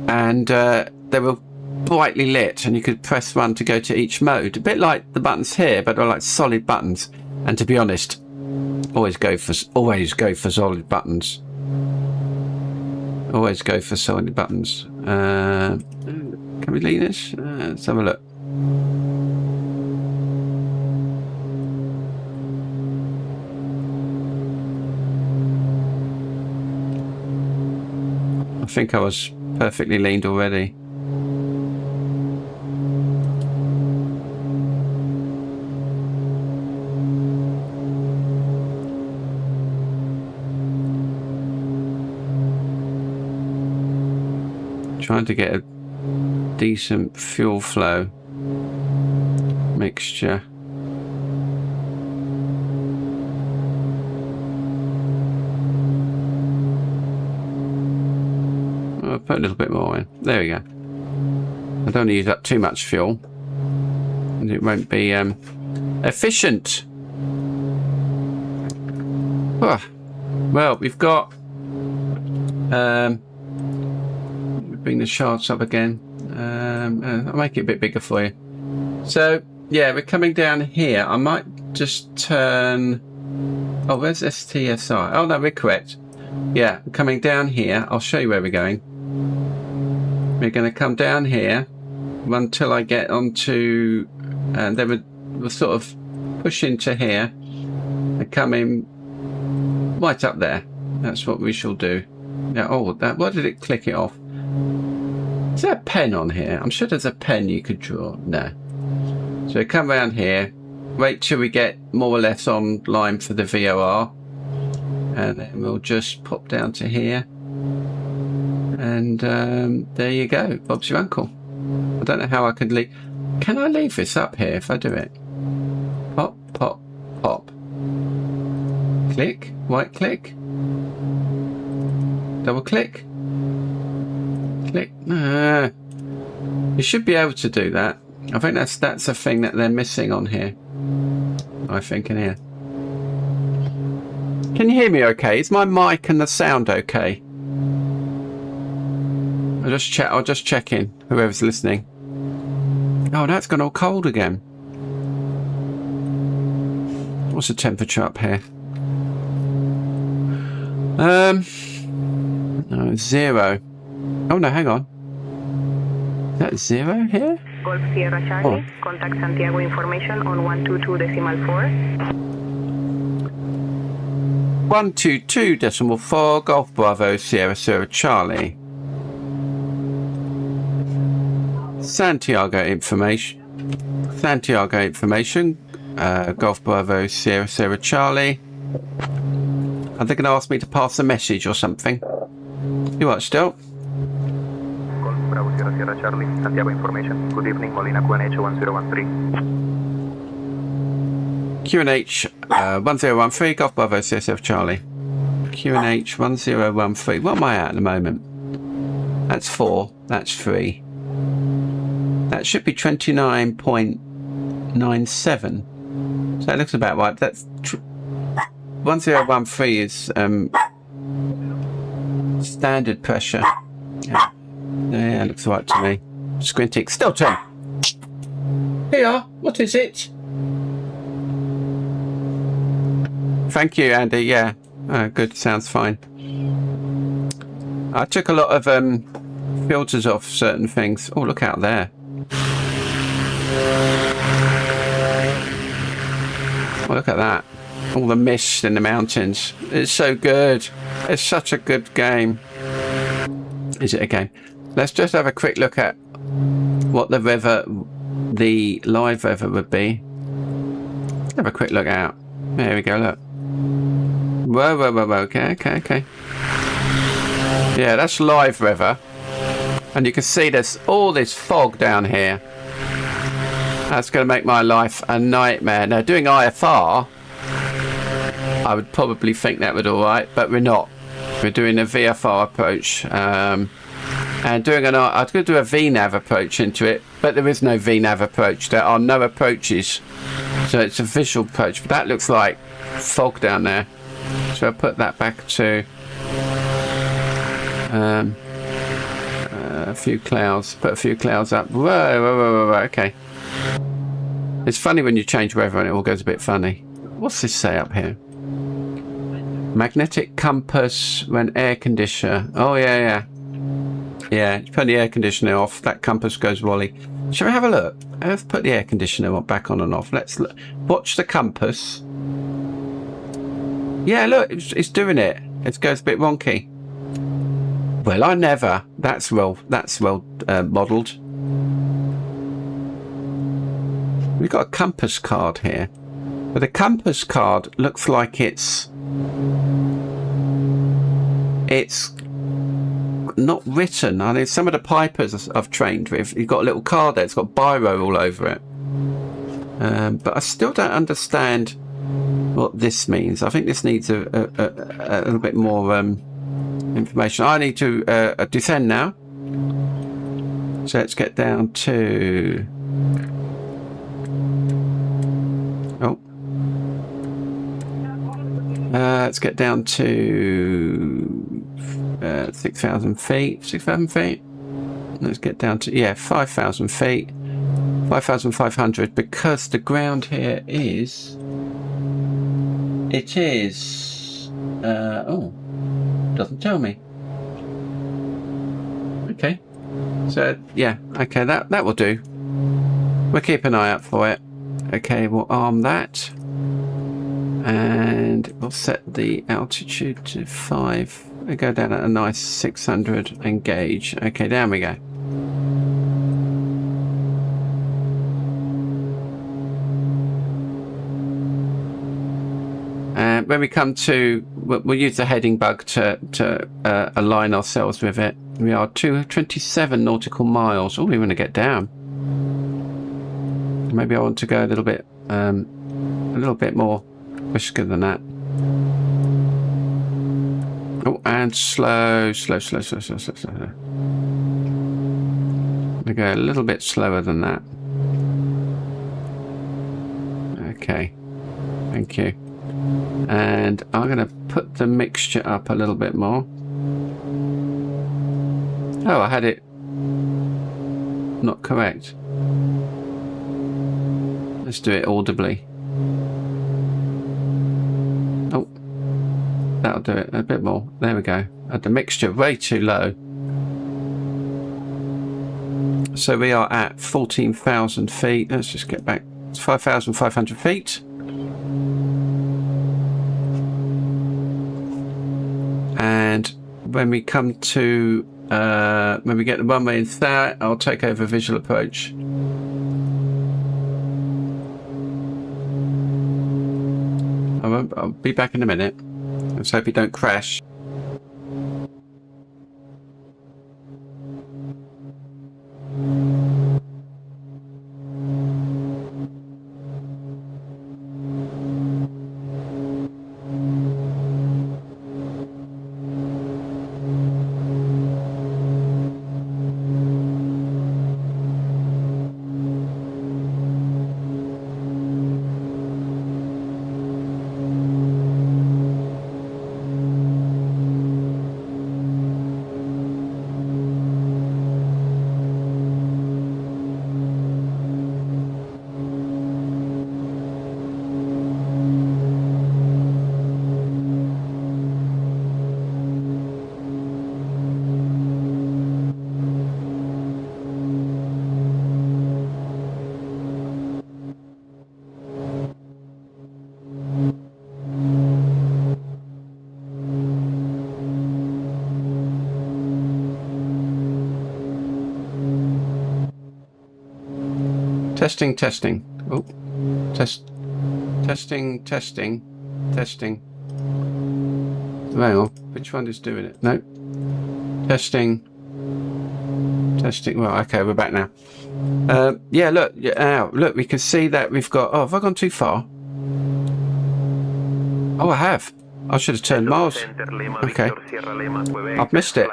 and they were brightly lit, and you could press one to go to each mode. A bit like the buttons here, but they're like solid buttons. And to be honest, always go for solid buttons. Always go for solid buttons. Can we leave this? Let's have a look. I think I was perfectly leaned already. Trying to get a decent fuel flow mixture. I'll put a little bit more in. There we go. I don't want to use up too much fuel, and it won't be efficient. Oh, well, we've got bring the charts up again. I'll make it a bit bigger for you. So yeah, we're coming down here. I might just turn. Oh, where's STSI? Oh no, we're correct. Yeah, we're coming down here. I'll show you where we're going. We're going to come down here until I get onto, and then we'll sort of push into here and come in Right up there. That's what we shall do. Yeah. Oh, that. Why did it click it off? Is there a pen on here? I'm sure there's a pen you could draw. No. So come around here. Wait till we get more or less online for the VOR, and then we'll just pop down to here. And there you go. Bob's your uncle. I don't know how I could leave. Can I leave this up here if I do it? Pop, pop, pop. Click. Right click. Double click. Click. You should be able to do that. I think that's a thing that they're missing on here. I think in here. Can you hear me okay? Is my mic and the sound okay? I'll just check in, whoever's listening. Oh, that's gone all cold again. What's the temperature up here? No, 0. Oh no, hang on. Is that 0 here? Golf Sierra Charlie, contact Santiago information on 122.4. 122.4 Golf Bravo Sierra Sierra Charlie. Santiago information. Golf Bravo Sierra Sierra Charlie. Are they going to ask me to pass a message or something? You what, still? Golf Bravo Sierra Sierra Charlie, Santiago information. Good evening, Molina QNH 1013. QNH 1013 Golf Bravo Sierra Sierra Charlie. QNH 1013. What am I at the moment? That's 4. That's 3. That should be 29.97. So that looks about right. That's 1013 is standard pressure. Yeah, looks right to me. Squinting. Still 10. Here, what is it? Thank you, Andy. Yeah, good. Sounds fine. I took a lot of filters off certain things. Oh, look out there. Oh, look at that. All the mist in the mountains. It's so good. It's such a good game. Is it a game? Let's just have a quick look at what the live weather would be. Have a quick look out. There we go, look. Whoa, whoa, whoa, whoa. Okay. Yeah, that's live weather. And you can see there's all this fog down here. That's going to make my life a nightmare. Now, doing IFR, I would probably think that would all right, but we're not. We're doing a VFR approach. And I was going to do a VNAV approach into it, but there is no VNAV approach. There are no approaches. So it's a visual approach. But that looks like fog down there. So I'll put that back to a few clouds. Put a few clouds up. Whoa, okay. It's funny when you change weather and it all goes a bit funny. What's this say up here? Magnetic compass when air conditioner. Oh, yeah. Yeah, you put the air conditioner off, that compass goes wally. Shall we have a look? Let's put the air conditioner back on and off. Let's look. Watch the compass. Yeah, look, it's doing it. It goes a bit wonky. Well, I never. That's well modelled. We've got a compass card here. But the compass card looks like it's not written. I mean, some of the pipers I've trained with, you've got a little card there. It's got biro all over it. But I still don't understand what this means. I think this needs a little bit more information. I need to descend now. So let's get down to... let's get down to 6,000 feet. 6,000 feet. Let's get down to 5,000 feet. 5,500 because the ground here is. It is. Doesn't tell me. Okay. So okay, that will do. We'll keep an eye out for it. Okay, we'll arm that. And we'll set the altitude to 5. We go down at a nice 600 and gauge. Okay, down we go. And when we come to, we'll use the heading bug to align ourselves with it. We are 227 nautical miles. Oh, we want to get down. Maybe I want to go a little bit more whisker than that. Oh, and slow. We go a little bit slower than that. Okay, thank you. And I'm going to put the mixture up a little bit more. Oh, I had it not correct. Let's do it audibly. Oh, that'll do it a bit more. There we go. Had the mixture way too low. So we are at 14,000 feet. Let's just get back. It's 5,500 feet. And when we come to, when we get the runway in that, I'll take over visual approach. I'll be back in a minute. Let's hope you don't crash. Testing. Oh, testing. Hang on, which one is doing it? No. Testing. Well, okay, we're back now. Yeah, look, look, we can see that we've got. Oh, have I gone too far? Oh, I have. I should have turned miles. Okay, I've missed it.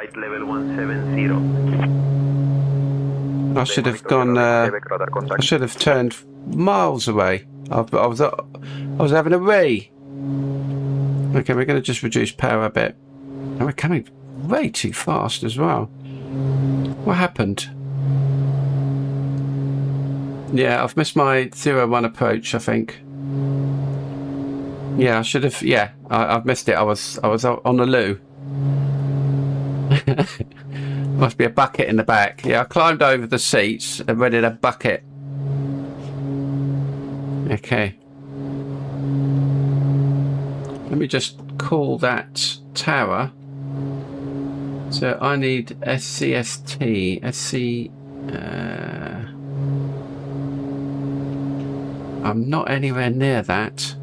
I should have gone. I should have turned miles away. I was having a wee. Okay, we're going to just reduce power a bit. And we're coming way too fast as well. What happened? Yeah, I've missed my 01 approach, I think. Yeah, I should have. Yeah, I've missed it. I was on the loo. Must be a bucket in the back. Yeah, I climbed over the seats and rented a bucket. Okay. Let me just call that tower. So I need SCST. I'm not anywhere near that.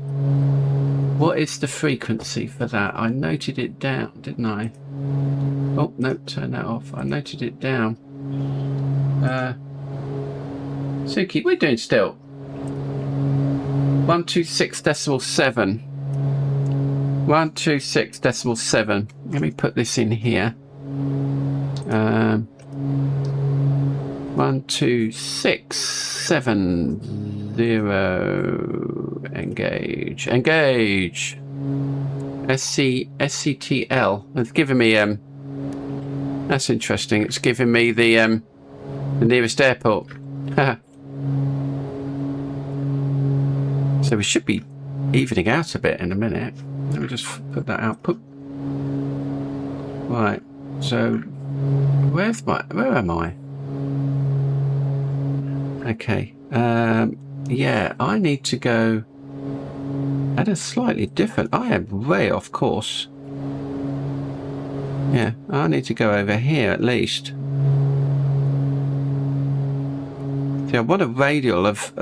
What is the frequency for that? I noted it down, didn't I? Oh, no, turn that off. I noted it down. Suki, what are you doing still? 126.7. 126.7. Let me put this in here. 12670. Engage. SCTL. It's giving me that's interesting. It's giving me the nearest airport. So we should be evening out a bit in a minute. Let me just put that output. Right. So where am I? Okay. Yeah, I need to go. at a slightly different... I am way off course. Yeah, I need to go over here at least. See, I want a radial of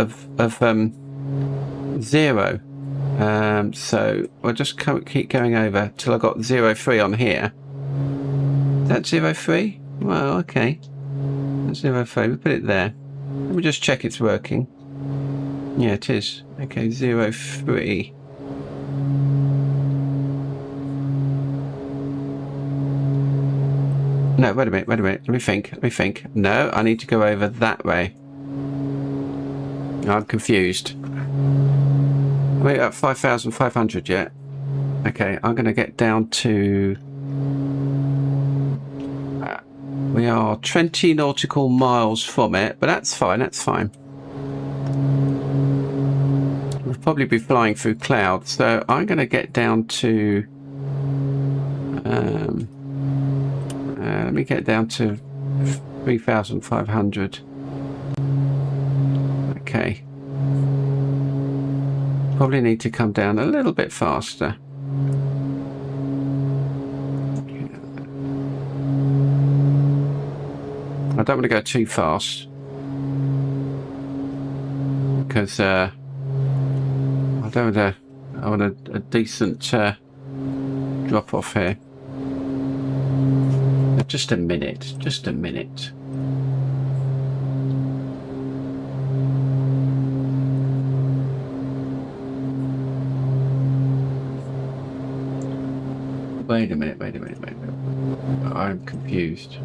0. So I'll just keep going over till I got 0.3 on here. Is that 0.3? Well, okay. That's 0.3. We put it there. Let me just check it's working. Yeah, it is. Okay, 0.3. No, wait a minute. Let me think. No, I need to go over that way. I'm confused. We're at 5,500 yet. Okay, I'm going to get down to... we are 20 nautical miles from it, but that's fine, We'll probably be flying through clouds, so I'm going to get down to... let me get down to 3,500. Okay. Probably need to come down a little bit faster. I don't want to go too fast because I want a decent drop off here. Just a minute. Wait a minute. I'm confused.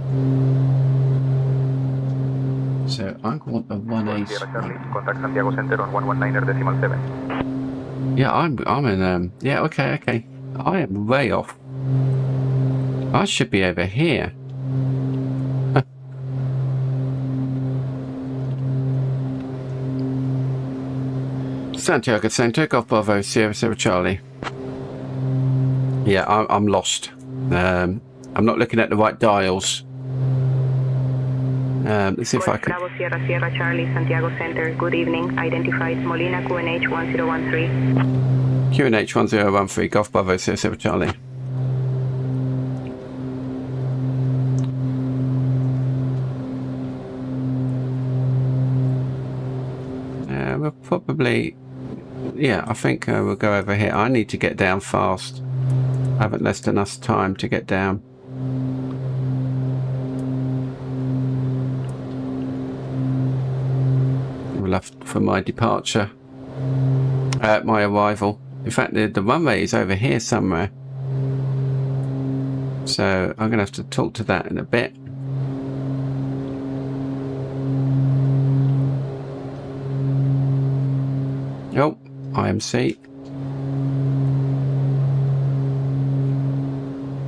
So I want the 180. Sierra Charlie, contact Santiago Center on 119.7. Yeah, I'm in yeah, okay. I am way off. I should be over here. Santiago Center, Golf Bravo, Sierra Charlie. Yeah, I'm lost. I'm not looking at the right dials. Let's see if I can... Bravo Sierra Charlie, Santiago Center. Good evening. Identified Molina QNH 1013. QNH 1013, Golf Bravo, Sierra Charlie. We'll probably... Yeah, I think we'll go over here. I need to get down fast. I haven't left enough time to get down. We'll have for my departure. My arrival. In fact, the runway is over here somewhere. So I'm going to have to talk to that in a bit. Oh, IMC.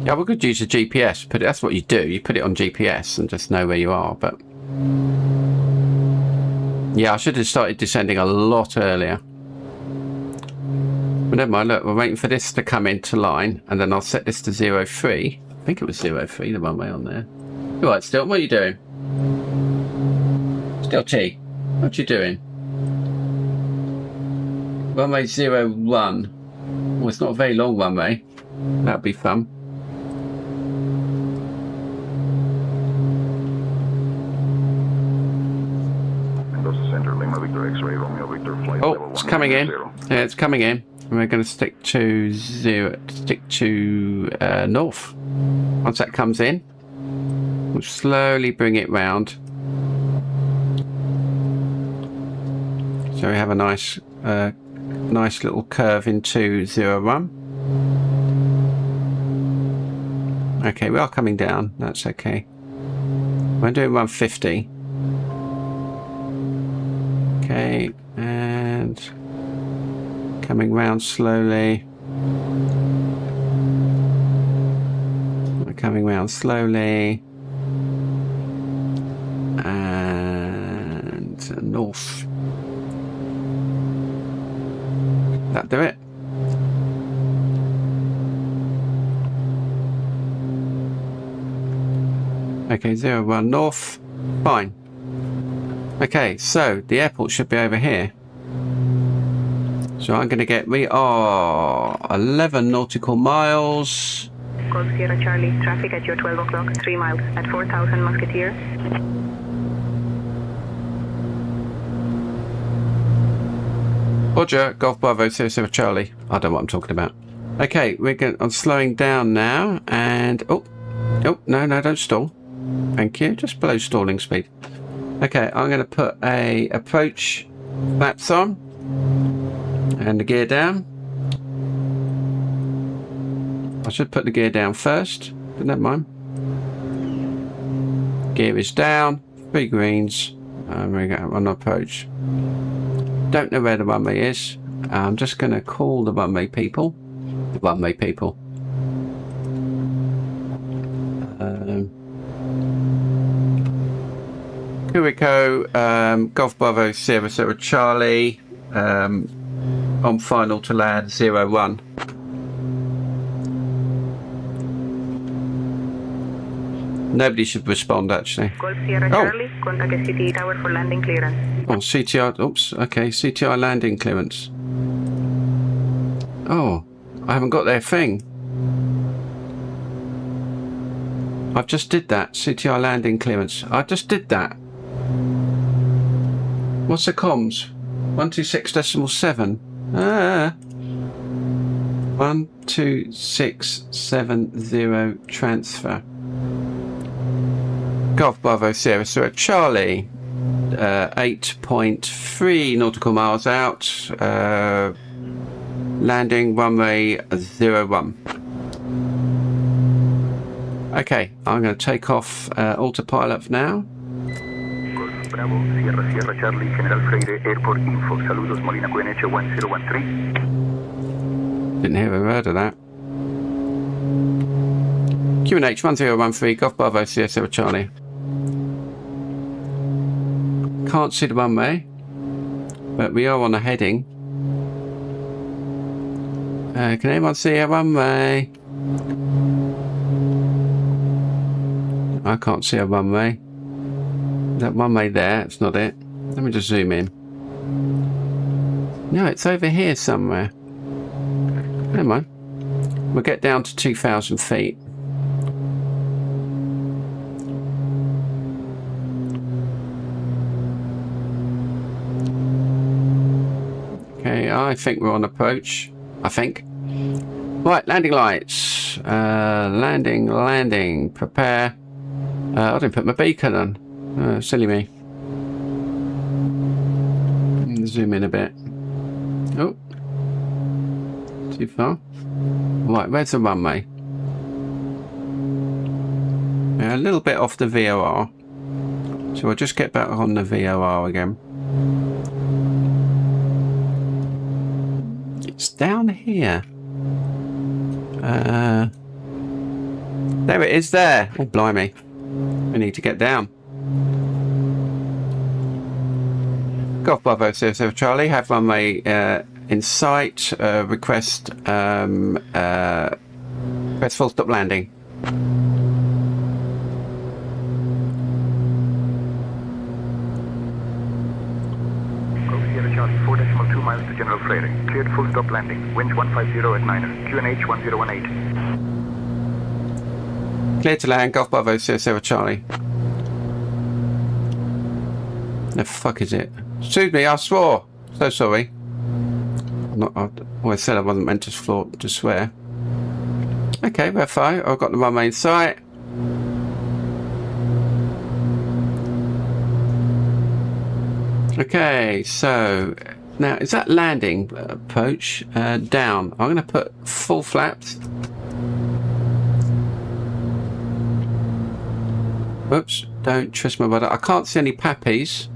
Yeah, we could use a GPS, but that's what you do. You put it on GPS and just know where you are. But yeah, I should have started descending a lot earlier. But never mind, look, we're waiting for this to come into line, and then I'll set this to 0.3. I think it was 0.3, the runway on there. All right, Still, what are you doing? Still T, what you doing? Runway 01. Well, it's not a very long runway. That'll be fun. Oh, it's coming in. Yeah, it's coming in. And we're going to stick to north. Once that comes in, we'll slowly bring it round. So we have a nice little curve into 01. Okay, we are coming down. That's okay. We're doing 150. Okay, and coming round slowly. We're coming round slowly. And north. That do it. Okay, 01 north. Fine. Okay, so the airport should be over here. So I'm going to get, we are 11 nautical miles. Golf Sierra Charlie, traffic at your 12 o'clock, 3 miles at 4,000 Musketeer. Roger, Golf Bravo 07 Charlie. I don't know what I'm talking about. Okay, I'm slowing down now, and oh, no, don't stall. Thank you, just below stalling speed. Okay, I'm going to put a approach flaps on, and the gear down. I should put the gear down first, but never mind. Gear is down, 3 greens, and we're going on approach. Don't know where the runway is. I'm just going to call the runway people. The runway people. Curicó, Golf Bravo Sierra Sierra Charlie, on final to land 01. Nobody should respond actually. Golf Sierra Charlie, contact CTI Tower for landing clearance. Oh, CTR, oops, okay, CTR landing clearance. Oh, I haven't got their thing. I've just did that, CTR landing clearance. I just did that. What's the comms? 126.7. 12670 transfer. Golf Bravo Sierra Sierra Charlie. 8.3 nautical miles out. Landing runway 01. Okay, I'm going to take off autopilot now. Golf Bravo, Sierra Sierra Charlie, General Freire, Airport Info. Saludos, Molina QNH 1013. Didn't hear a word of that. QNH 1013, Golf Bravo Sierra Sierra Charlie. Can't see the runway, but we are on a heading. Can anyone see a runway? I can't see a runway. That runway there, it's not it. Let me just zoom in. No, it's over here somewhere. Never mind. We'll get down to 2,000 feet. Okay, I think we're on approach. I think. Right, landing lights. Landing. Prepare. I didn't put my beacon on. Silly me. Zoom in a bit. Oh. Too far. Right, where's the runway? A little bit off the VOR. So I'll just get back on the VOR again. It's down here. There it is there. Oh, blimey. We need to get down. Golf Bravo 07 Charlie, have runway in sight. Request full stop landing. Golf Sierra Charlie, 4.2 miles to General Freire. Cleared full stop landing. Winds 150 at 9er. QNH 1018. Clear to land, Golf Bravo 07 Charlie. The fuck is it? Excuse me, I swore. So sorry. I said I wasn't meant to swear. Okay, we're fine. I've got the runway in sight. Okay, so now is that landing approach down? I'm going to put full flaps. Whoops, don't twist my rudder. I can't see any pappies.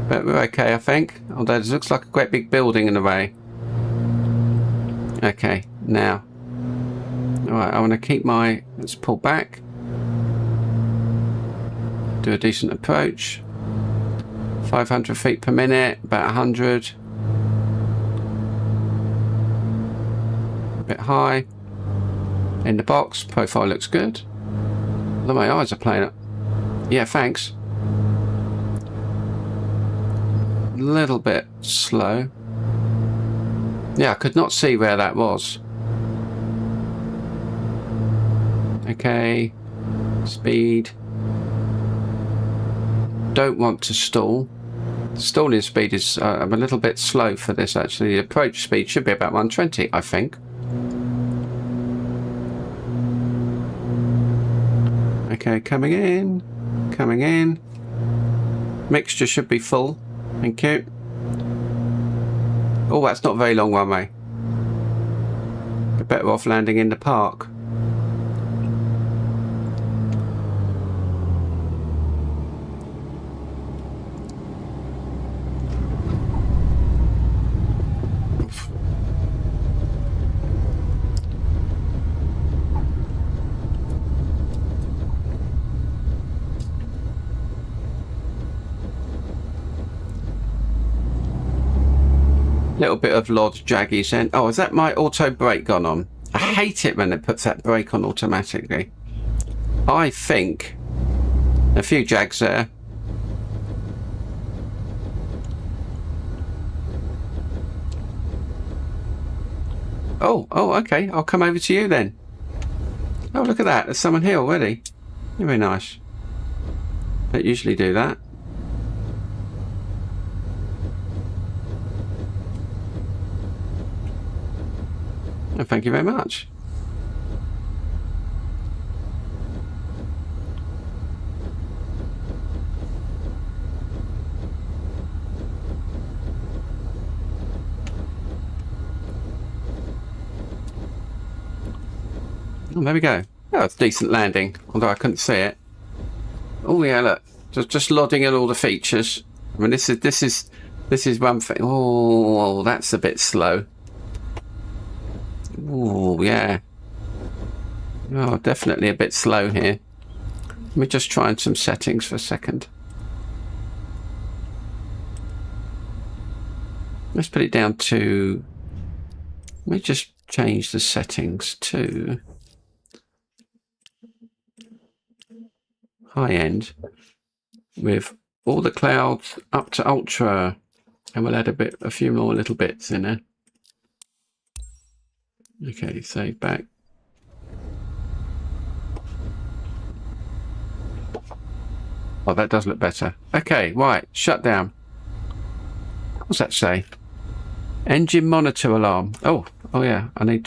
But we're okay, I think. Although it looks like a great big building in the way. Okay, now. Alright, I want to keep my... Let's pull back. Do a decent approach. 500 feet per minute, about 100. A bit high. In the box, profile looks good. Although my eyes are playing up. Yeah, thanks. little bit slow. Yeah, I could not see where that was. Okay, speed. Don't want to stall. Stalling speed is, I'm a little bit slow for this actually. The approach speed should be about 120, I think. Okay, coming in. Coming in. Mixture should be full. Thank you. Oh, that's not a very long runway. You're better off landing in the park. Little bit of Lord Jaggies then. Oh, is that my auto brake gone on? I hate it when it puts that brake on automatically. I think a few jags there. Oh, okay. I'll come over to you then. Oh, look at that. There's someone here already. Very nice. Don't usually do that. Oh, thank you very much. Oh, there we go. Oh, it's a decent landing, although I couldn't see it. Oh yeah, look, just lodding in all the features. I mean, this is one thing. Oh, that's a bit slow. Oh yeah. Oh, definitely a bit slow here. Let me just try some settings for a second. Let's put it down to. Let me just change the settings to high end with all the clouds up to ultra, and we'll add a few more little bits in there. Okay, save back. Oh, that does look better. Okay, right, shut down. What's that say? Engine monitor alarm. Oh yeah, I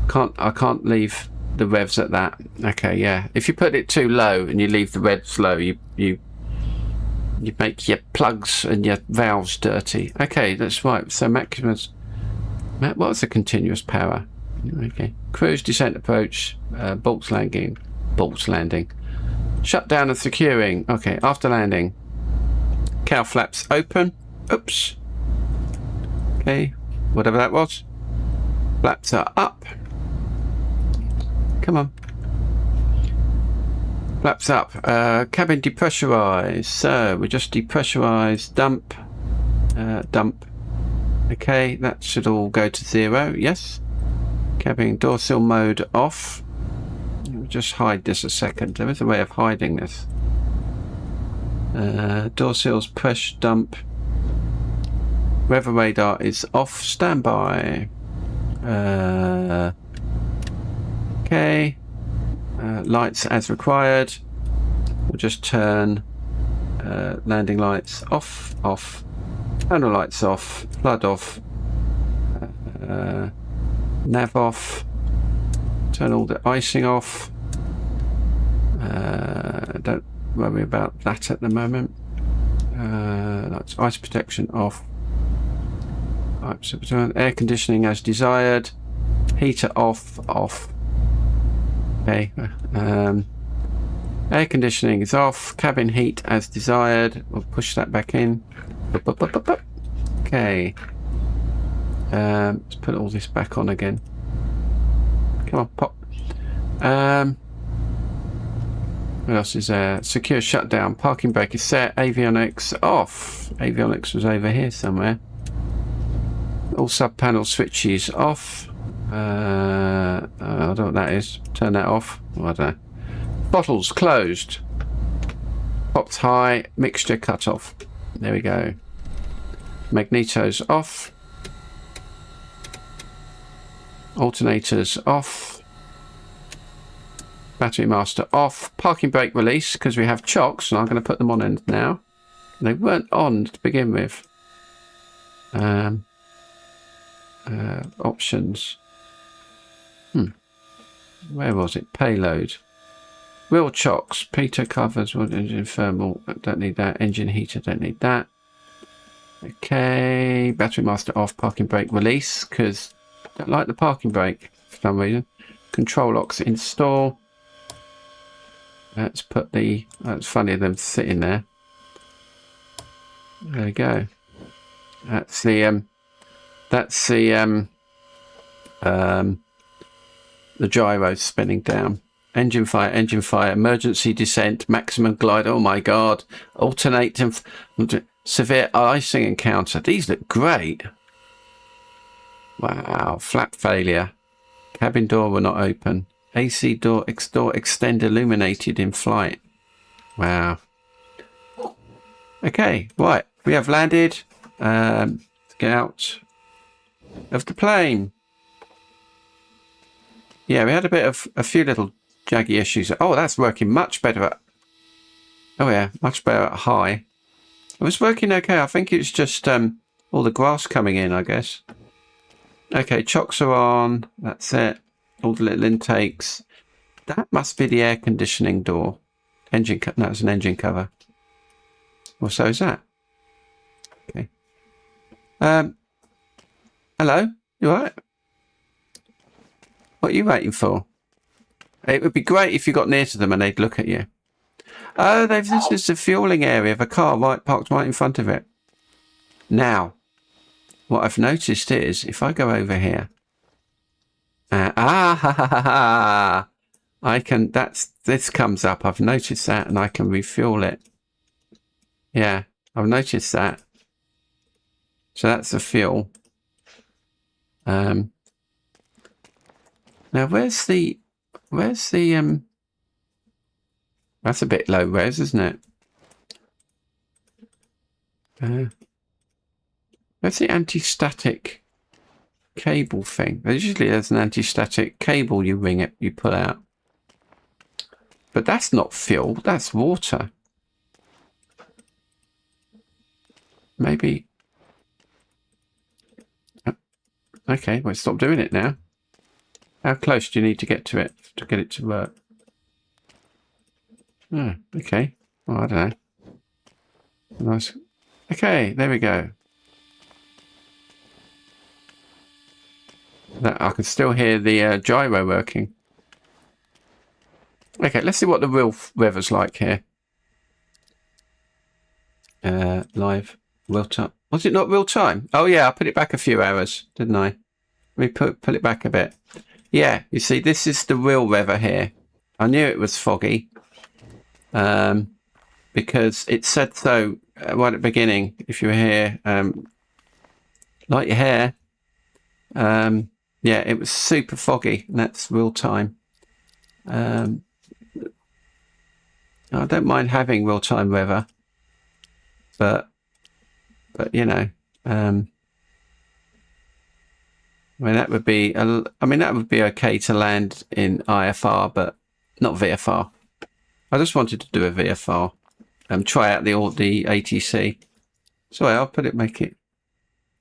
can't leave the revs at that. Okay, yeah. If you put it too low and you leave the revs low, you make your plugs and your valves dirty. Okay, that's right. So Maximus, what's the continuous power? Okay, cruise, descent, approach, bolts landing. Shut down and securing. Okay, after landing. Cow flaps open. Oops. Okay, whatever that was. Flaps are up. Come on. Flaps up. Cabin depressurized. So we just depressurized. Dump. Dump. Okay, that should all go to 0. Yes. Cabin door sill mode off. We'll just hide this a second. There is a way of hiding this. Door sills push dump. Weather radar is off. Standby. Okay. Lights as required. We'll just turn landing lights off. Panel lights off. Flood off. Nav off. Turn all the icing off. Don't worry about that at the moment. That's ice protection off. Air conditioning as desired. Heater off. Okay. Air conditioning is off. Cabin heat as desired. We'll push that back in. Okay. Let's put all this back on again. Come on, pop. What else is there? Secure shutdown. Parking brake is set. Avionics off. Avionics was over here somewhere. All sub-panel switches off. I don't know what that is. Turn that off. Oh, I don't know. Bottles closed. Popped high. Mixture cut off. There we go. Magneto's off. Alternators off. Battery master off. Parking brake release because we have chocks, and I'm going to put them on now. They weren't on to begin with. Options. Where was it? Payload. Wheel chocks. Pitot covers. Engine thermal. Don't need that. Engine heater. Don't need that. Okay. Battery master off. Parking brake release because I don't like the parking brake for some reason. Control locks install. Let's put the... That's funny them sitting there. There we go. That's the gyro spinning down. Engine fire, emergency descent, maximum glide. Oh my god. Alternate and severe icing encounter. These look great. Wow. Flap failure. Cabin door will not open. AC door extend illuminated in flight. Wow. Okay, right. We have landed. Let's get out of the plane. Yeah, we had a few little jaggy issues. Oh, that's working much better at... Oh yeah, much better at high. It was working okay. I think it's just all the grass coming in, I guess. Okay, chocks are on. That's it. All the little intakes. That must be the air conditioning door. Engine no, it's an engine cover. Well, so is that. Okay. Hello? You alright? What are you waiting for? It would be great if you got near to them and they'd look at you. Oh, this is the fueling area of a car parked right in front of it. Now, what I've noticed is, if I go over here... I can... This comes up. I've noticed that and I can refuel it. Yeah, I've noticed that. So that's the fuel. Now where's the that's a bit low res, isn't it? Where's the anti-static cable thing? Usually there's an anti-static cable you pull out. But that's not fuel, that's water. Maybe. Okay, well, stop doing it now. How close do you need to get to it to work? Oh, okay. Well, I don't know. Nice. Okay, there we go. I can still hear the gyro working. Okay, let's see what the real weather's like here. Live. Real time. Was it not real time? Oh yeah, I put it back a few hours, didn't I? Let me pull it back a bit. Yeah, you see, this is the real weather here. I knew it was foggy. Because it said so right at the beginning. If you were here, light your hair. Yeah, it was super foggy, and that's real time. I don't mind having real time weather, but you know, I mean that would be okay to land in IFR, but not VFR. I just wanted to do a VFR, try out the ATC. Sorry, I'll make it.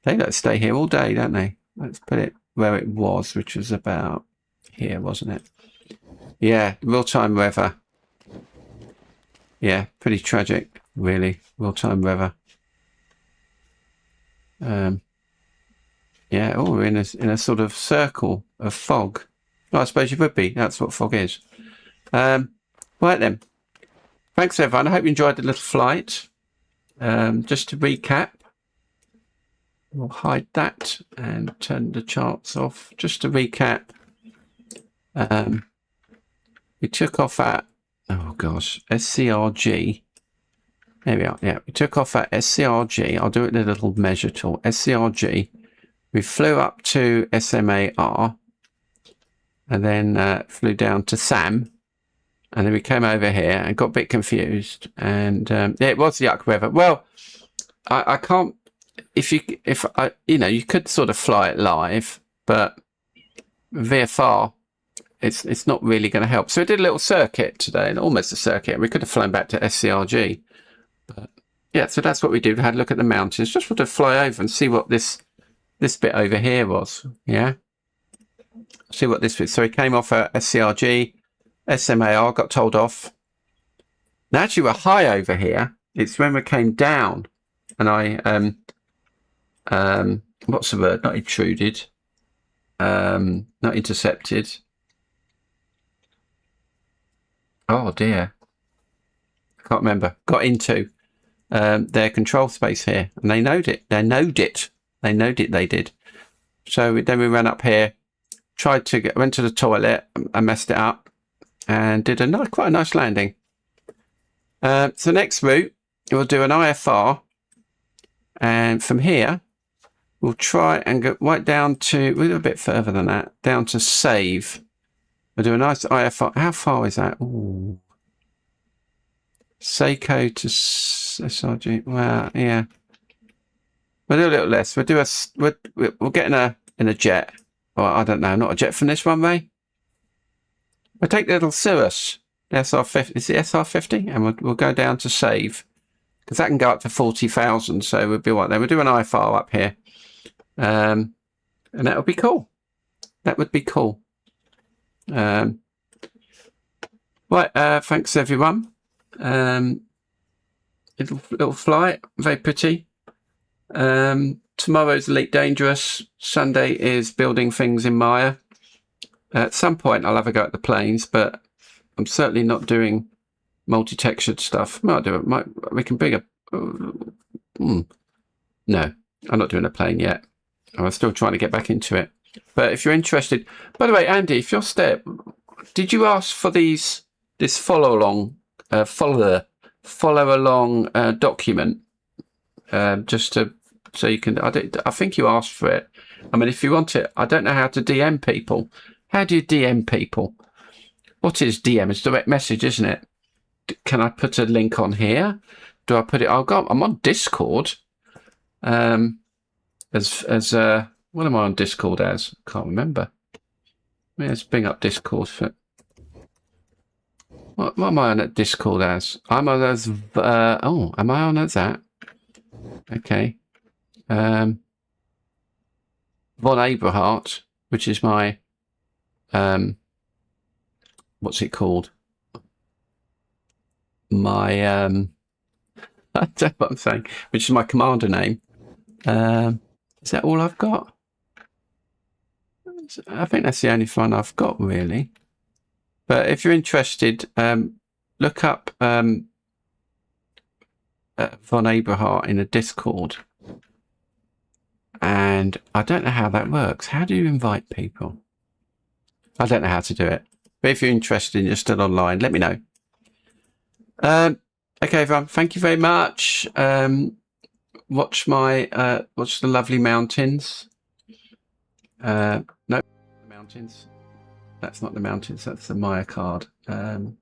They don't stay here all day, don't they? Let's put it where it was, which was about here, wasn't it? Yeah, real-time weather. Yeah, pretty tragic, really. Real-time weather. Yeah, oh, we're in a sort of circle of fog. Oh, I suppose you would be. That's what fog is. Right then. Thanks, everyone. I hope you enjoyed the little flight. Just to recap, we'll hide that and turn the charts off. Just to recap, we took off at, oh gosh, SCRG. There we are. Yeah, we took off at SCRG. I'll do it in a little measure tool. SCRG. We flew up to SMAR and then flew down to SAM. And then we came over here and got a bit confused. And yeah, it was yuck weather. Well, I can't. If I, you could sort of fly it live, but VFR, it's not really going to help. So we did a little circuit today, almost a circuit. We could have flown back to SCRG, but yeah. So that's what we did. We had a look at the mountains. Just wanted to fly over and see what this bit over here was. Yeah. See what this was. So we came off at SCRG, SMAR, got told off. Now actually we're high over here. It's when we came down and I what's the word? Not intruded. Not intercepted. Oh dear. I can't remember. Got into their control space here, and they knowed it. They knowed it. They did. So then we ran up here, went to the toilet, I messed it up, and did quite a nice landing. So next route, we'll do an IFR, and from here, we'll try and go right down to, we'll do a bit further than that, down to save. We'll do a nice IFR. How far is that? Ooh. Seiko to SRG. Well, yeah. We'll do a little less. We'll get in a jet. Or I don't know, not a jet from this runway. We'll take the little Cirrus, the SR50. Is it SR50? And we'll go down to save. Because that can go up to 40,000. So we'll be right there. We'll do an IFR up here. And that would be cool. That would be cool. Right, thanks everyone. Little flight, very pretty. Tomorrow's Elite Dangerous. Sunday is building things in Maya. At some point I'll have a go at the planes, but I'm certainly not doing multi-textured stuff. Might do it. We can bring a. No, I'm not doing a plane yet. I'm still trying to get back into it. But if you're interested, by the way, Andy, if you're did you ask for this follow along document just to so you can? I think you asked for it. I mean, if you want it, I don't know how to DM people. How do you DM people? What is DM? It's direct message, isn't it? Can I put a link on here? Do I put it? I'm on Discord. What am I on Discord as? I can't remember. Let's bring up Discord. What am I on at Discord as? I'm on as. Am I on as that? Okay. Von Aberhart, which is my. What's it called? My. I don't know what I'm saying. Which is my commander name. Is that all I've got? I think that's the only one I've got, really. But if you're interested, look up Von Aberhart in a Discord. And I don't know how that works. How do you invite people? I don't know how to do it. But if you're interested and you're still online, let me know. Okay, everyone. Thank you very much. Watch the lovely mountains. No, the mountains. That's not the mountains. That's the Maya card. And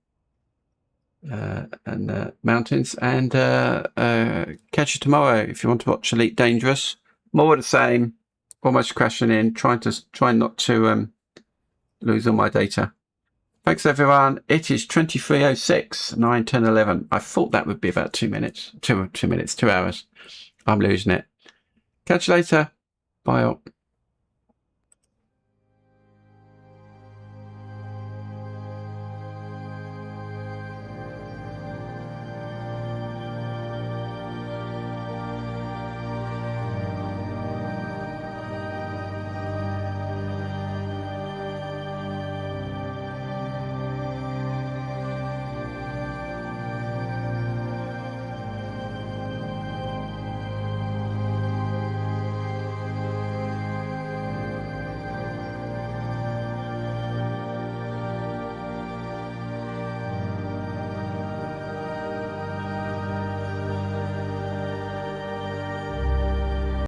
mountains. And catch you tomorrow if you want to watch Elite Dangerous. More of the same. Almost crashing in. Trying not to lose all my data. Thanks everyone. It is 23:06, 9, 10, 11. I thought that would be about 2 minutes. 2 hours. I'm losing it. Catch you later. Bye all.